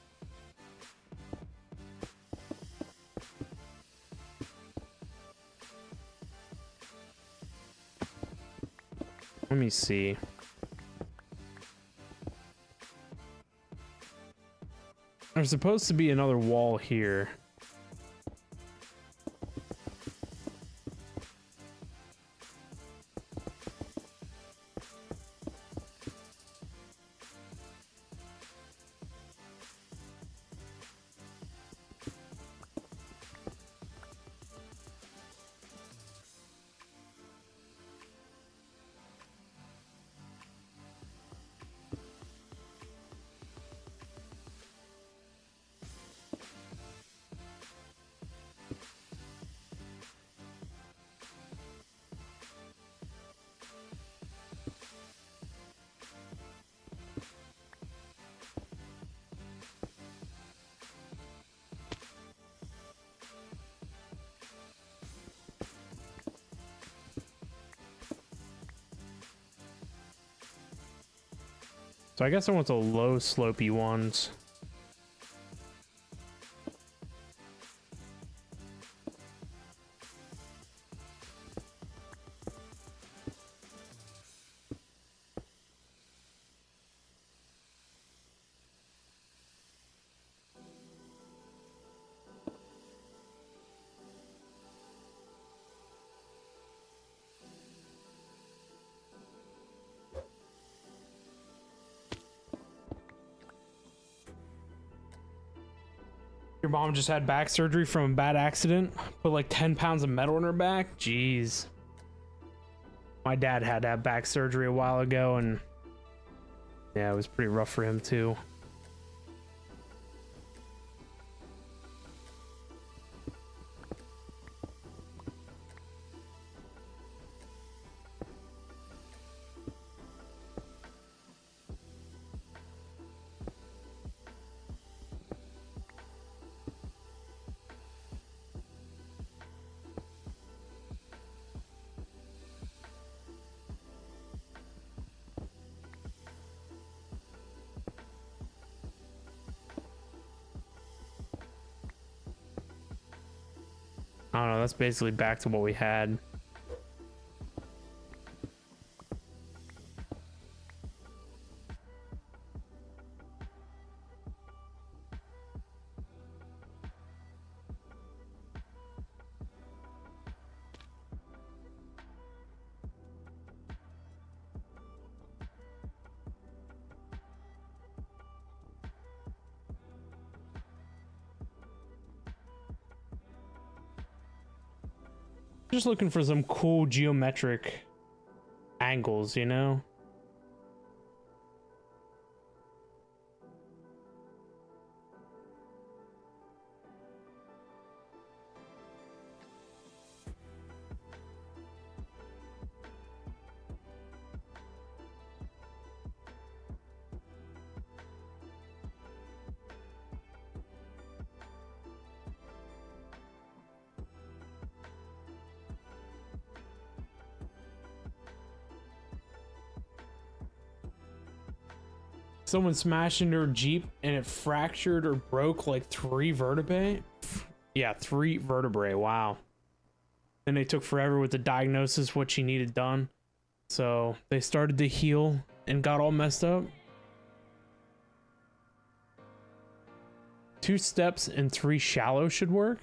Speaker 1: Let me see. There's supposed to be another wall here. So I guess I want the low slopey ones. Your mom just had back surgery from a bad accident. Put like 10 pounds of metal in her back. Jeez. My dad had to have back surgery a while ago, and yeah, it was pretty rough for him too. I don't know, that's basically back to what we had. Just looking for some cool geometric angles, you know? Someone smashed into her Jeep and it fractured or broke like 3 vertebrae. Yeah, 3 vertebrae. Wow. Then they took forever with the diagnosis, what she needed done. So they started to heal and got all messed up. 2 steps and 3 shallow should work.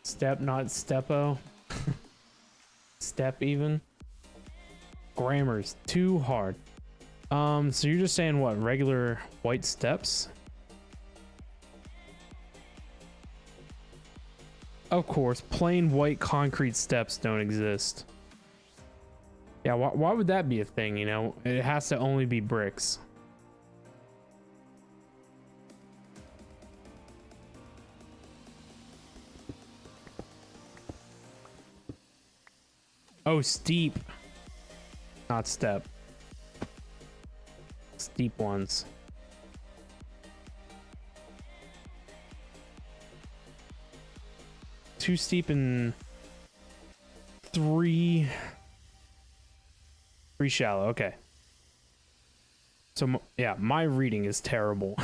Speaker 1: Step, not stepo. Step even. Grammar's too hard. So you're just saying what, regular white steps? Of course, plain white concrete steps don't exist. Yeah, why would that be a thing, you know? It has to only be bricks. Oh, steep. Not step. Steep ones. Too steep and 3 shallow. Okay. So yeah, my reading is terrible.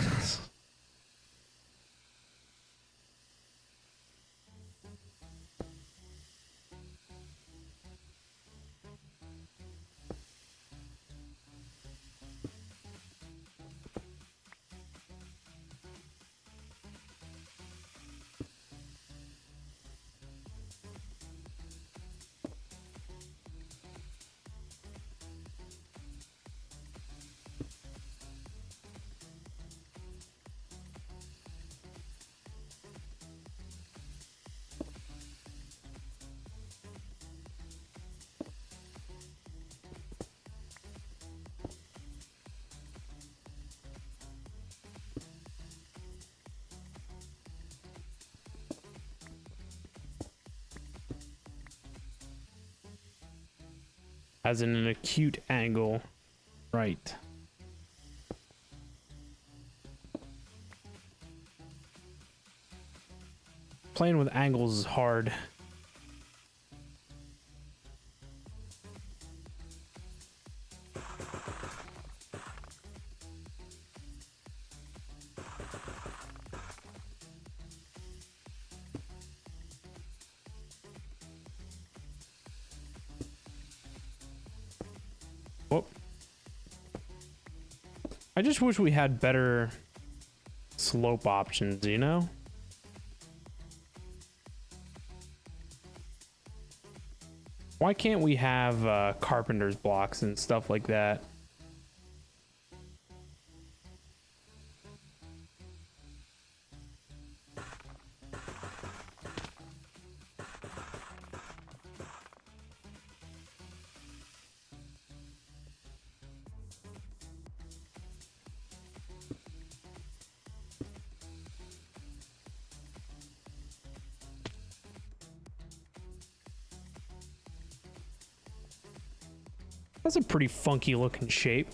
Speaker 1: as in an acute angle. Right. Playing with angles is hard. Whoop. I just wish we had better slope options, you know? Why can't we have carpenter's blocks and stuff like that? That's a pretty funky looking shape.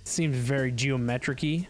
Speaker 1: Seems very geometric-y.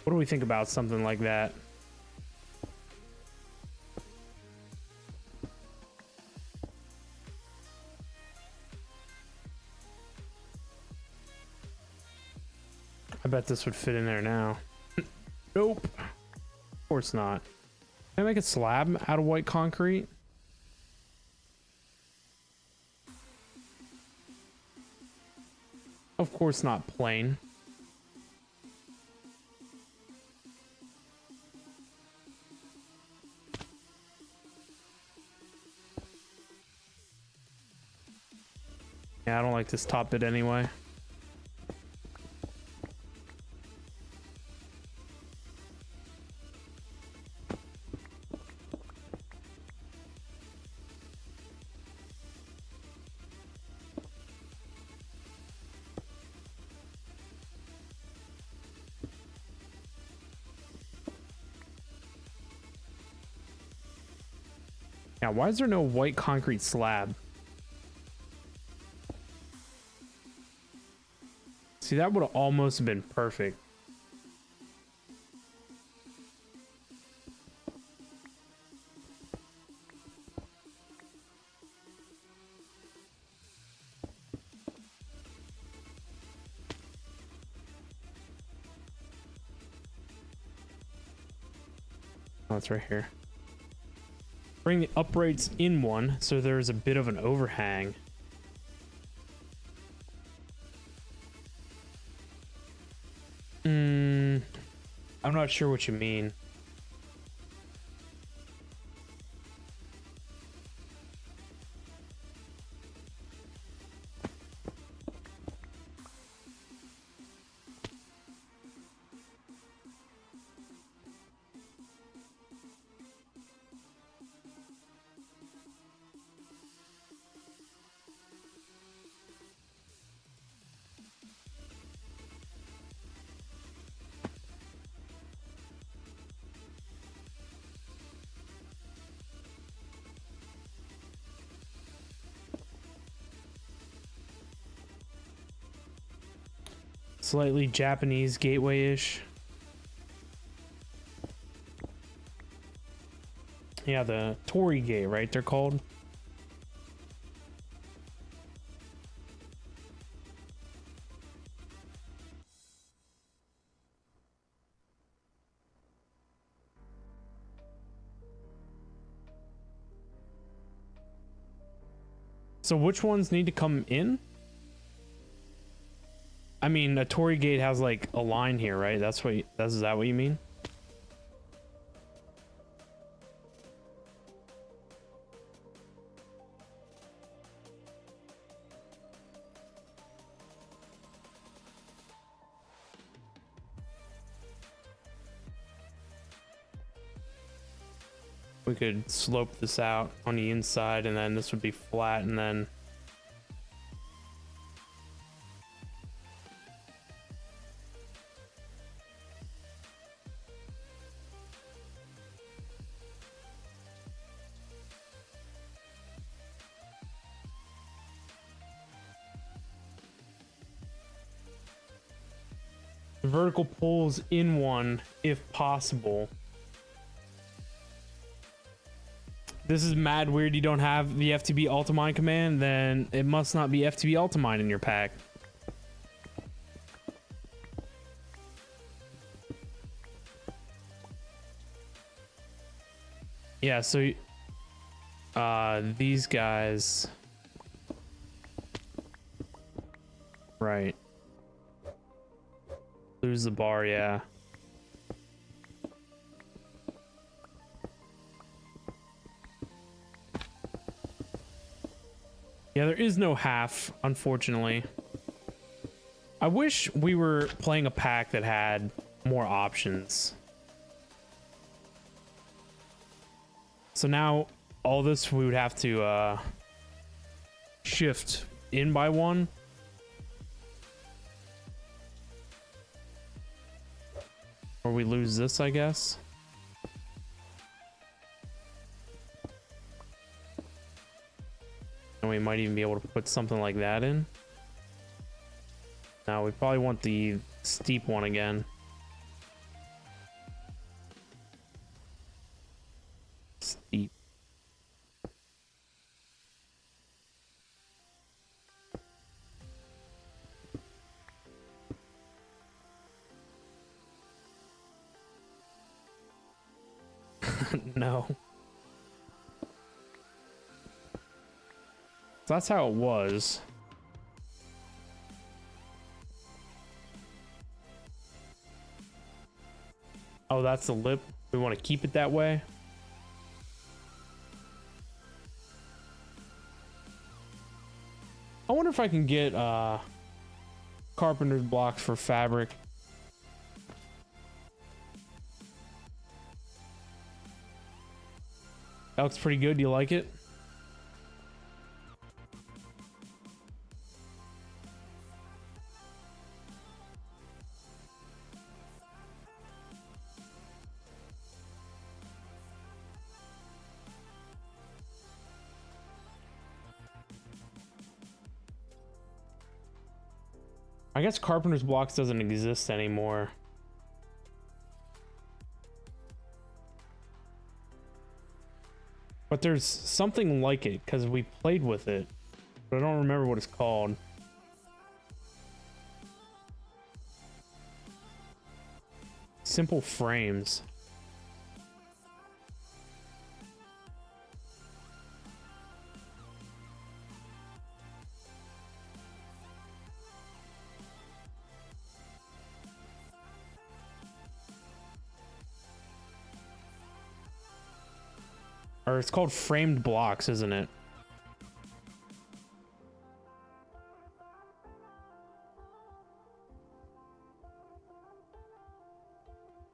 Speaker 1: What do we think about something like that? I bet this would fit in there now. Nope. Of course not. Can I make a slab out of white concrete? Of course not plain. Yeah, I don't like this top bit anyway. Now, why is there no white concrete slab? See, that would have almost been perfect. Oh, it's right here. Bring the uprights in one, so there's a bit of an overhang. I'm not sure what you mean. Slightly Japanese gateway-ish. Yeah, the Torii Gate, right? They're called. So which ones need to come in? I mean, a Torii Gate has like a line here, right? Is that what you mean? We could slope this out on the inside, and then this would be flat, and then vertical pulls in one if possible. This is mad weird. You don't have the FTB Ultimine command, then it must not be FTB Ultimine in your pack. Yeah, so these guys, right, lose the bar. Yeah, there is no half, unfortunately. I wish we were playing a pack that had more options. So now all this we would have to shift in by one. Or we lose this, I guess. And we might even be able to put something like that in. Now we probably want the steep one again. Steep. No. That's how it was. Oh, that's the lip. We want to keep it that way. I wonder if I can get carpenter's blocks for fabric. That looks pretty good. Do you like it? I guess carpenter's blocks doesn't exist anymore. But there's something like it because we played with it, but I don't remember what it's called. Simple frames. Or it's called framed blocks, isn't it?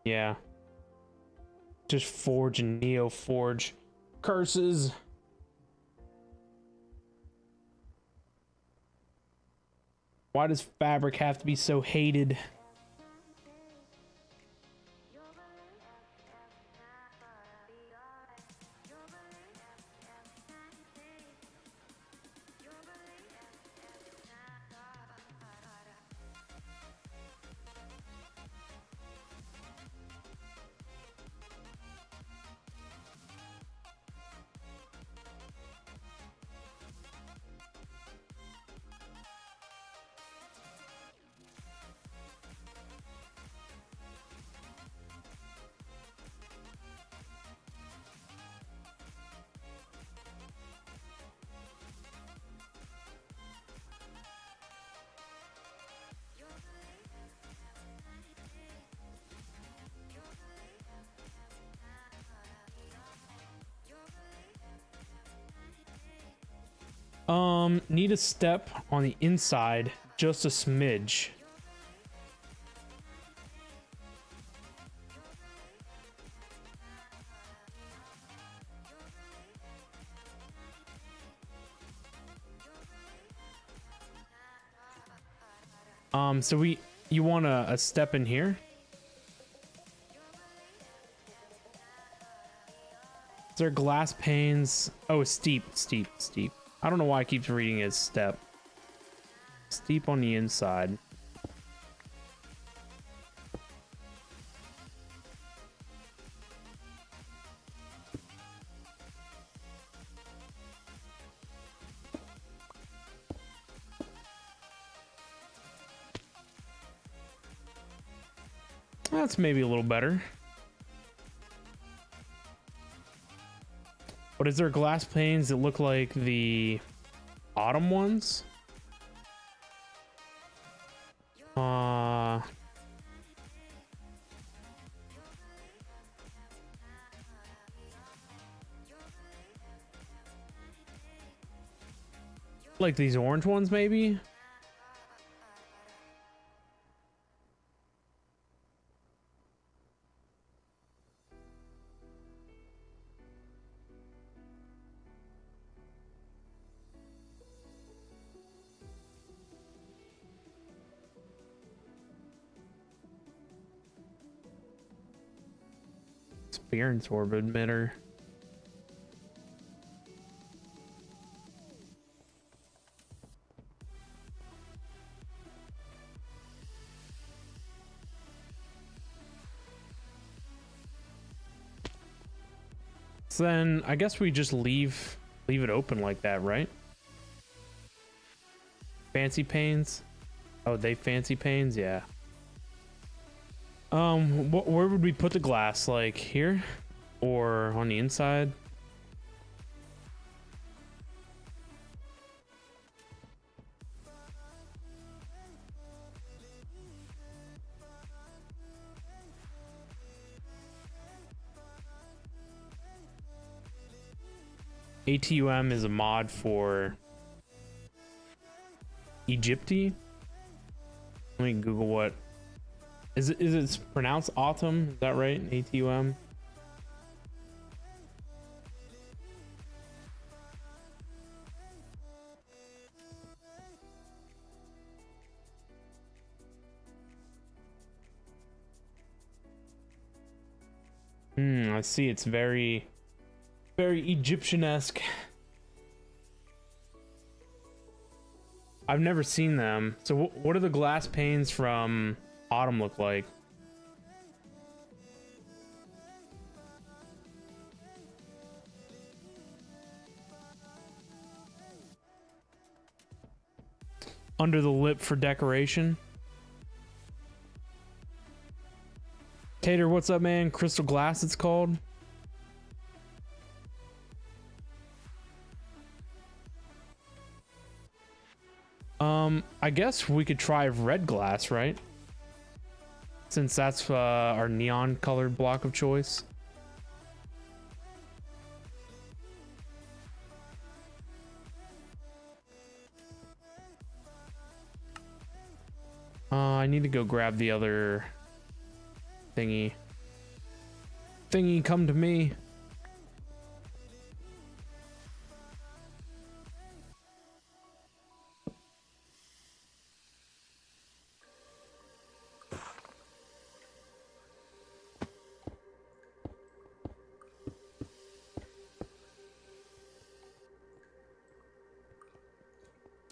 Speaker 1: Yeah. Just Forge and Neo Forge curses. Why does fabric have to be so hated? Need a step on the inside, just a smidge. So you want a step in here? Is there glass panes? Oh, steep. I don't know why I keep reading it as step. Steep on the inside. That's maybe a little better. But is there glass panes that look like the autumn ones? Like these orange ones, maybe? Experience orb emitter. So then I guess we just leave it open like that, right? Fancy panes. Oh, they fancy panes, yeah. Where would we put the glass? Like here, or on the inside? ATUM is a mod for Egypti. Let me Google what is it. Is it pronounced autumn? Is that right? ATUM. I see. It's very Egyptian-esque. I've never seen them. So what do the glass panes from autumn look like? Under the lip for decoration. Tater, what's up, man? Crystal glass, it's called. I guess we could try red glass, right? Since that's our neon colored block of choice. I need to go grab the other thingy. Thingy, come to me.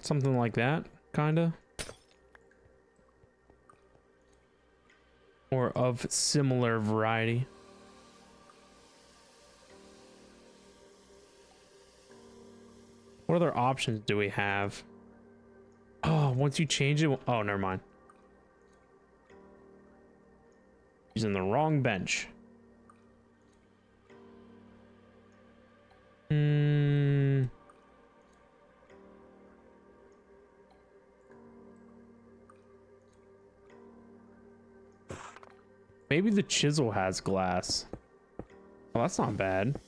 Speaker 1: Something like that, kinda. Or of similar variety. What other options do we have? Oh, once you change it, oh, never mind. Using the wrong bench. Maybe the chisel has glass. Well, that's not bad.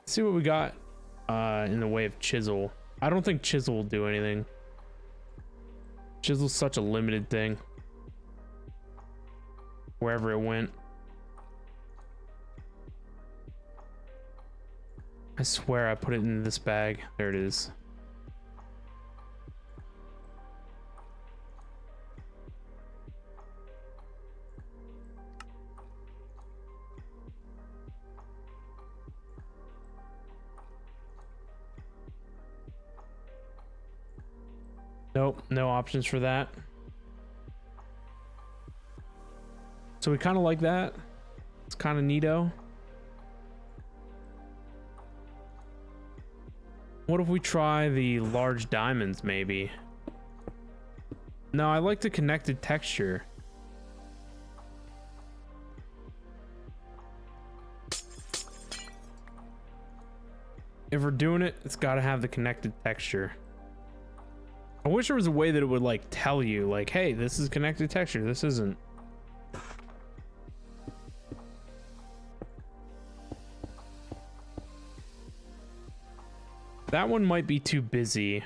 Speaker 1: Let's see what we got in the way of chisel. I don't think chisel will do anything. Chisel's such a limited thing. Wherever it went. I swear I put it in this bag. There it is. Nope, no options for that. So we kind of like that. It's kind of neato. What if we try the large diamonds, maybe? No, I like the connected texture. If we're doing it, it's got to have the connected texture. I wish there was a way that it would like tell you like, hey, this is connected texture, this isn't. That one might be too busy.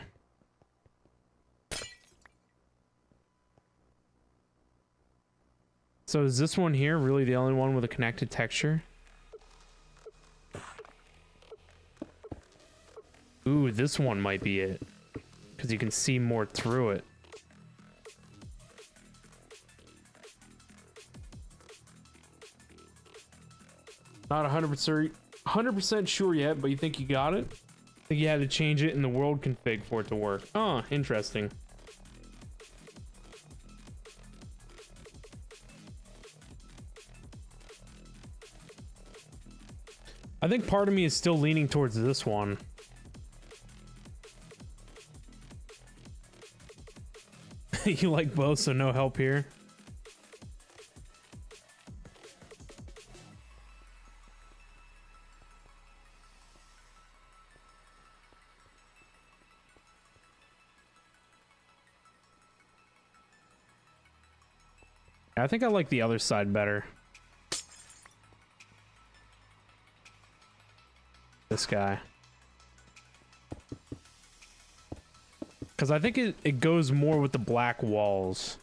Speaker 1: So is this one here really the only one with a connected texture? Ooh, this one might be it. Because you can see more through it. Not 100% sure yet, but you think you got it? Think you had to change it in the world config for it to work. Oh, interesting. I think part of me is still leaning towards this one. You like both, so no help here. I think I like the other side better. This guy. Because I think it goes more with the black walls.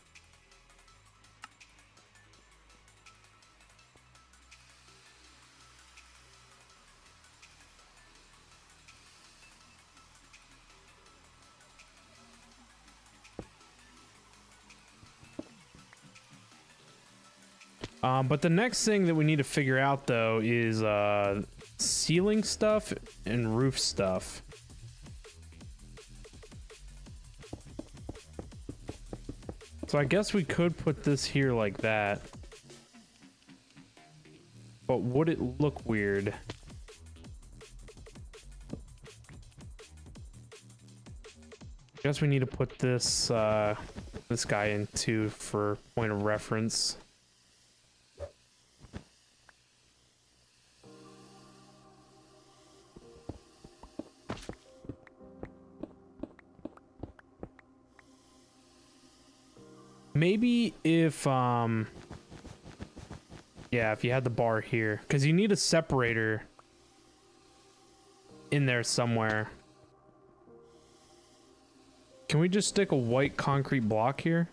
Speaker 1: But the next thing that we need to figure out though is ceiling stuff and roof stuff. So I guess we could put this here like that. But would it look weird? I guess we need to put this this guy in too for point of reference. Maybe if Yeah, if you had the bar here, because you need a separator in there somewhere. Can we just stick a white concrete block here?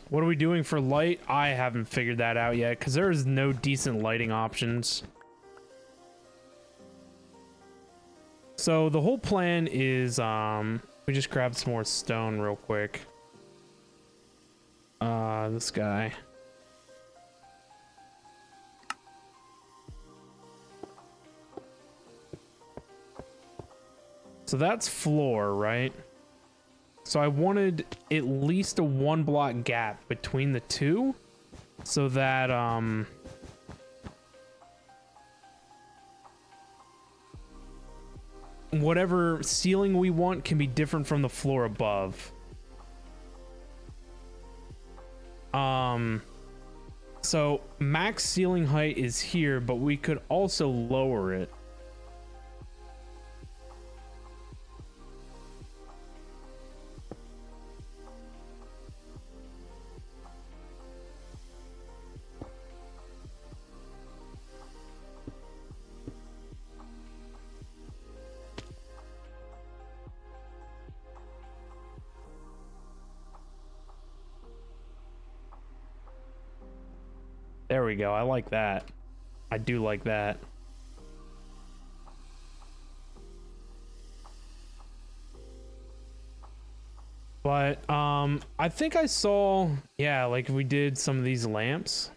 Speaker 1: What are we doing for light? I haven't figured that out yet because there is no decent lighting options. So the whole plan is we just grabbed some more stone real quick. This guy. So that's floor, right? So I wanted at least a 1 block gap between the two so that whatever ceiling we want can be different from the floor above. So max ceiling height is here, but we could also lower it. There we go. I like that. I do like that. But I think I saw, yeah, like if we did some of these lamps,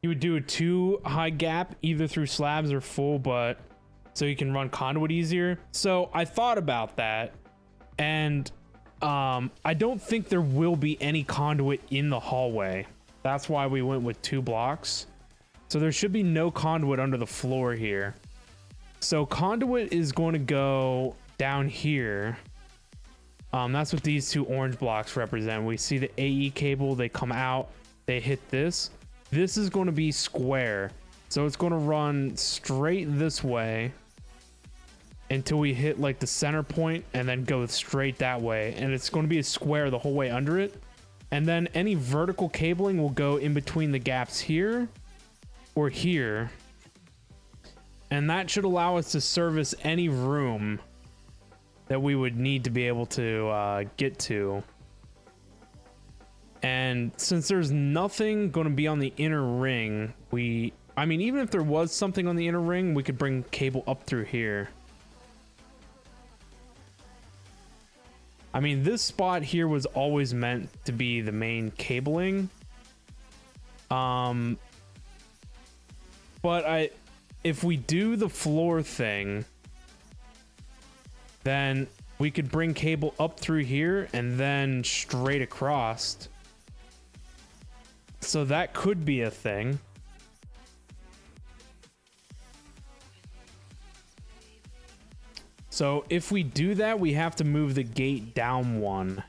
Speaker 1: you would do a 2 high gap either through slabs or full, but so you can run conduit easier. So I thought about that, and I don't think there will be any conduit in the hallway. That's why we went with 2 blocks. So there should be no conduit under the floor here. So conduit is going to go down here. That's what these 2 orange blocks represent. We see the AE cable, they come out, they hit this. This is going to be square. So it's going to run straight this way until we hit like the center point and then go straight that way. And it's going to be a square the whole way under it. And then any vertical cabling will go in between the gaps here or here. And that should allow us to service any room that we would need to be able to get to. And since there's nothing going to be on the inner ring, I mean, even if there was something on the inner ring, we could bring cable up through here. I mean, this spot here was always meant to be the main cabling. But if we do the floor thing, then we could bring cable up through here and then straight across. So that could be a thing. So if we do that, we have to move the gate down 1.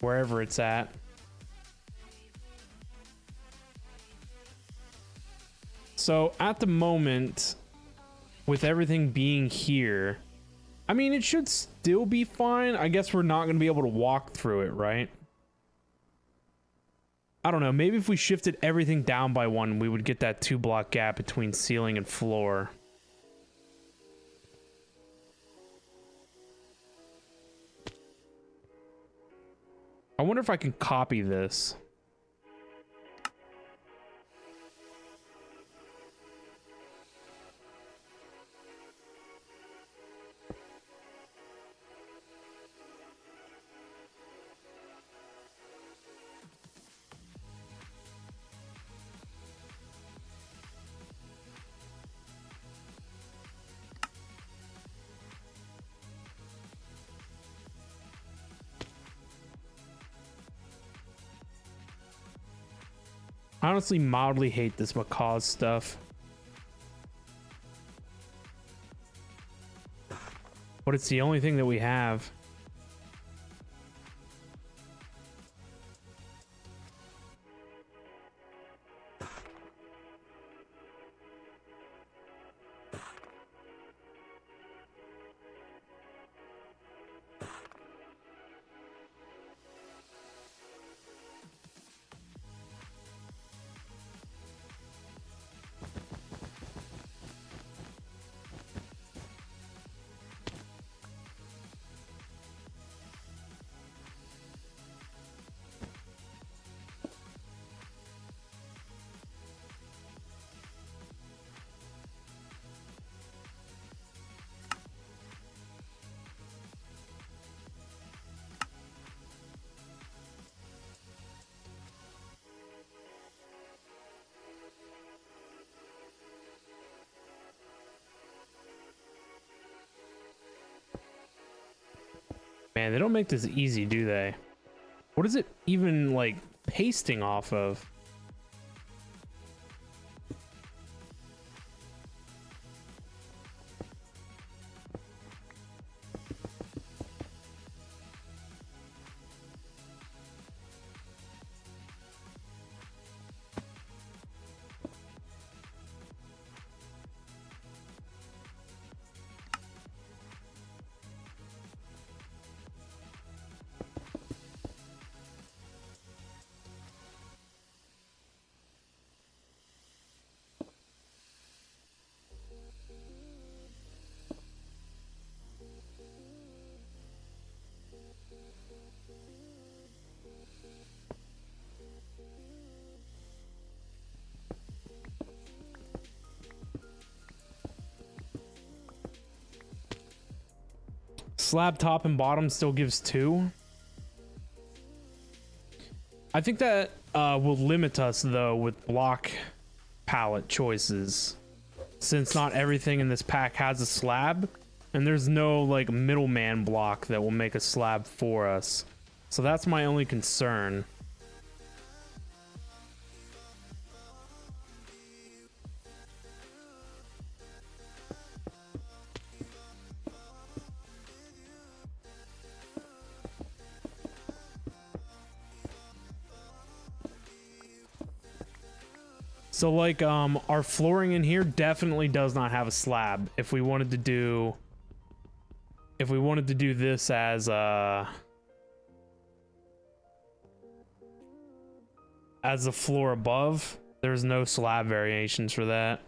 Speaker 1: Wherever it's at. So at the moment, with everything being here, I mean, it should still be fine. I guess we're not going to be able to walk through it, right? I don't know. Maybe if we shifted everything down by 1, we would get that 2 block gap between ceiling and floor. I wonder if I can copy this. I honestly mildly hate this macaw stuff. But it's the only thing that we have. Man, they don't make this easy, do they? What is it even like pasting off of? Slab top and bottom still gives 2. I think that will limit us though with block palette choices, since not everything in this pack has a slab, and there's no like middleman block that will make a slab for us. So that's my only concern. So like our flooring in here definitely does not have a slab. If we wanted to do this as the floor above, there's no slab variations for that.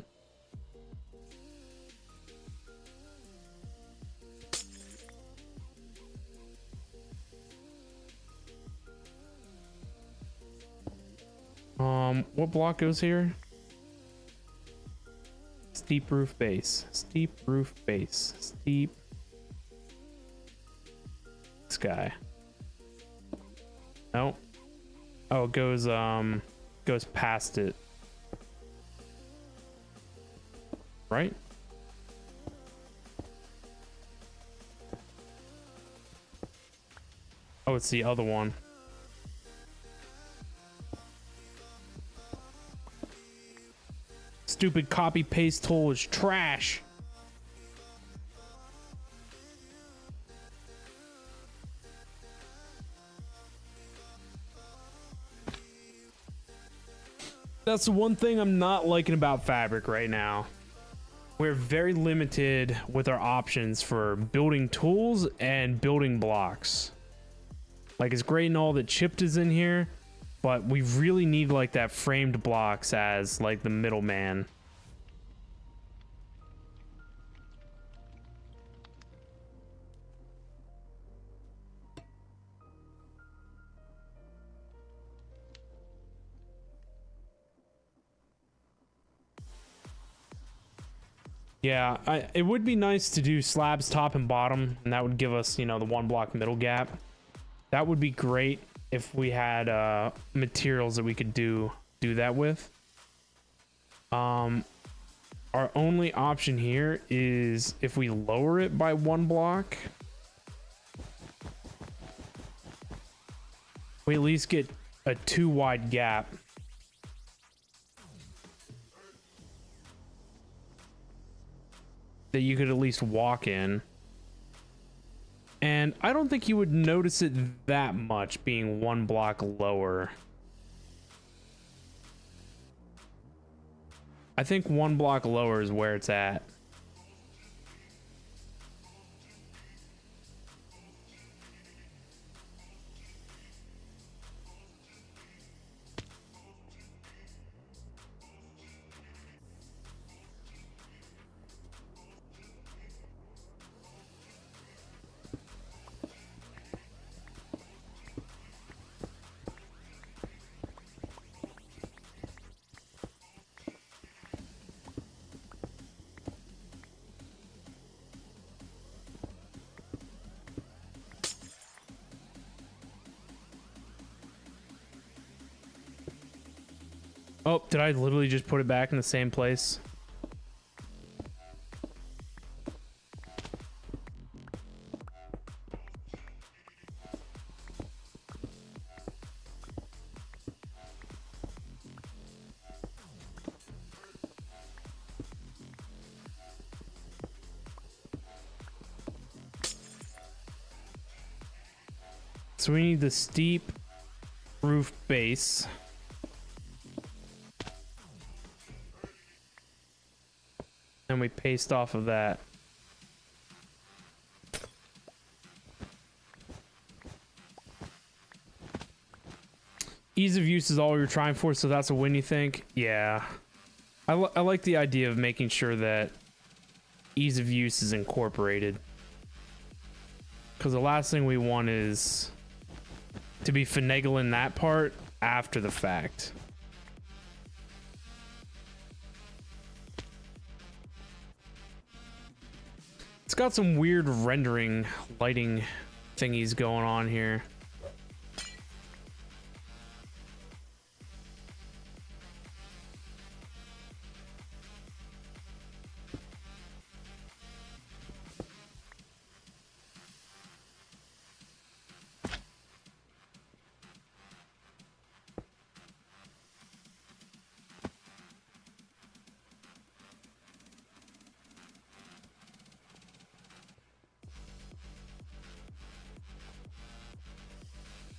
Speaker 1: What block goes here? Steep roof base. Steep roof base. Steep. This guy. No. Oh, it goes past it. Right? Oh, it's the other one. Stupid copy paste tool is trash. That's the one thing I'm not liking about Fabric right now. We're very limited with our options for building tools and building blocks. Like, it's great and all that Chipped is in here, but we really need like that framed blocks as like the middleman. Yeah, it would be nice to do slabs top and bottom, and that would give us, you know, the 1 block middle gap. That would be great if we had materials that we could do that with. Our only option here is if we lower it by 1 block, we at least get a 2 wide gap. That you could at least walk in. And I don't think you would notice it that much being 1 block lower. I think 1 block lower is where it's at. Oh, did I literally just put it back in the same place? So we need the steep roof base. And we paste off of that. Ease of use is all you're trying for, so that's a win, you think? Yeah. I like the idea of making sure that ease of use is incorporated. Because the last thing we want is to be finagling that part after the fact. It's got some weird rendering lighting thingies going on here.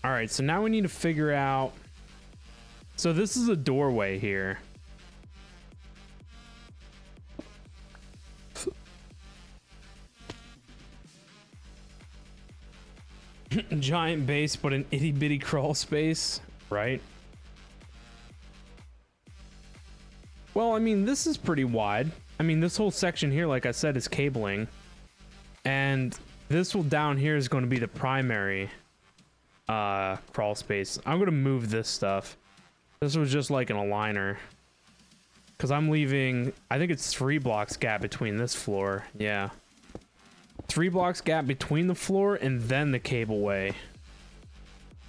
Speaker 1: All right, so now we need to figure out. So this is a doorway here. Giant base, but an itty bitty crawl space, right? Well, I mean, this is pretty wide. I mean, this whole section here, like I said, is cabling. And this will down here is going to be the primary crawl space. I'm gonna move this stuff. This was just like an aligner because I'm leaving, I think it's 3 blocks gap between this floor. Yeah, 3 blocks gap between the floor and then the cableway.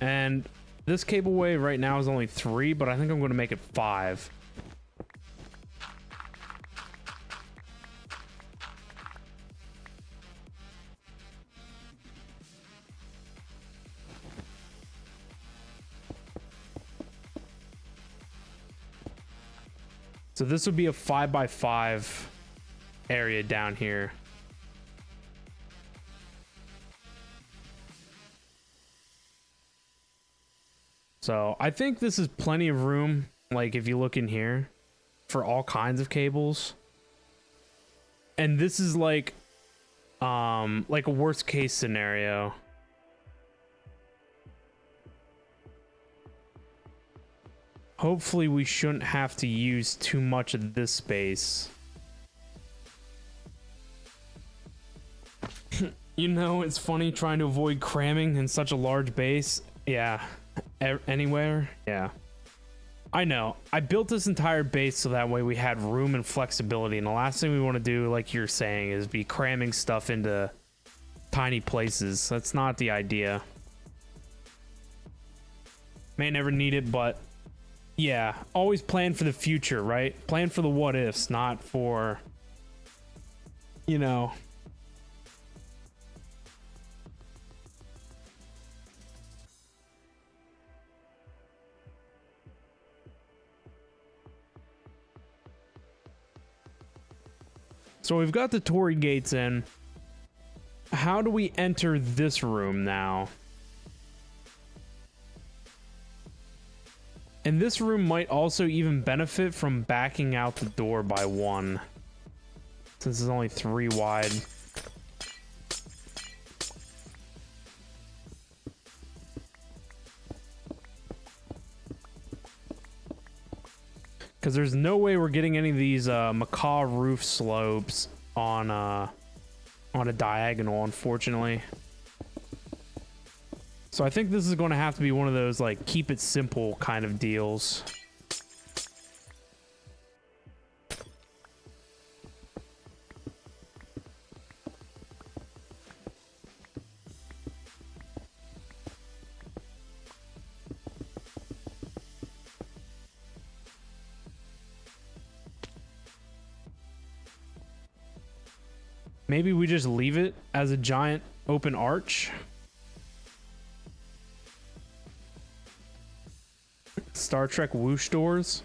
Speaker 1: And this cableway right now is only 3, but I think I'm going to make it 5. So this would be a 5x5 area down here. So I think this is plenty of room, like if you look in here, for all kinds of cables. And this is like a worst case scenario. Hopefully we shouldn't have to use too much of this space. You know, it's funny trying to avoid cramming in such a large base. Yeah, anywhere. Yeah, I know. I built this entire base so that way we had room and flexibility. And the last thing we want to do, like you're saying, is be cramming stuff into tiny places. That's not the idea. May never need it, but yeah, always plan for the future, right? Plan for the what ifs, not for, you know. So we've got the Torii gates in. How do we enter this room now? And this room might also even benefit from backing out the door by 1. Since it's only 3 wide. Because there's no way we're getting any of these macaw roof slopes on a diagonal, unfortunately. So I think this is going to have to be one of those like keep it simple kind of deals. Maybe we just leave it as a giant open arch. Star Trek whoosh doors.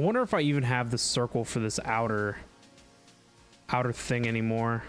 Speaker 1: wonder if I even have the circle for this outer thing anymore.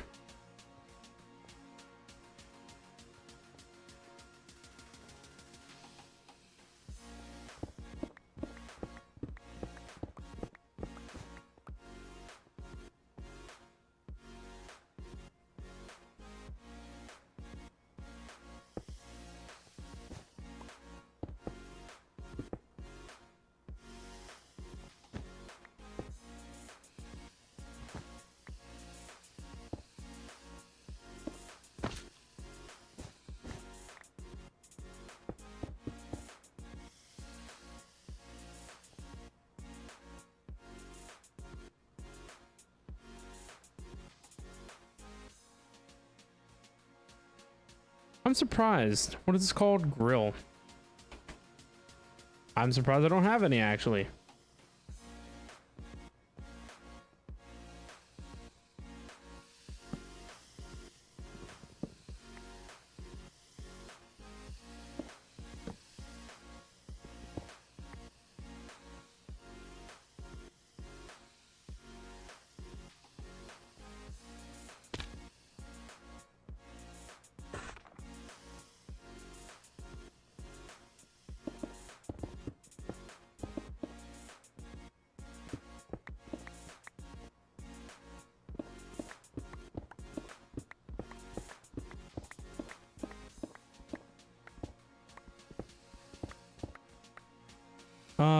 Speaker 1: I'm surprised. What is this called? Grill. I'm surprised I don't have any, actually.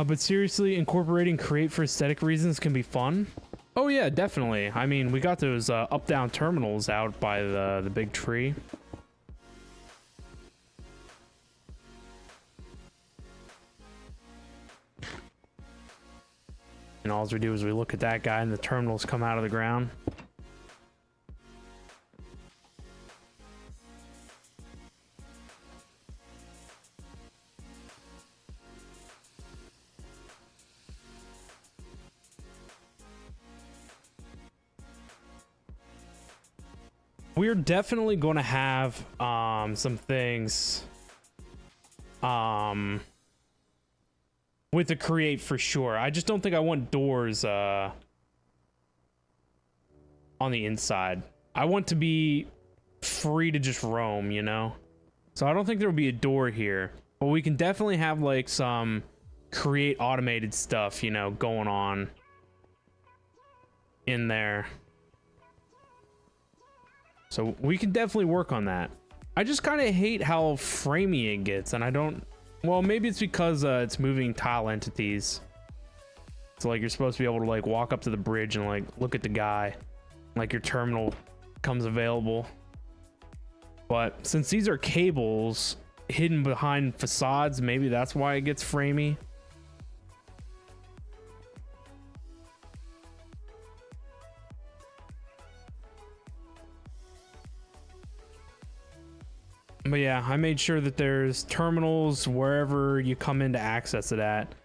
Speaker 1: But seriously, incorporating create for aesthetic reasons can be fun. Oh yeah, definitely. I mean, we got those up-down terminals out by the big tree. And all we do is we look at that guy and the terminals come out of the ground. We're definitely going to have some things with the create for sure. I just don't think I want doors on the inside. I want to be free to just roam, you know? So I don't think there'll be a door here, but we can definitely have like some create automated stuff, you know, going on in there. So we can definitely work on that. I just kind of hate how framey it gets, and I don't... Well, maybe it's because it's moving tile entities. So, like, you're supposed to be able to, like, walk up to the bridge and, like, look at the guy. Like, your terminal comes available. But since these are cables hidden behind facades, maybe that's why it gets framey. But yeah, I made sure that there's terminals wherever you come in to access it at.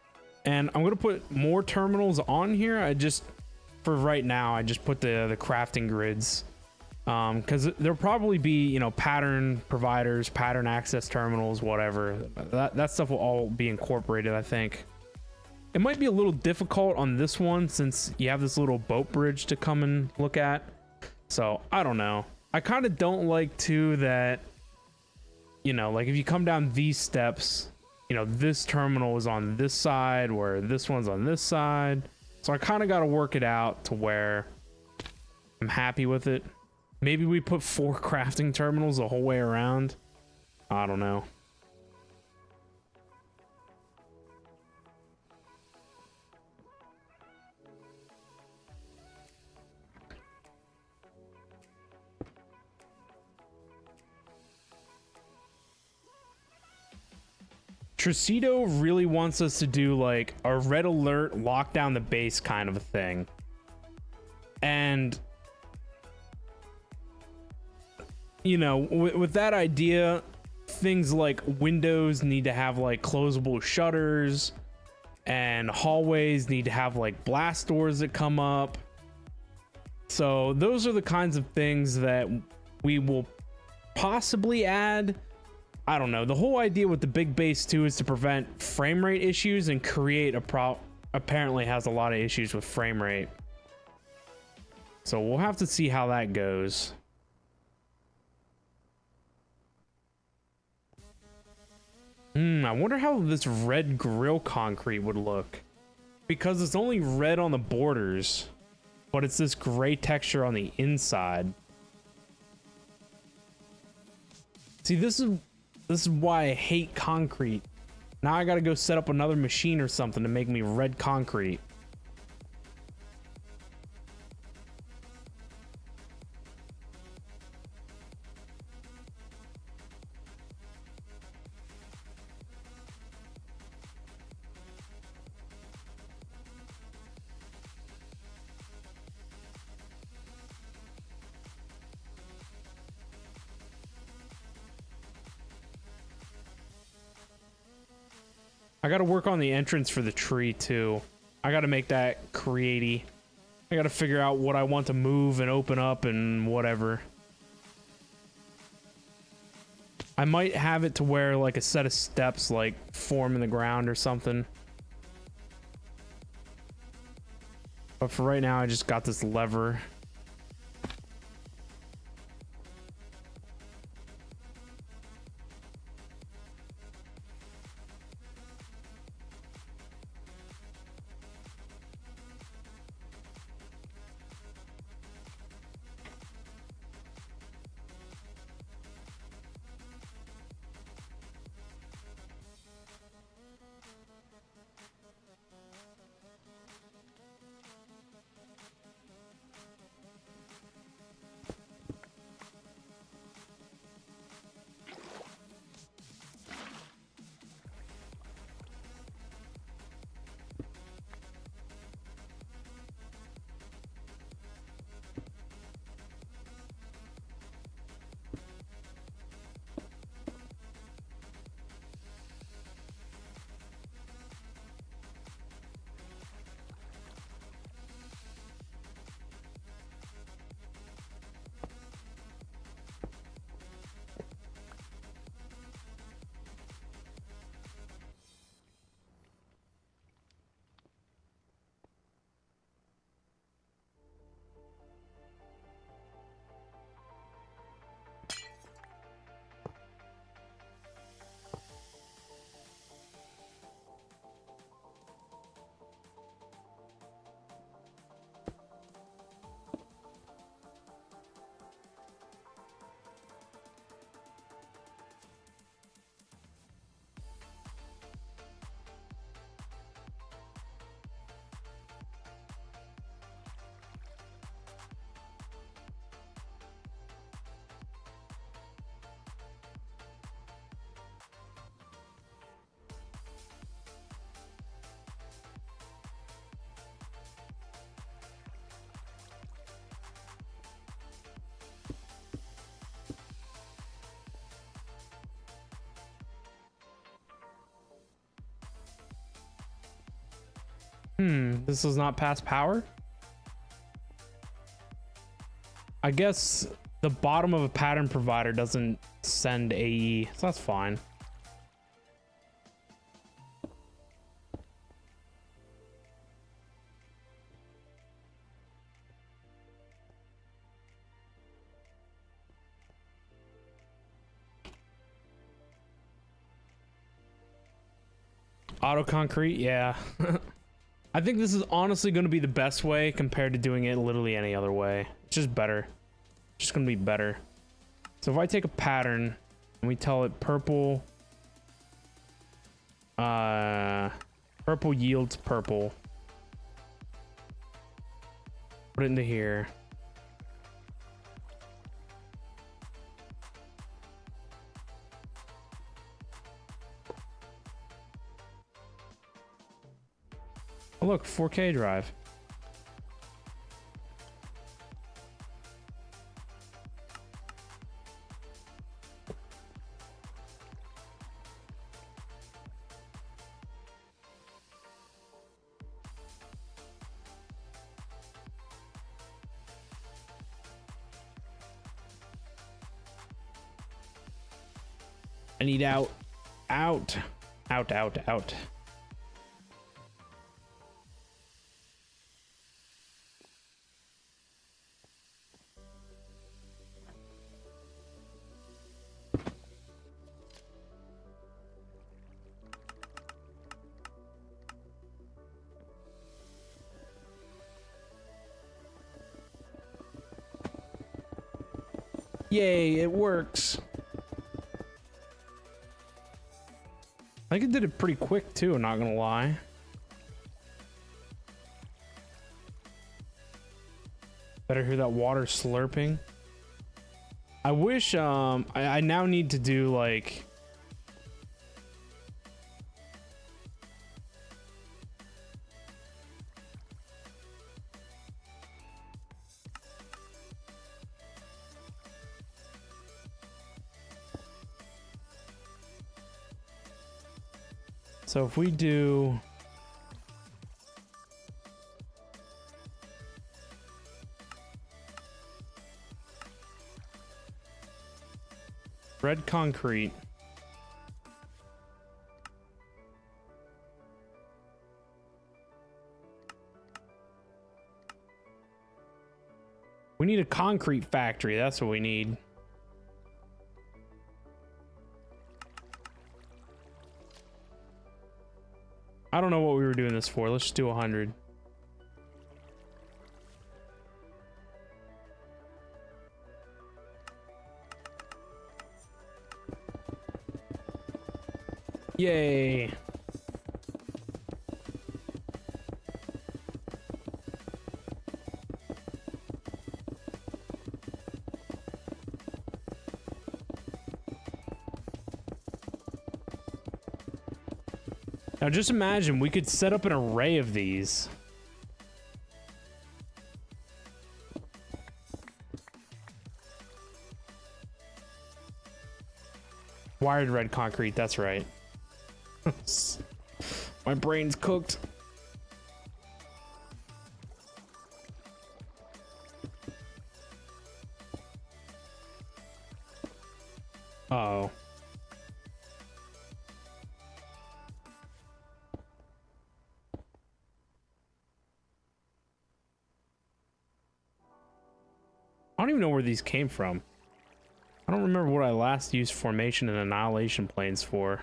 Speaker 1: And I'm going to put more terminals on here. For right now, I just put the crafting grids. Because there'll probably be, you know, pattern providers, pattern access terminals, whatever. That stuff will all be incorporated, I think. It might be a little difficult on this one since you have this little boat bridge to come and look at. So, I don't know. I kind of don't like, too, that... You know, like if you come down these steps, you know, this terminal is on this side where this one's on this side. So I kind of got to work it out to where I'm happy with it. Maybe we put 4 crafting terminals the whole way around. I don't know. Trucido really wants us to do like a red alert, lock down the base kind of a thing. And, you know, with that idea, things like windows need to have like closable shutters, and hallways need to have like blast doors that come up. So those are the kinds of things that we will possibly add. I don't know. The whole idea with the big base too is to prevent frame rate issues and create a apparently has a lot of issues with frame rate. So we'll have to see how that goes. I wonder how this red grill concrete would look. Because it's only red on the borders, but it's this gray texture on the inside. See, this is why I hate concrete. Now I gotta go set up another machine or something to make me red concrete. I gotta work on the entrance for the tree too. I gotta make that creaty. I gotta figure out what I want to move and open up and whatever. I might have it to where like a set of steps like form in the ground or something. But for right now, I just got this lever. This does not pass power? I guess the bottom of a pattern provider doesn't send AE, so that's fine. Auto concrete, yeah. I think this is honestly going to be the best way compared to doing it literally any other way. It's just better. It's just going to be better. So if I take a pattern and we tell it purple, purple yields purple. Put it into here. Oh, look, 4K drive. I need out. Yay, it works. I think it did it pretty quick too, I'm not gonna lie. Better hear that water slurping. I wish I now need to do like so if we do red concrete. We need a concrete factory. That's what we need. I don't know what we were doing this for. Let's just do 100. Yay. Now just imagine we could set up an array of these. Wired red concrete, that's right. My brain's cooked. Uh-oh. I don't even know where these came from. I don't remember what I last used formation and annihilation planes for.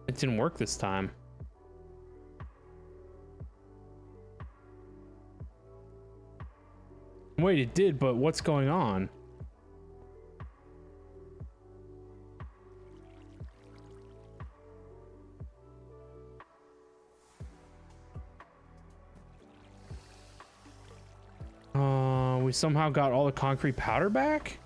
Speaker 1: It didn't work this time. Wait, it did, but what's going on? We somehow got all the concrete powder back?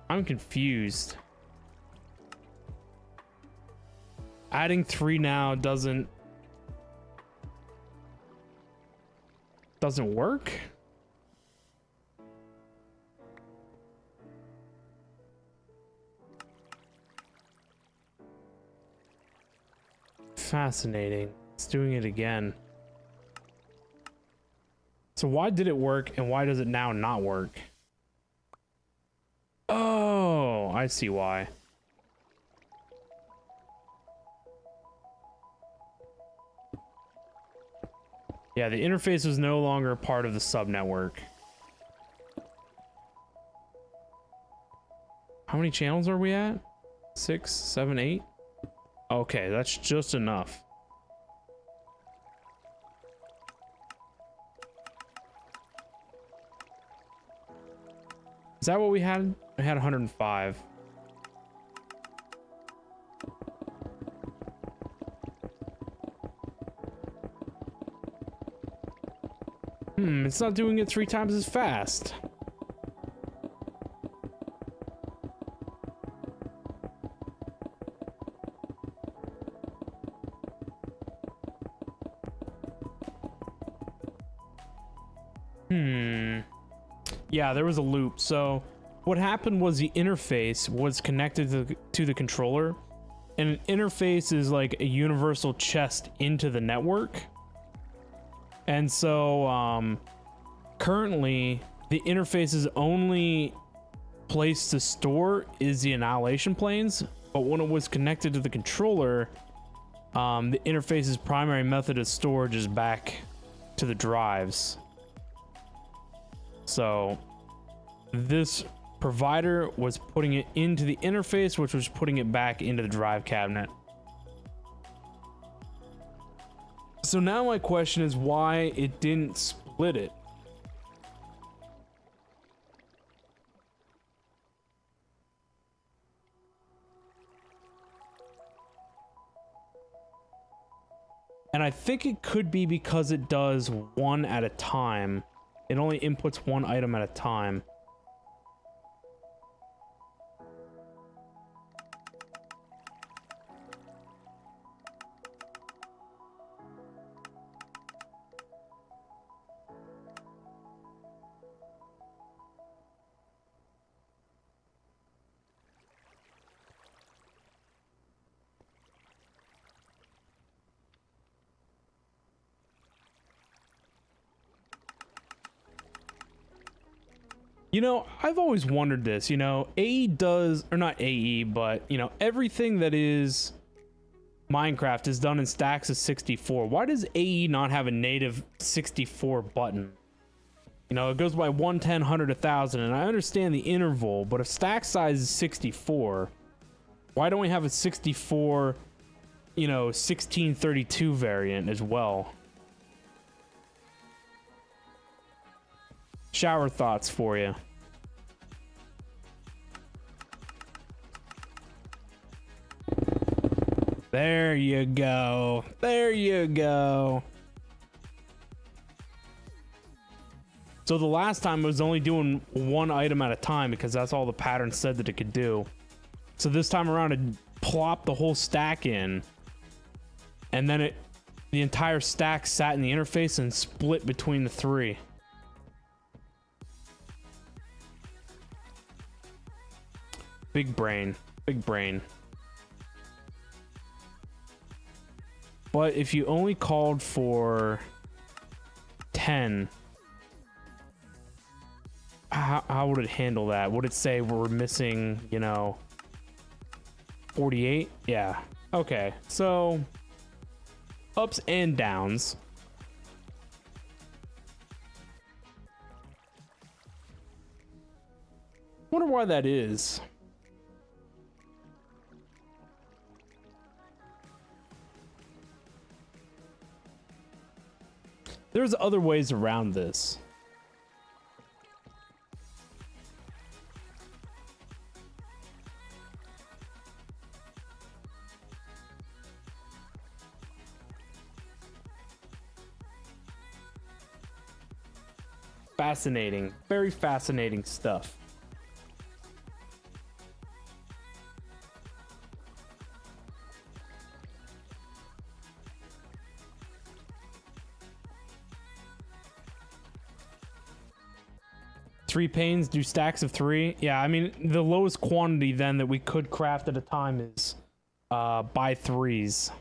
Speaker 1: I'm confused. Adding 3 now doesn't work? Fascinating. It's doing it again. So why did it work and why does it now not work? Oh, I see why. Yeah, the interface was no longer a part of the subnetwork. How many channels are we at? 6, 7, 8? Okay, that's just enough. Is that what we had? I had 105. It's not doing it 3 times as fast. Yeah, there was a loop. So what happened was the interface was connected to the controller, and an interface is like a universal chest into the network. And so currently the interface's only place to store is the Annihilation planes, but when it was connected to the controller, the interface's primary method of storage is back to the drives. So this provider was putting it into the interface, which was putting it back into the drive cabinet. So now my question is why it didn't split it. And I think it could be because it does one at a time. It only inputs one item at a time. You know, I've always wondered this, you know, AE does, or not AE, but, you know, everything that is Minecraft is done in stacks of 64. Why does AE not have a native 64 button? You know, it goes by 110, 100, 1000, and I understand the interval, but if stack size is 64, why don't we have a 64, you know, 1632 variant as well? Shower thoughts for you. There you go. There you go. So the last time it was only doing one item at a time because that's all the pattern said that it could do. So this time around it plopped the whole stack in. And then the entire stack sat in the interface and split between the 3. Big brain. Big brain. But if you only called for 10, how would it handle that? Would it say we're missing, you know, 48? Yeah. Okay. So ups and downs. Wonder why that is. There's other ways around this. Fascinating. Very fascinating stuff. Three panes do stacks of 3. Yeah, I mean, the lowest quantity then that we could craft at a time is by 3s.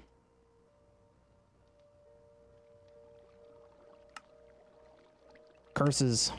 Speaker 1: Curses.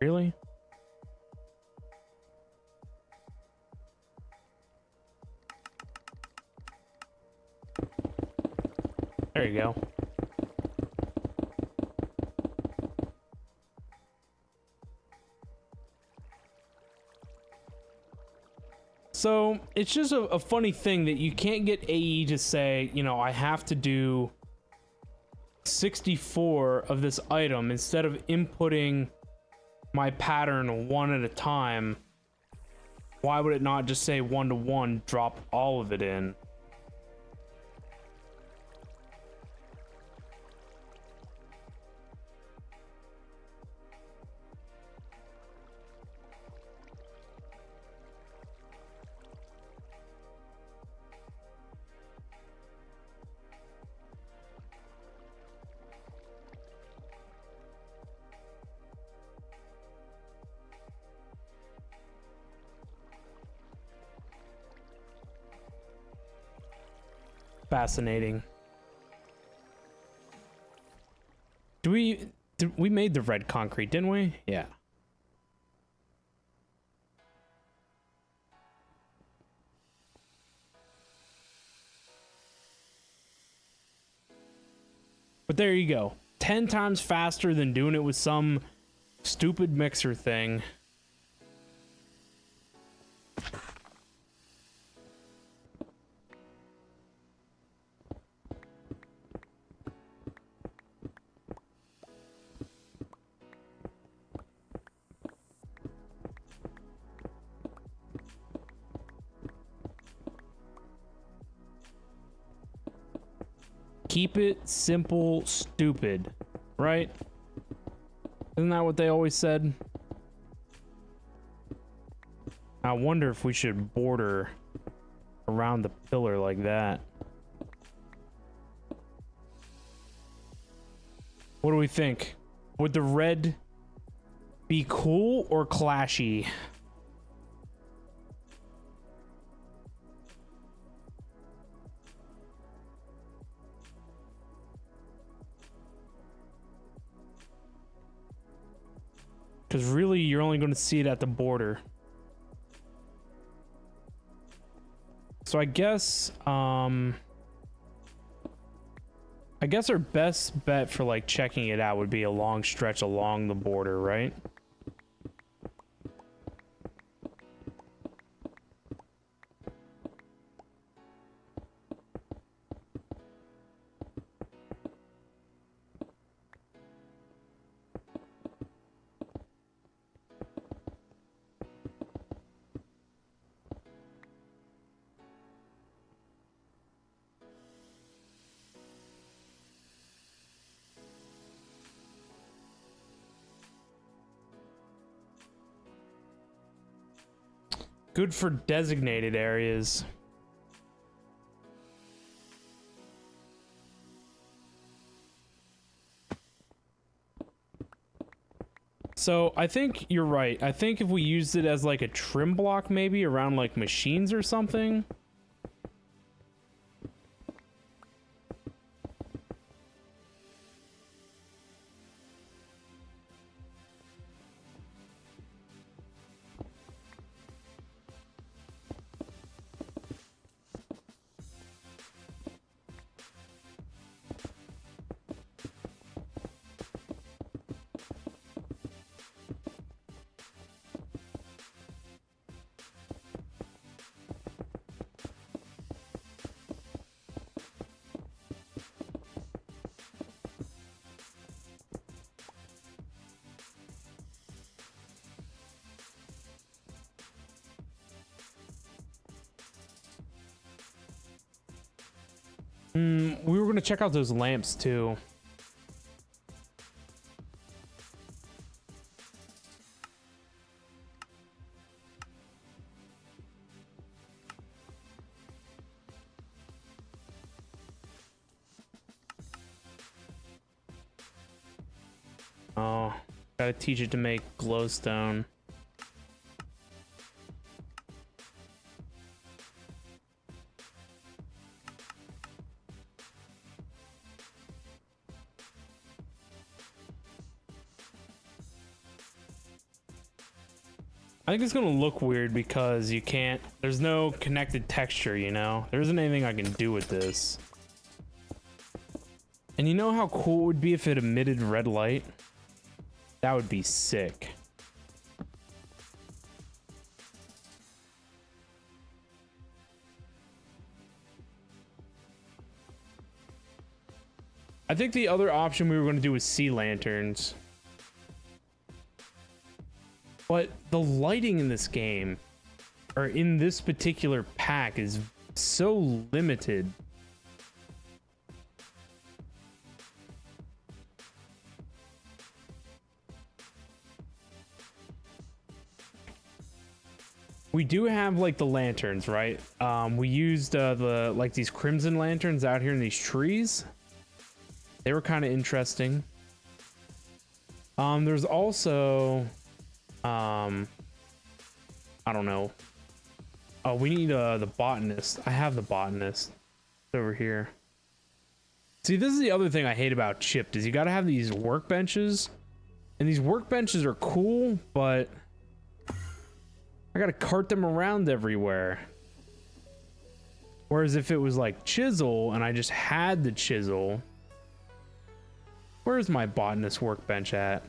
Speaker 1: Really? There you go. So it's just a funny thing that you can't get AE to say, you know, I have to do 64 of this item instead of inputting my pattern one at a time. Why would it not just say 1 to 1, drop all of it in? Fascinating. We made the red concrete, didn't we? Yeah. But there you go. 10 times faster than doing it with some stupid mixer thing. Keep it simple, stupid, right? Isn't that what they always said? I wonder if we should border around the pillar like that. What do we think? Would the red be cool or clashy? Because really, you're only going to see it at the border. So I guess our best bet for like checking it out would be a long stretch along the border, right? Good for designated areas. So I think you're right. I think if we used it as like a trim block maybe around like machines or something. We were gonna check out those lamps too. Oh, gotta teach it to make glowstone. I think it's gonna look weird because you can't, there's no connected texture, you know? There isn't anything I can do with this. And you know how cool it would be if it emitted red light? That would be sick. I think the other option we were going to do was sea lanterns. But the lighting in this game, or in this particular pack, is so limited. We do have like the lanterns, right? We used the like these crimson lanterns out here in these trees. They were kind of interesting. There's also I don't know. Oh, we need the botanist. I have the botanist. It's over here. See, this is the other thing I hate about Chipped is you got to have these workbenches, and these workbenches are cool, but I gotta cart them around everywhere. Whereas if it was like chisel and I just had the chisel. Where's my botanist workbench at?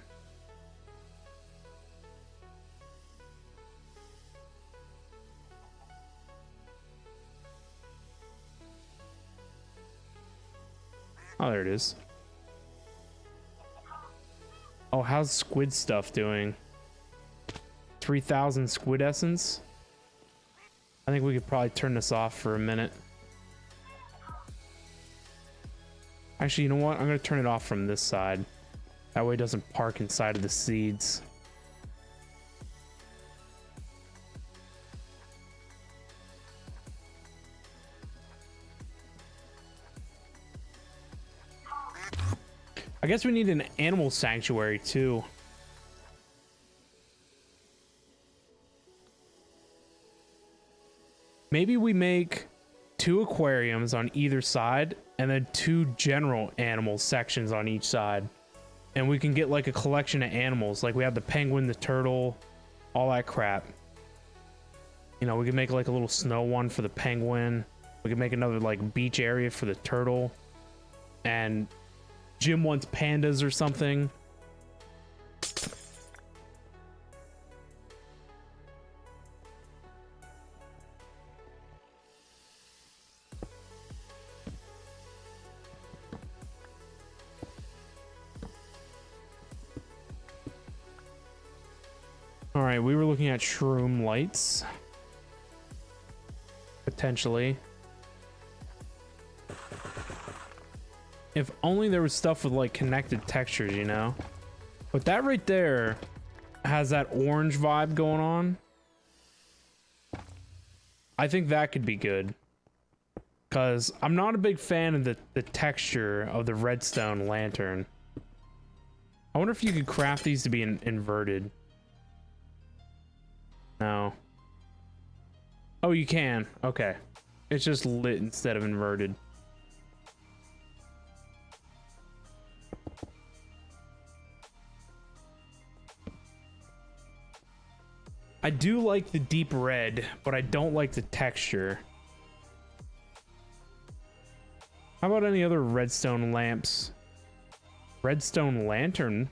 Speaker 1: Oh, there it is. Oh, how's squid stuff doing? 3,000 squid essence. I think we could probably turn this off for a minute. Actually, you know what? I'm going to turn it off from this side. That way it doesn't park inside of the seeds. I guess we need an animal sanctuary too. Maybe we make 2 aquariums on either side and then 2 general animal sections on each side. And we can get like a collection of animals. Like we have the penguin, the turtle, all that crap. You know, we can make like a little snow one for the penguin. We can make another like beach area for the turtle. And Jim wants pandas or something. All right, we were looking at shroom lights. Potentially. If only there was stuff with like connected textures, you know? But that right there has that orange vibe going on. I think that could be good. Because I'm not a big fan of the texture of the redstone lantern. I wonder if you could craft these to be inverted. No. Oh, you can. Okay. It's just lit instead of inverted. I do like the deep red, but I don't like the texture. How about any other redstone lamps? Redstone lantern?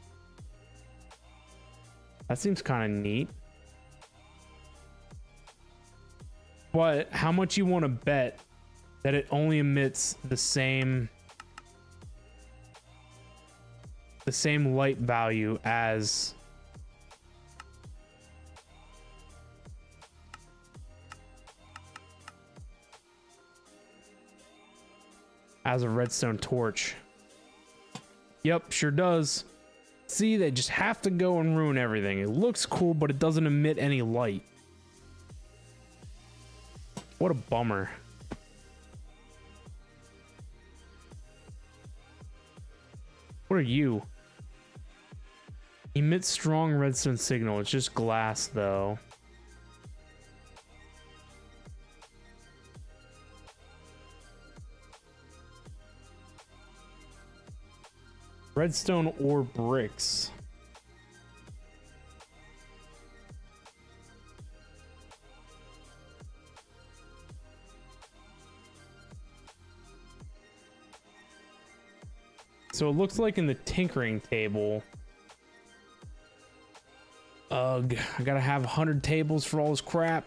Speaker 1: That seems kind of neat. But how much you want to bet that it only emits the same light value as a redstone torch? Yep, sure does. See, they just have to go and ruin everything. It looks cool, but it doesn't emit any light. What a bummer. What are you? Emits strong redstone signal. It's just glass, though. Redstone or bricks. So it looks like in the tinkering table. Ugh, I gotta have 100 tables for all this crap.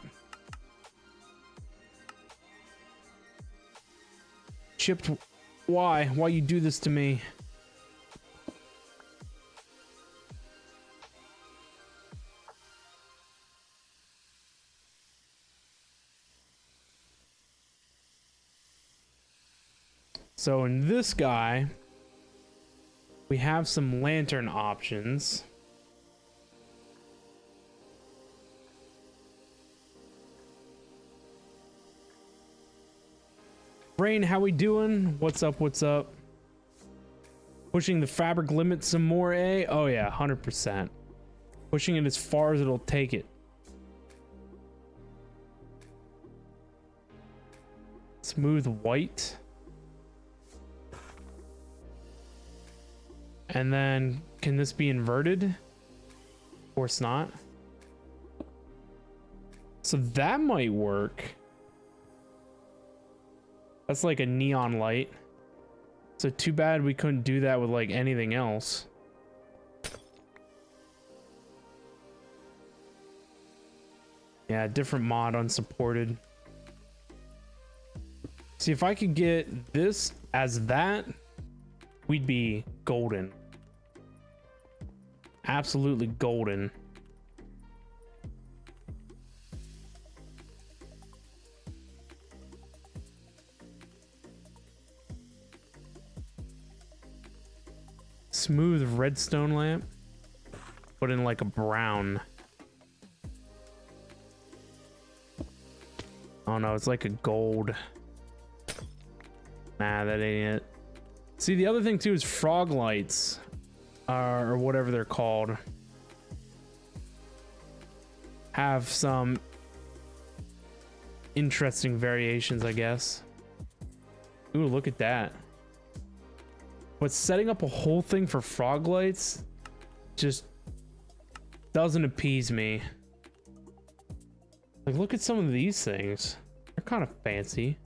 Speaker 1: Chipped, why? Why you do this to me? So in this guy, we have some lantern options. Rain, how we doing? What's up? What's up? Pushing the fabric limit some more, eh? Oh yeah, 100%. Pushing it as far as it'll take it. Smooth white. And then, can this be inverted? Of course not. So that might work. That's like a neon light. So too bad we couldn't do that with like anything else. Yeah, different mod unsupported. See, if I could get this as that, we'd be golden. Absolutely golden. Smooth redstone lamp. Put in like a brown. Oh no, it's like a gold. Nah, that ain't it. See, the other thing too is frog lights. Or whatever they're called. Have some interesting variations, I guess. Ooh, look at that. But setting up a whole thing for frog lights just doesn't appease me. Like, look at some of these things. They're kind of fancy.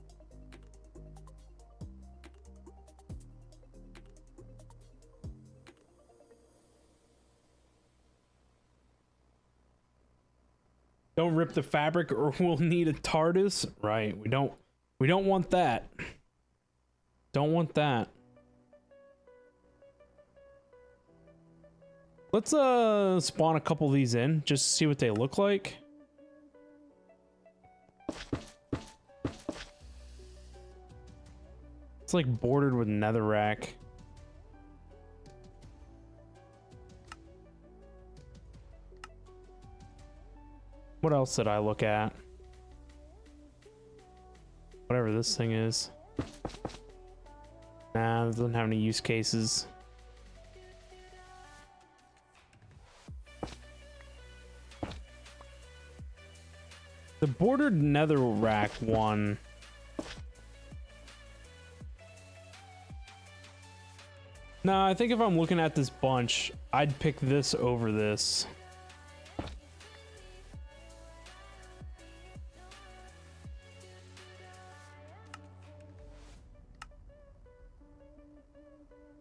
Speaker 1: Don't rip the fabric or we'll need a TARDIS. Right, we don't want that. Don't want that. Let's spawn a couple of these in just to see what they look like. It's like bordered with netherrack. What else did I look at? Whatever this thing is. Nah, it doesn't have any use cases. The bordered netherrack one. Nah, I think if I'm looking at this bunch, I'd pick this over this.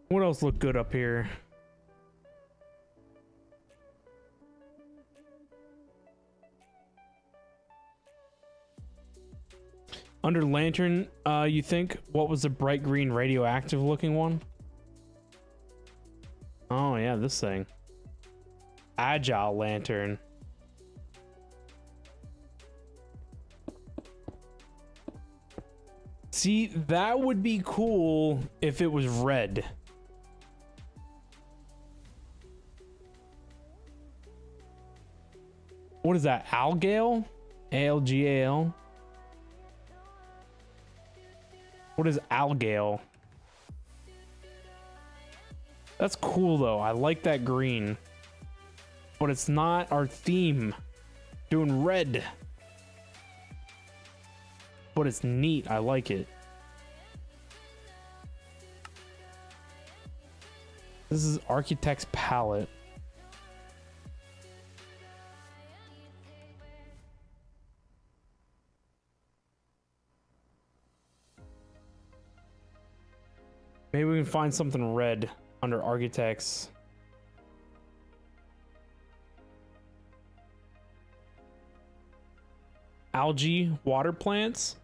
Speaker 1: What else look good up here? Under lantern, you think? What was the bright green radioactive looking one? Oh yeah, this thing. Agile lantern. See, that would be cool if it was red. What is that? Algale? ALGAL? What is Algale? That's cool though. I like that green. But it's not our theme. Doing red. But it's neat. I like it. This is Architect's Palette. Maybe we can find something red under architects. Algae water plants?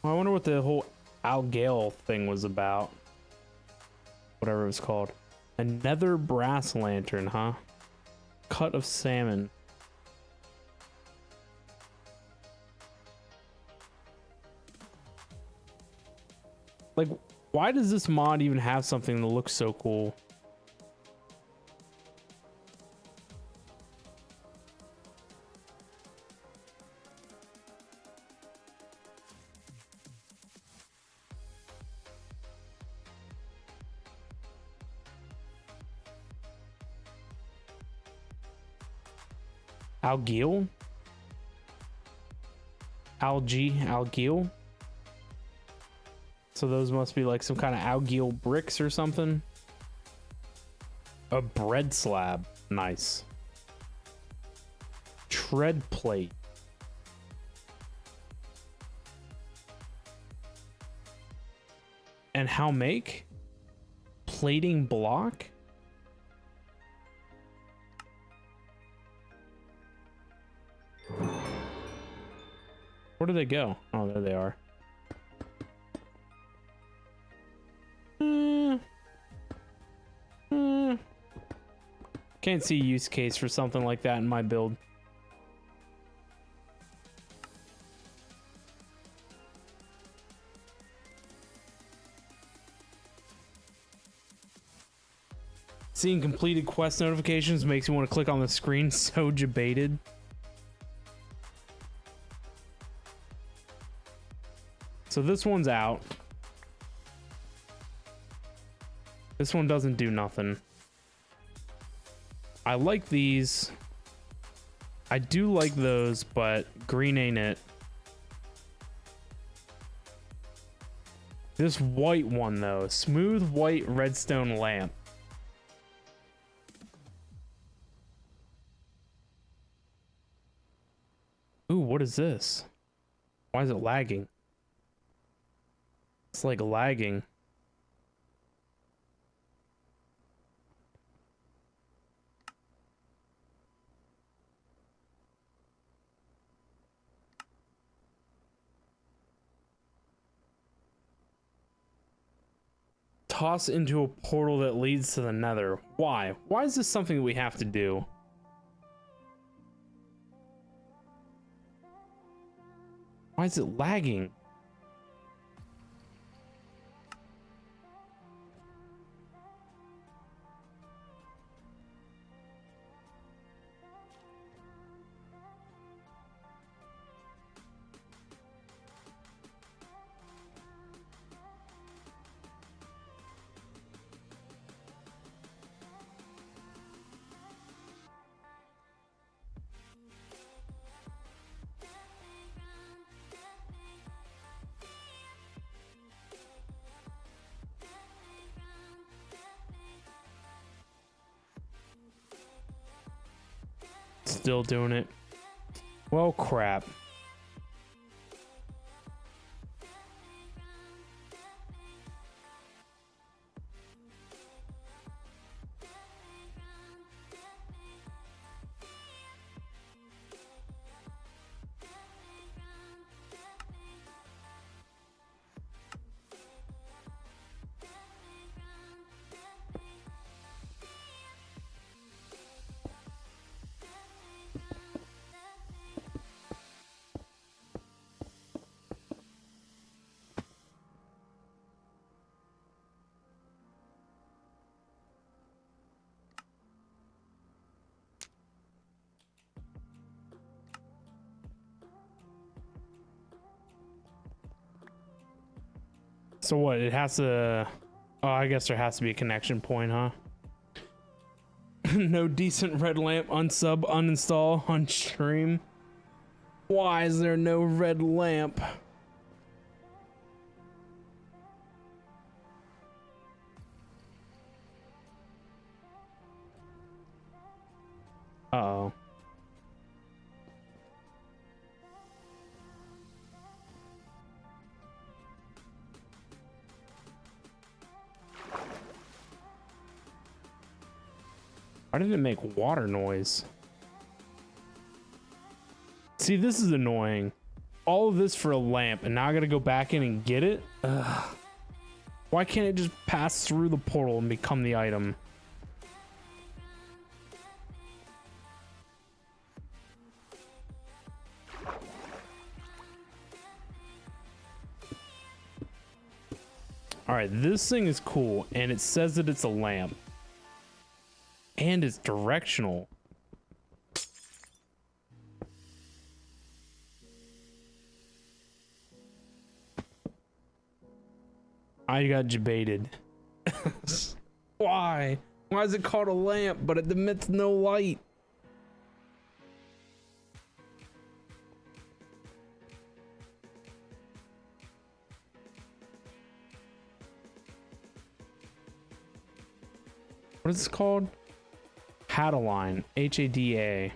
Speaker 1: Well, I wonder what the whole algal thing was about. Whatever it was called. A nether brass lantern, huh? Cut of salmon. Like, why does this mod even have something that looks so cool? Algil? Algil? So those must be like some kind of algil bricks or something. A bread slab. Nice. Tread plate. And how make? Plating block? Where do they go? Oh, there they are. Can't see a use case for something like that in my build. Seeing completed quest notifications makes me want to click on the screen. So debated. So this one's out. This one doesn't do nothing. I like these. I do like those, but green ain't it. This white one though, smooth white redstone lamp. Ooh, what is this? Why is it lagging? It's like lagging. Toss into a portal that leads to the nether. Why? Why is this something that we have to do? Why is it lagging? Still doing it. Well, crap. So what? It has to... Oh, I guess there has to be a connection point, huh? No decent red lamp. Unsub, uninstall, unstream. Why is there no red lamp? Uh-oh. Why did it make water noise? See, this is annoying. All of this for a lamp, and now I gotta go back in and get it? Ugh. Why can't it just pass through the portal and become the item? All right, this thing is cool, and it says that it's a lamp. And it's directional. I got debated. Why? Why is it called a lamp, but it emits no light? What is this called? Hadaline. H-A-D-A.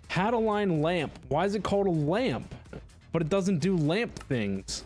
Speaker 1: Hadaline lamp. Why is it called a lamp? But it doesn't do lamp things.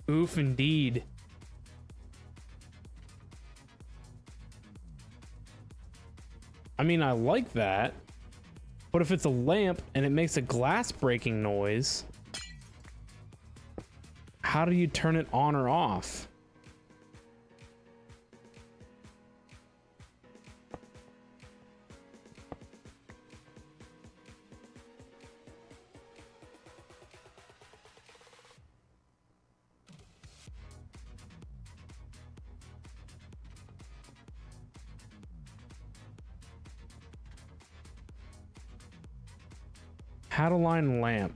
Speaker 1: Oof, indeed. I mean, I like that, but if it's a lamp and it makes a glass breaking noise, how do you turn it on or off? Hadaline lamp.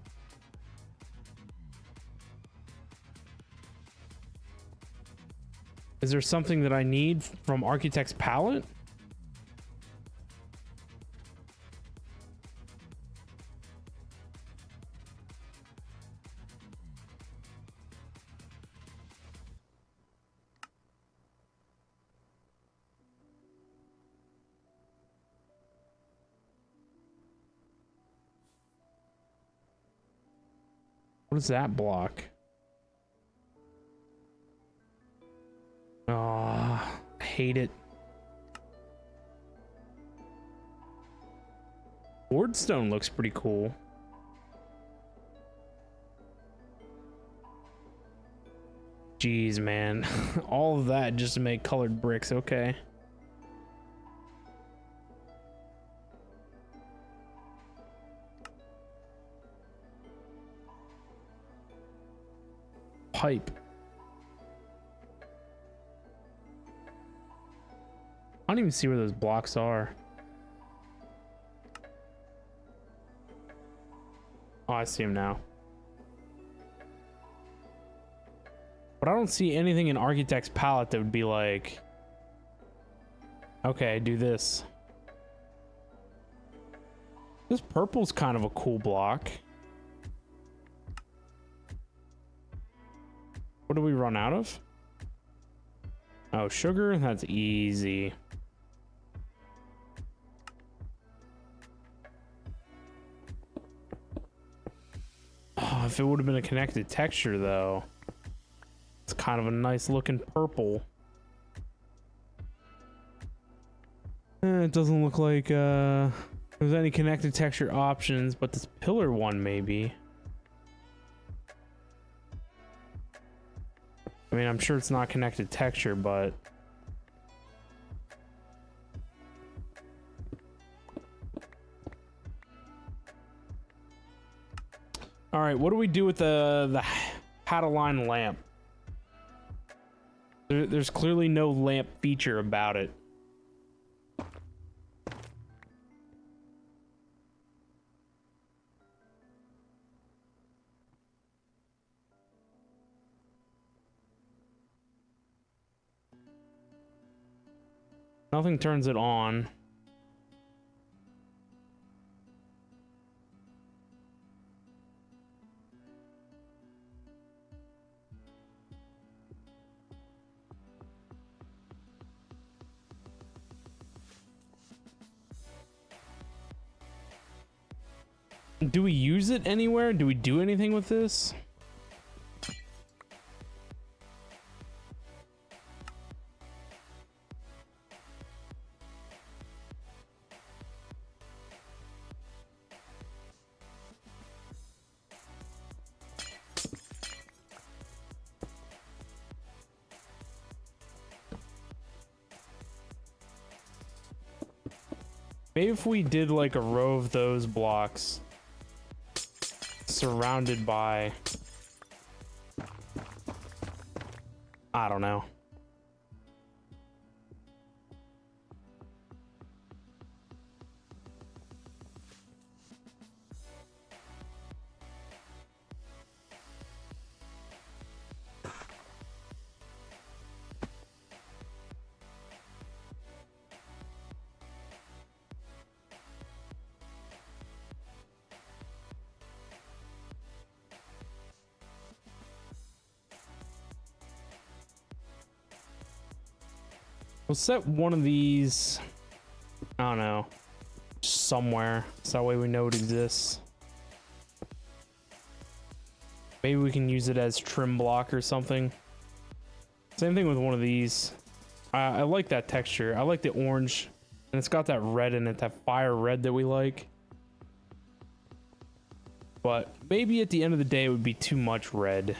Speaker 1: Is there something that I need from Architect's palette? What is that block? Oh, I hate it. Boardstone looks pretty cool. Jeez, man. All of that just to make colored bricks. Okay. Pipe. I don't even see where those blocks are. Oh, I see them now. But I don't see anything in Architect's palette that would be like, okay, do this. This purple's kind of a cool block. What do we run out of? Oh, sugar? That's easy. Oh, if it would have been a connected texture, though. It's kind of a nice looking purple. It doesn't look like there's any connected texture options, but this pillar one maybe. I mean, I'm sure it's not connected texture, but All right, what do we do with the Hadaline lamp? There's clearly no lamp feature about it. Nothing turns it on. Do we use it anywhere? Do we do anything with this? Maybe if we did like a row of those blocks surrounded by, I don't know. We'll set one of these, I don't know, somewhere, so that way we know it exists. Maybe we can use it as trim block or something. Same thing with one of these. I like that texture. I like the orange, and it's got that red in it, that fire red that we like. But maybe at the end of the day, it would be too much red.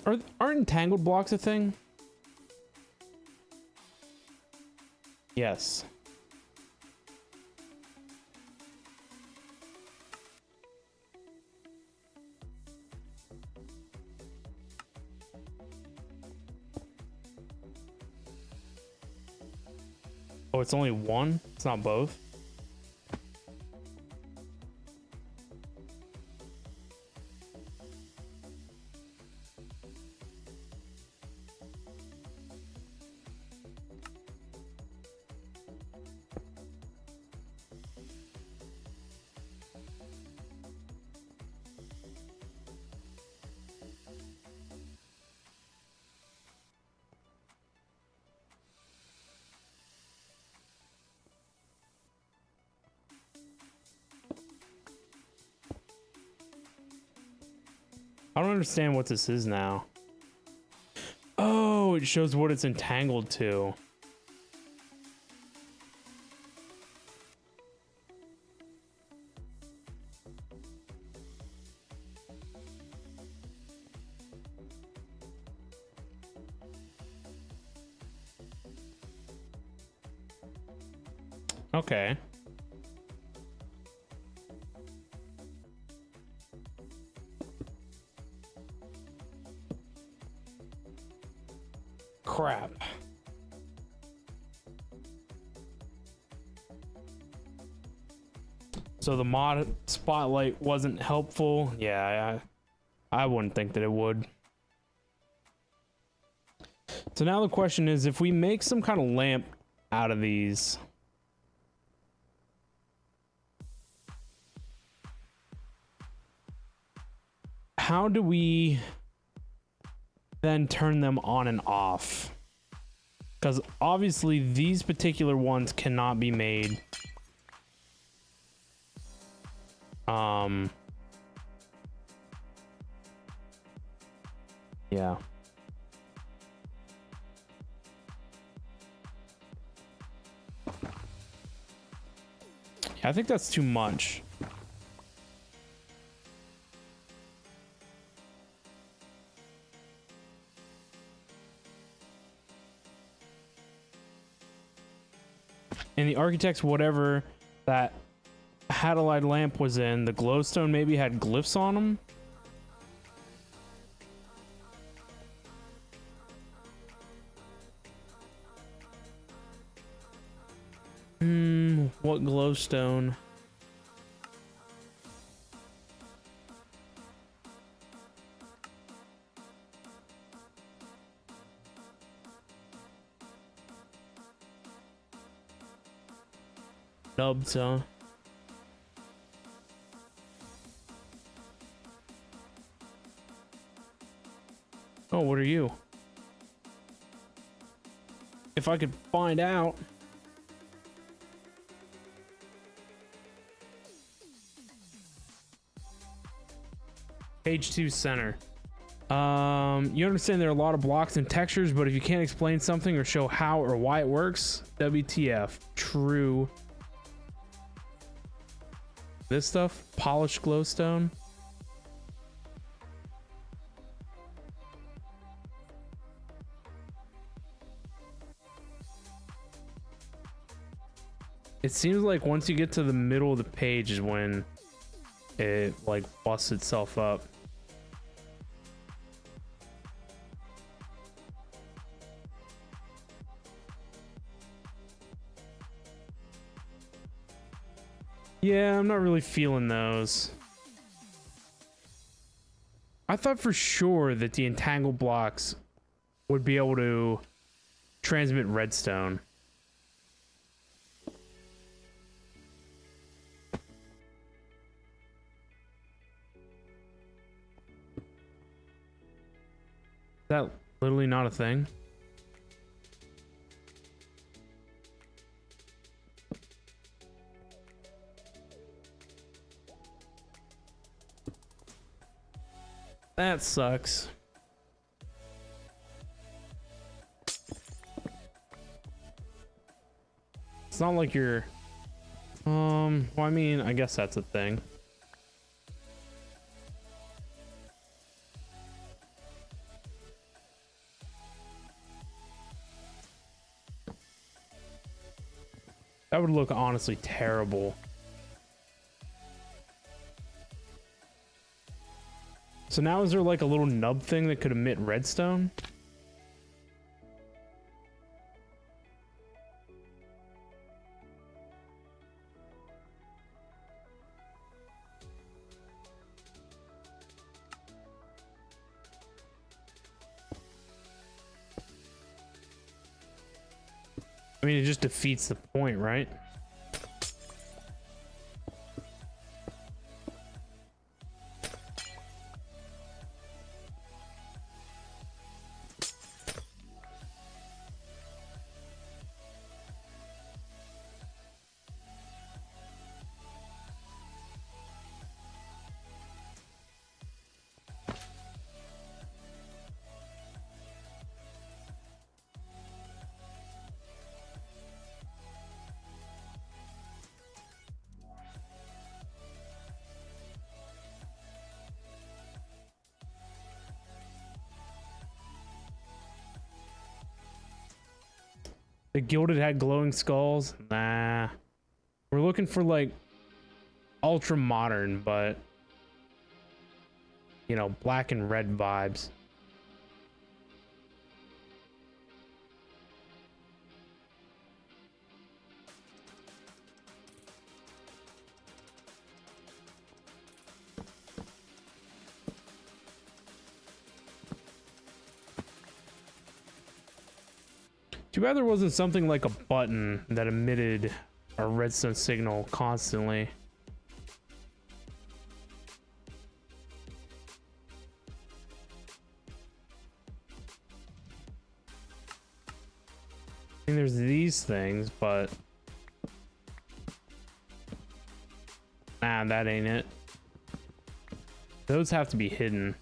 Speaker 1: Aren't entangled blocks a thing? Yes. Oh, it's only one? It's not both? I don't understand what this is now. Oh, it shows what it's entangled to. Okay. Crap. So the mod spotlight wasn't helpful. Yeah, I wouldn't think that it would. So now the question is, if we make some kind of lamp out of these, how do we then turn them on and off? Because obviously these particular ones cannot be made. Yeah. I think that's too much. And the architect's whatever that halide lamp was in, the glowstone maybe had glyphs on them. What glowstone? Dubs, huh? Oh, what are you? If I could find out. Page 2 center. You understand there are a lot of blocks and textures, but if you can't explain something or show how or why it works, WTF. True. This stuff, polished glowstone. It seems like once you get to the middle of the page is when it like busts itself up. Yeah, I'm not really feeling those. I thought for sure that the entangle blocks would be able to transmit redstone. Is that literally not a thing? That sucks. It's not like you're well, I mean, I guess that's a thing. That would look honestly terrible. So now is there like a little nub thing that could emit redstone? I mean, it just defeats the point, right? The Gilded had glowing skulls? Nah. We're looking for like ultra modern, but you know, black and red vibes. Too bad there wasn't something like a button that emitted a redstone signal constantly. I mean, there's these things, but nah, that ain't it. Those have to be hidden.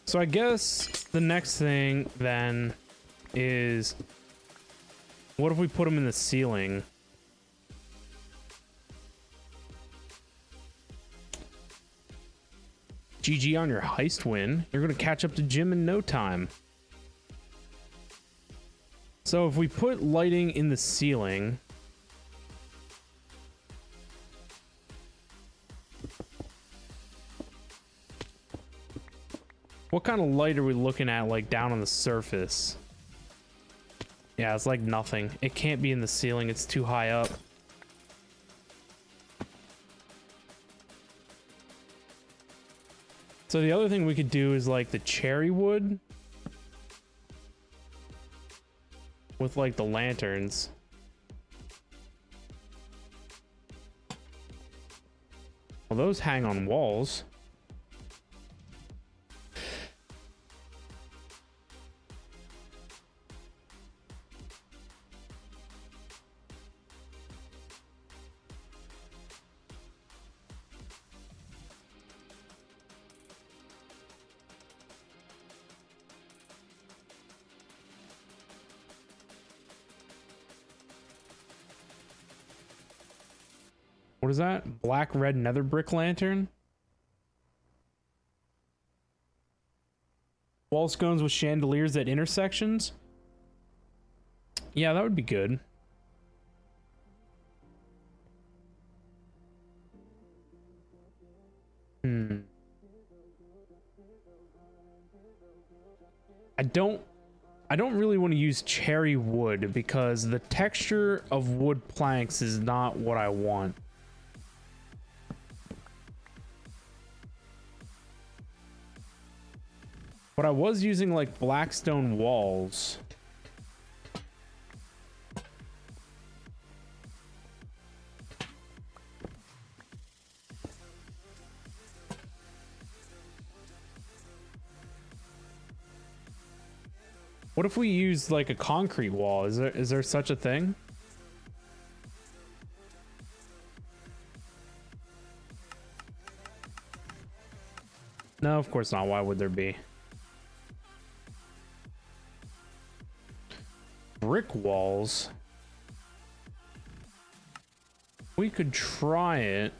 Speaker 1: So I guess the next thing then is, what if we put them in the ceiling? GG on your heist win. You're gonna catch up to Jim in no time. So if we put lighting in the ceiling, what kind of light are we looking at, like down on the surface? Yeah, it's like nothing. It can't be in the ceiling, it's too high up. So the other thing we could do is like the cherry wood with like the lanterns. Well, those hang on walls. What is that? Black red nether brick lantern? Wall scones with chandeliers at intersections? Yeah, that would be good. I don't really want to use cherry wood because the texture of wood planks is not what I want. But I was using like blackstone walls. What if we use like a concrete wall? Is there such a thing? No, of course not. Why would there be? Brick walls. We could try it.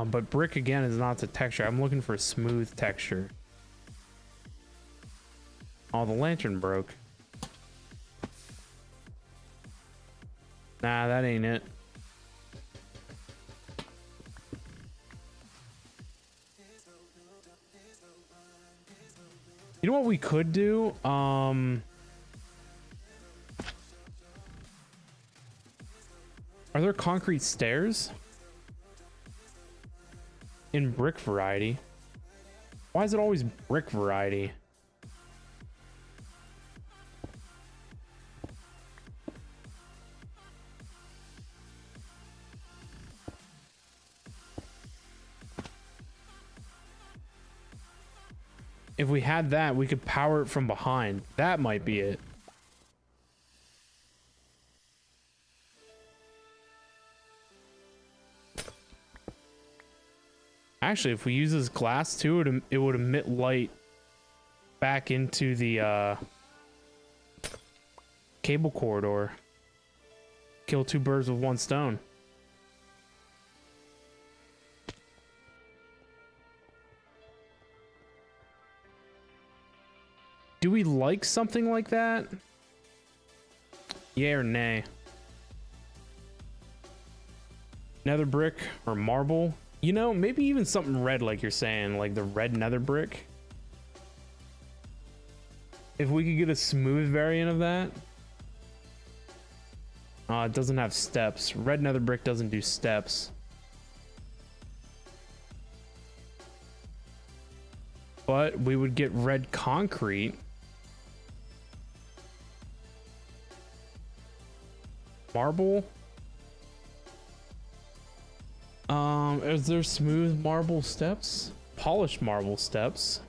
Speaker 1: But brick again is not the texture. I'm looking for a smooth texture. Oh, the lantern broke. Nah, that ain't it. You know what we could do? Are there concrete stairs? In brick variety? Why is it always brick variety? If we had that, we could power it from behind. That might be it. Actually, if we use this glass too, it would emit light back into the cable corridor. Kill two birds with one stone. Do we like something like that? Yay or nay? Nether brick or marble? You know, maybe even something red like you're saying, like the red nether brick. If we could get a smooth variant of that. It doesn't have steps. Red nether brick doesn't do steps. But we would get red concrete. Marble. Is there smooth marble steps? Polished marble steps.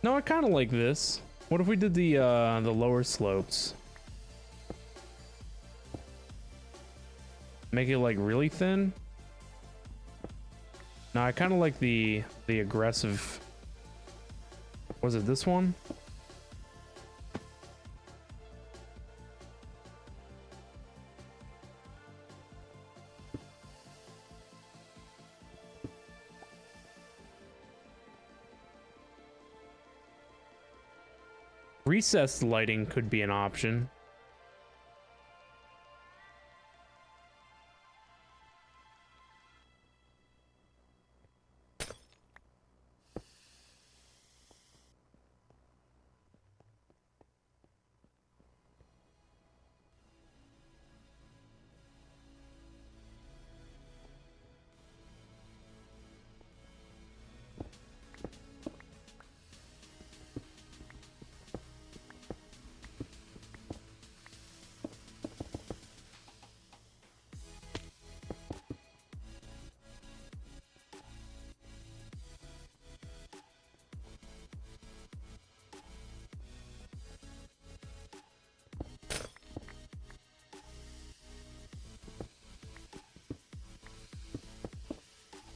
Speaker 1: No, I kind of like this. What if we did the lower slopes? Make it like really thin? No, I kind of like the aggressive. Was it this one? Recessed lighting could be an option.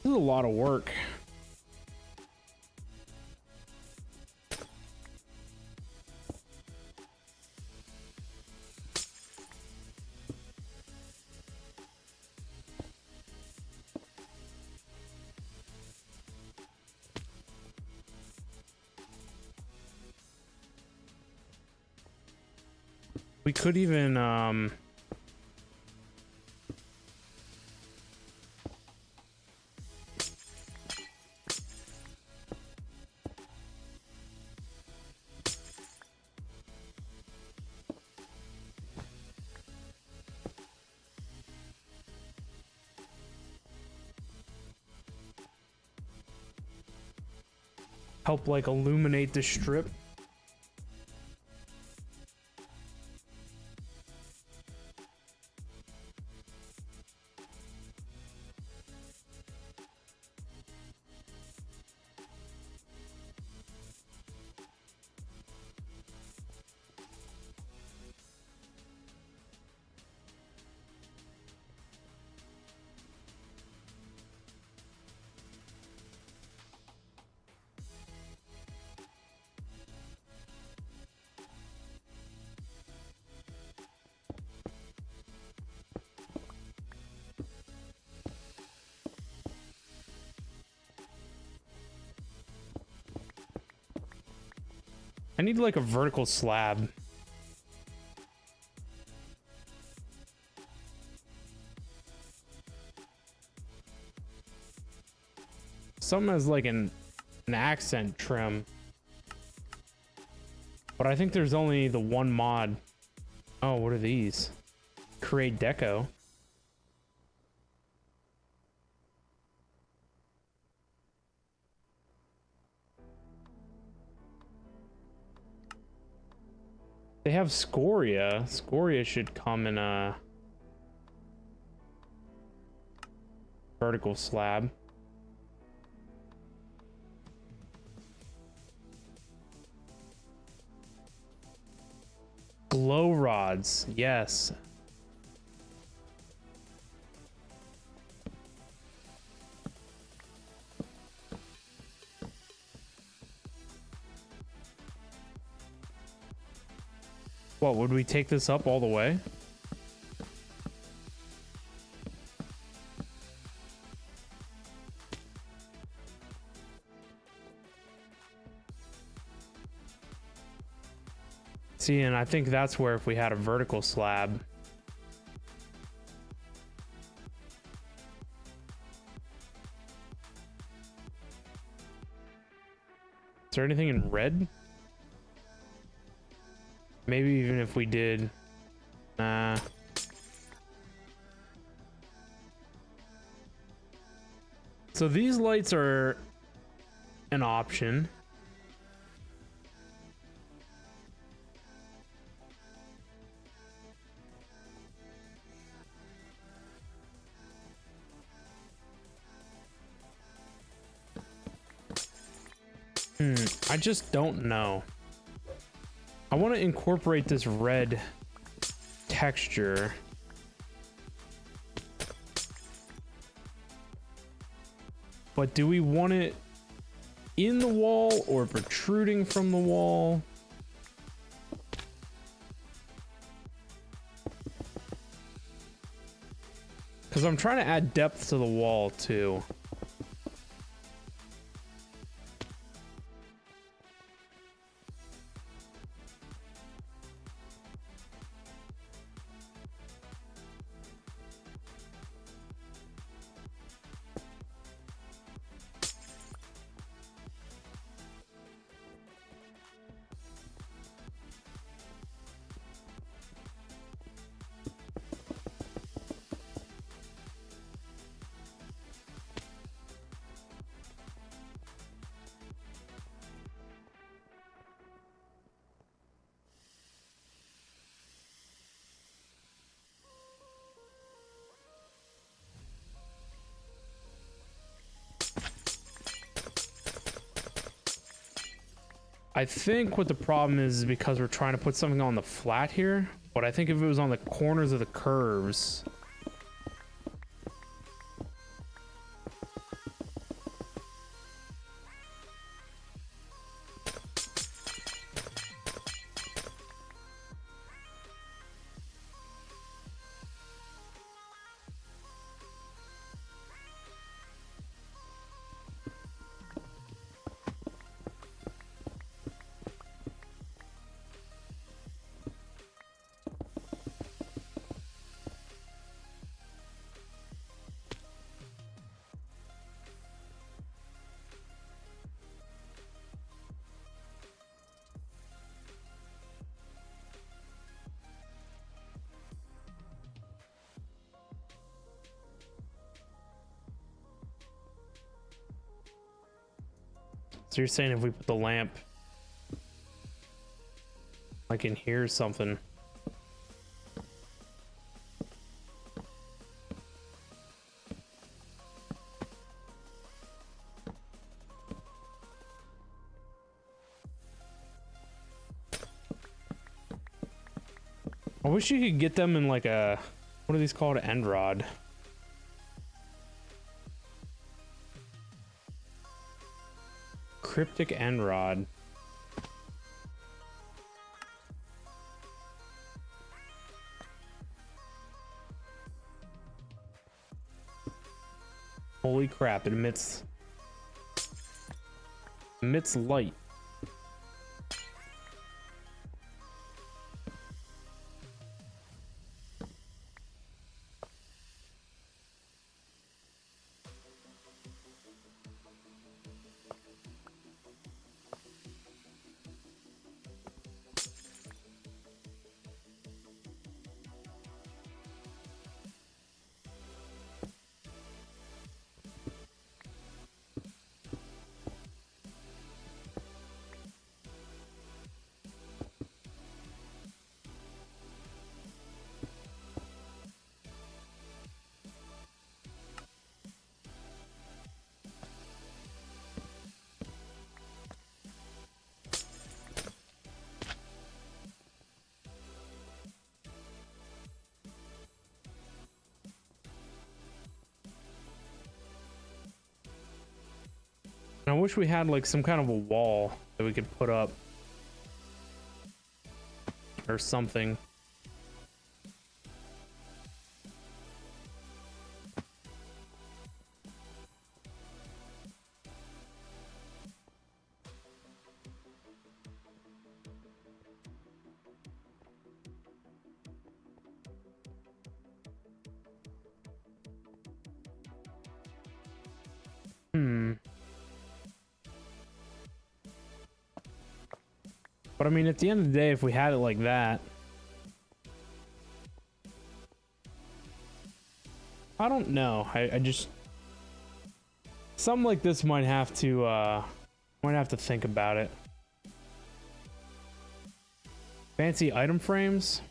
Speaker 1: This is a lot of work. We could even help like illuminate the strip. I need like a vertical slab. Something as like an accent trim. But I think there's only the one mod. Oh, what are these? Create deco. They have scoria. Scoria should come in a vertical slab. Glow rods, yes. What, would we take this up all the way? See, and I think that's where if we had a vertical slab. Is there anything in red? Maybe even if we did, nah. So these lights are an option. I just don't know. I want to incorporate this red texture. But do we want it in the wall or protruding from the wall? Because I'm trying to add depth to the wall too. I think what the problem is because we're trying to put something on the flat here, but I think if it was on the corners of the curves. So you're saying if we put the lamp like in here or something. I wish you could get them in like a, what are these called? End rod. Cryptic end rod. Holy crap, it emits light. And I wish we had like some kind of a wall that we could put up or something. But I mean, at the end of the day, if we had it like that, I don't know. I just, something like this might have to think about it. Fancy item frames.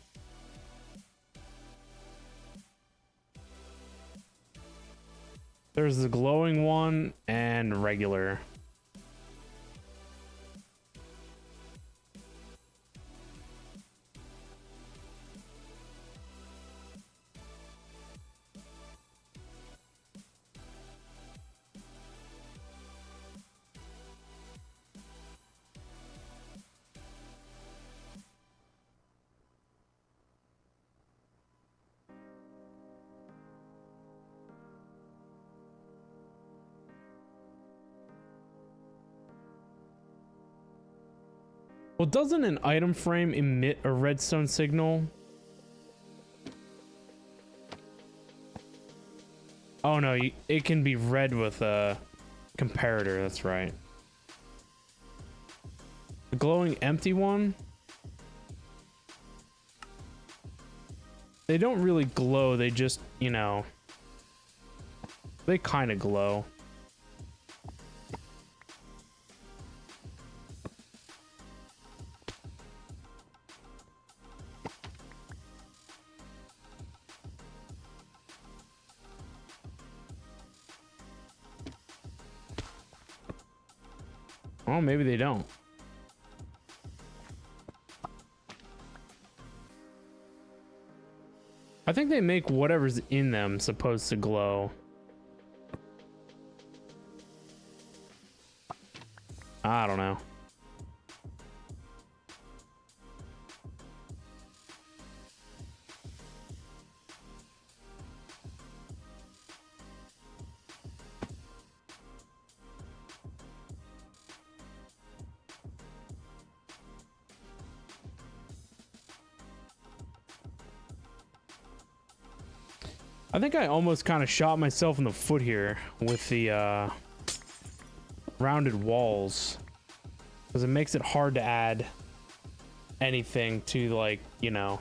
Speaker 1: There's the glowing one and regular. Well, doesn't an item frame emit a redstone signal? Oh no, it can be read with a comparator, that's right. The glowing empty one? They don't really glow, they just, you know, they kind of glow. Oh, maybe they don't. I think they make whatever's in them supposed to glow. I don't know. I think I almost kind of shot myself in the foot here with the rounded walls, because it makes it hard to add anything to, like, you know.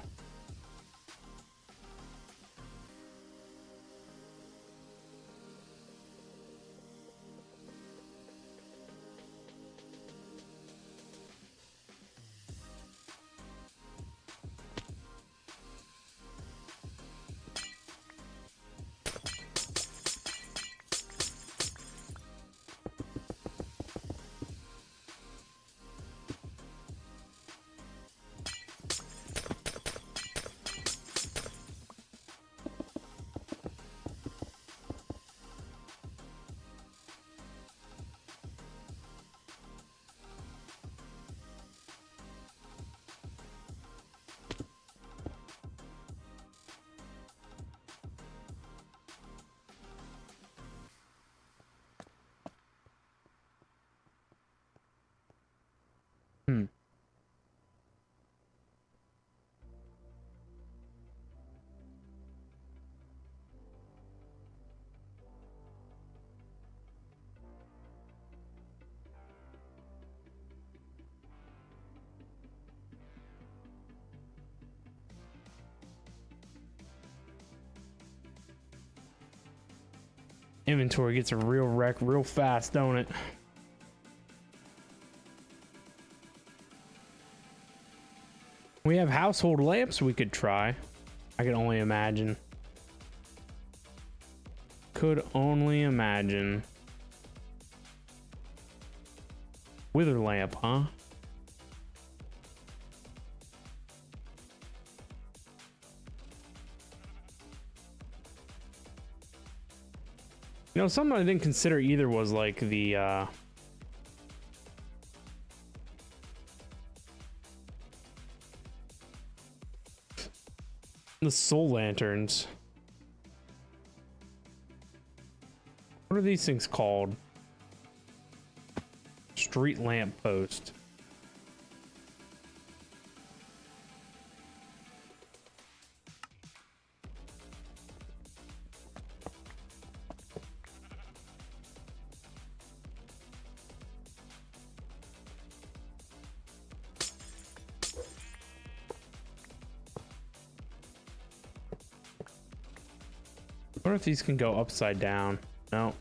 Speaker 1: Inventory gets a real wreck real fast, don't it? We have household lamps we could try. I can only imagine. Could only imagine. Wither lamp, huh? You know, something I didn't consider either was like the soul lanterns. What are these things called? Street lamp post. wonder if these can go upside down. No.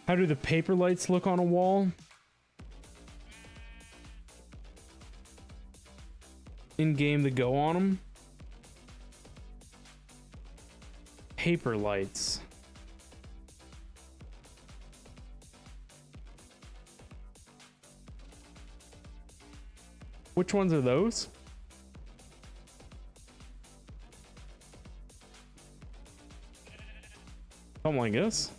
Speaker 1: How do the paper lights look on a wall? In game to go on them? Paper lights. Which ones are those? Something like this.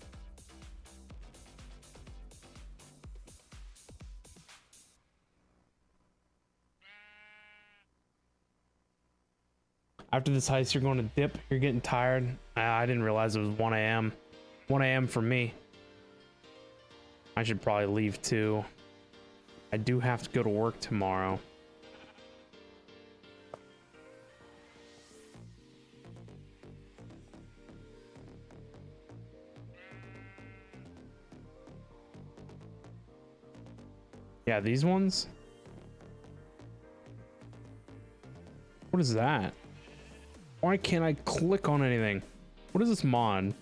Speaker 1: After this heist, you're going to dip. You're getting tired. I didn't realize it was 1 a.m. 1 a.m. for me. I should probably leave too. I do have to go to work tomorrow. Yeah, these ones. What is that? Why can't I click on anything? What is this mod?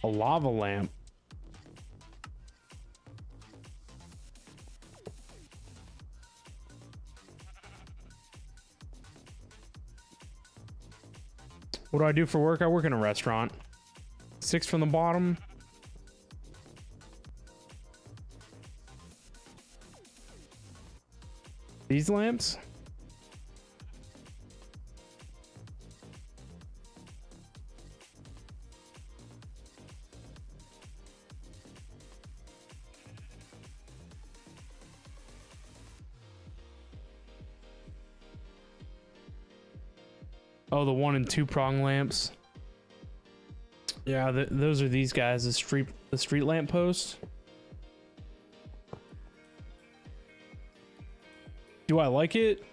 Speaker 1: A lava lamp. What do I do for work? I work in a restaurant. 6 from the bottom. These lamps? Oh, the 1 and 2 prong lamps. Yeah, those are these guys. The street lamp post. Do I like it?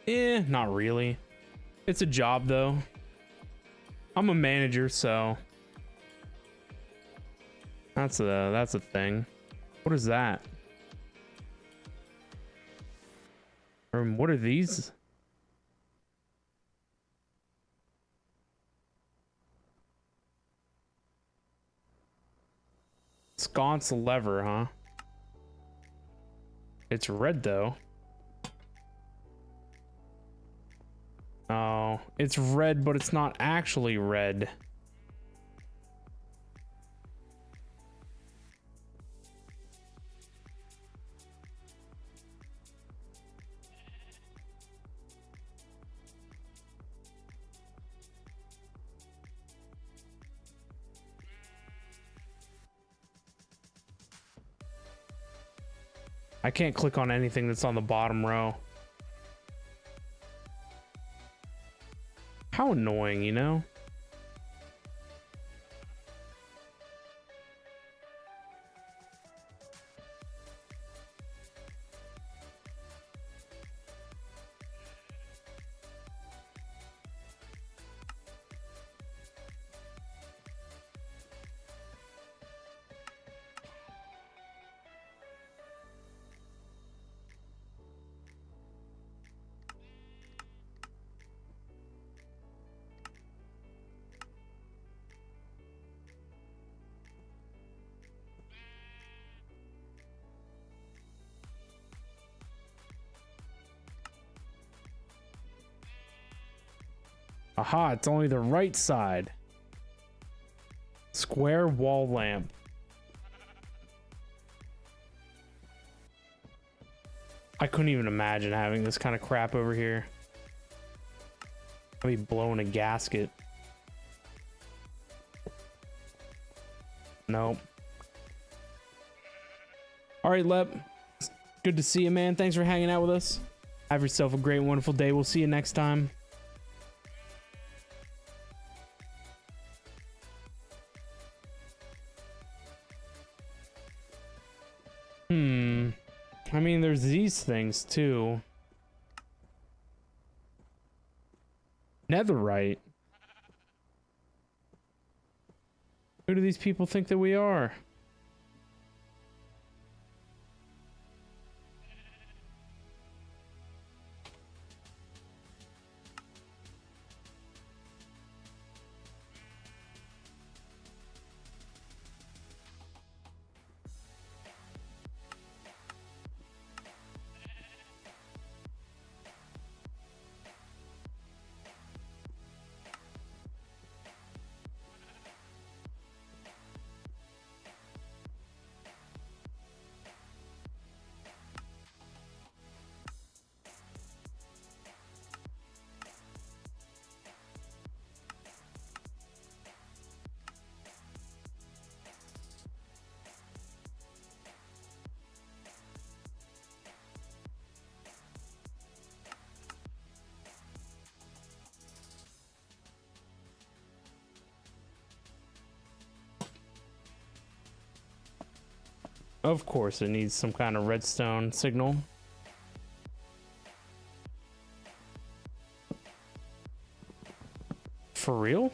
Speaker 1: Not really. It's a job though. I'm a manager, so that's a thing. What is that? What are these? Sconce lever, huh? It's red though. Oh, it's red, but it's not actually red. I can't click on anything that's on the bottom row. How annoying, you know? Aha, it's only the right side. Square wall lamp. I couldn't even imagine having this kind of crap over here. I'd be blowing a gasket. Nope. All right, Lep. Good to see you, man. Thanks for hanging out with us. Have yourself a great, wonderful day. We'll see you next time. I mean, there's these things too. Netherite. Who do these people think that we are? Of course, it needs some kind of redstone signal. For real?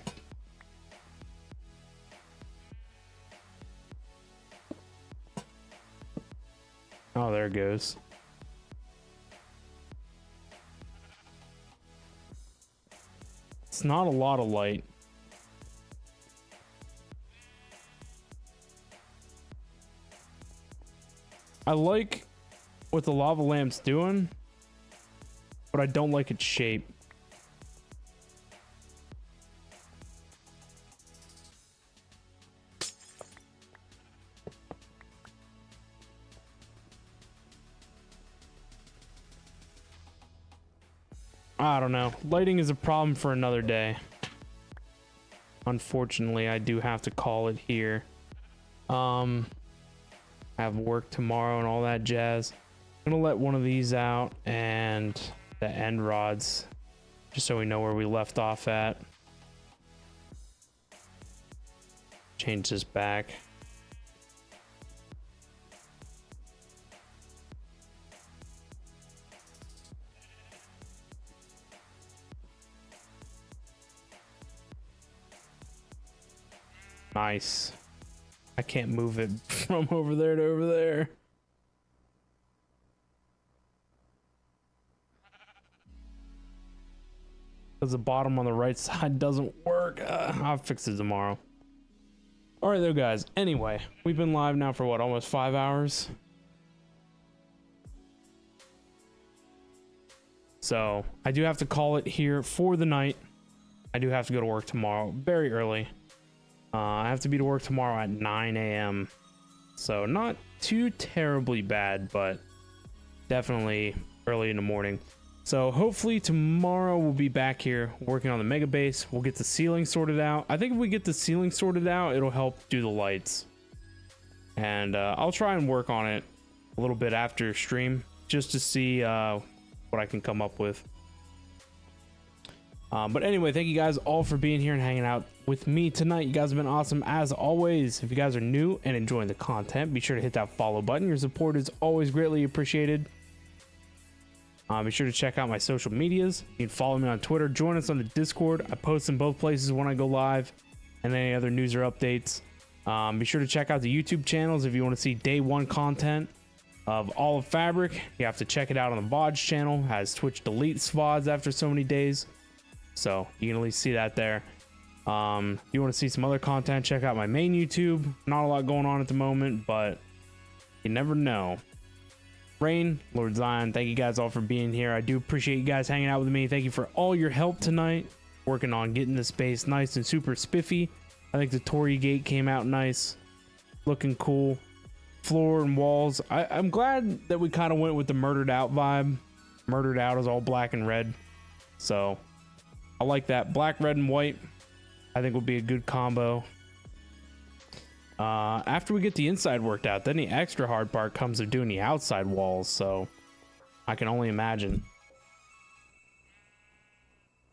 Speaker 1: Oh, there it goes. It's not a lot of light. I like what the lava lamp's doing, but I don't like its shape. I don't know. Lighting is a problem for another day. Unfortunately, I do have to call it here. I have work tomorrow and all that jazz. I'm gonna let one of these out and the end rods, just so we know where we left off at. Change this back. Nice. I can't move it from over there to over there. Because the bottom on the right side doesn't work. I'll fix it tomorrow. All right, there, guys. Anyway, we've been live now for what, almost 5 hours? So I do have to call it here for the night. I do have to go to work tomorrow very early. I have to be to work tomorrow at 9 a.m. So not too terribly bad, but definitely early in the morning. So hopefully tomorrow we'll be back here working on the mega base. We'll get the ceiling sorted out. I think if we get the ceiling sorted out, it'll help do the lights. And I'll try and work on it a little bit after stream just to see what I can come up with. But anyway, thank you guys all for being here and hanging out with me tonight. You guys have been awesome as always. If you guys are new and enjoying the content, be sure to hit that follow button. Your support is always greatly appreciated. Be sure to check out my social medias. You can follow me on Twitter. Join us on the Discord. I post in both places when I go live, and any other news or updates. Be sure to check out the YouTube channels if you want to see day one content of all of Fabric. You have to check it out on the VODs channel. Has Twitch deletes VODs after so many days. So you can at least see that there. You want to see some other content, check out my main YouTube. Not a lot going on at the moment, but you never know. Rain, Lord Zion, thank you guys all for being here. I do appreciate you guys hanging out with me. Thank you for all your help tonight. Working on getting this base nice and super spiffy. I think the Torii gate came out nice. Looking cool. Floor and walls. I'm glad that we kind of went with the Murdered Out vibe. Murdered Out is all black and red. So I like that. Black, red, and white I think will be a good combo. After we get the inside worked out, then the extra hard part comes of doing the outside walls, so I can only imagine.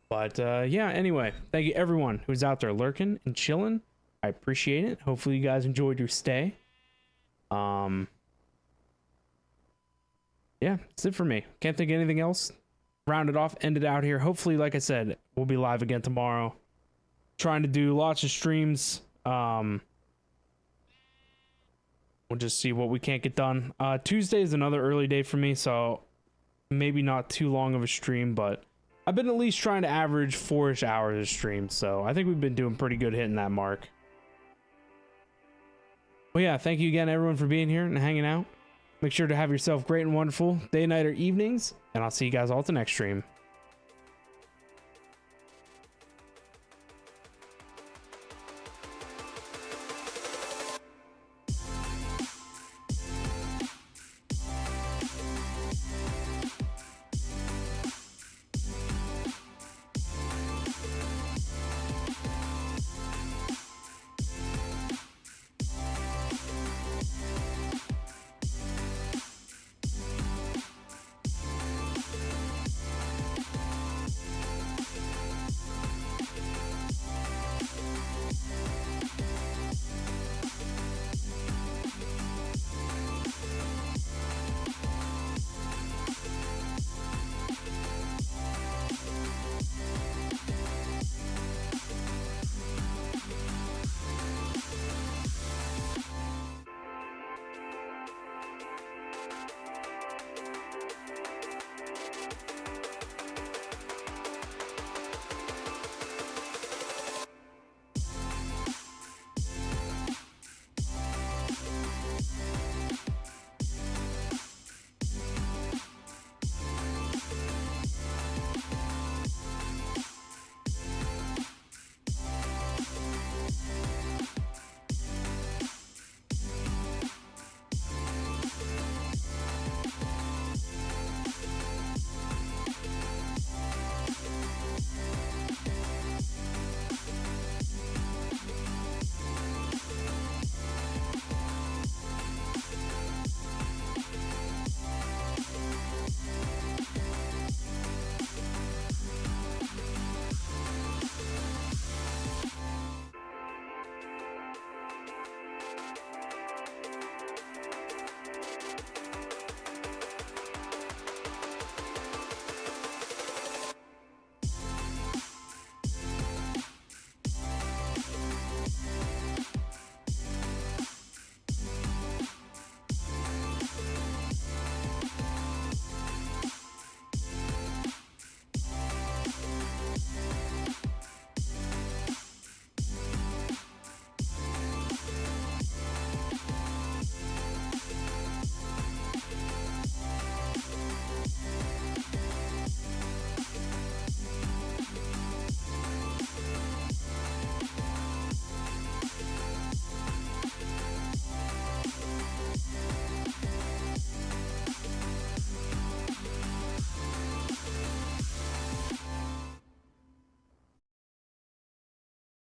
Speaker 1: But yeah, anyway, thank you everyone who's out there lurking and chilling. I appreciate it. Hopefully you guys enjoyed your stay. Yeah, that's it for me. Can't think of anything else. Round it off, end it out here. Hopefully, like I said, we'll be live again tomorrow. Trying to do lots of streams. We'll just see what we can't get done. Tuesday is another early day for me, so maybe not too long of a stream, but I've been at least trying to average 4-ish hours of stream, so I think we've been doing pretty good hitting that mark. Well, yeah, thank you again, everyone, for being here and hanging out. Make sure to have yourself great and wonderful day, night, or evenings, and I'll see you guys all at the next stream.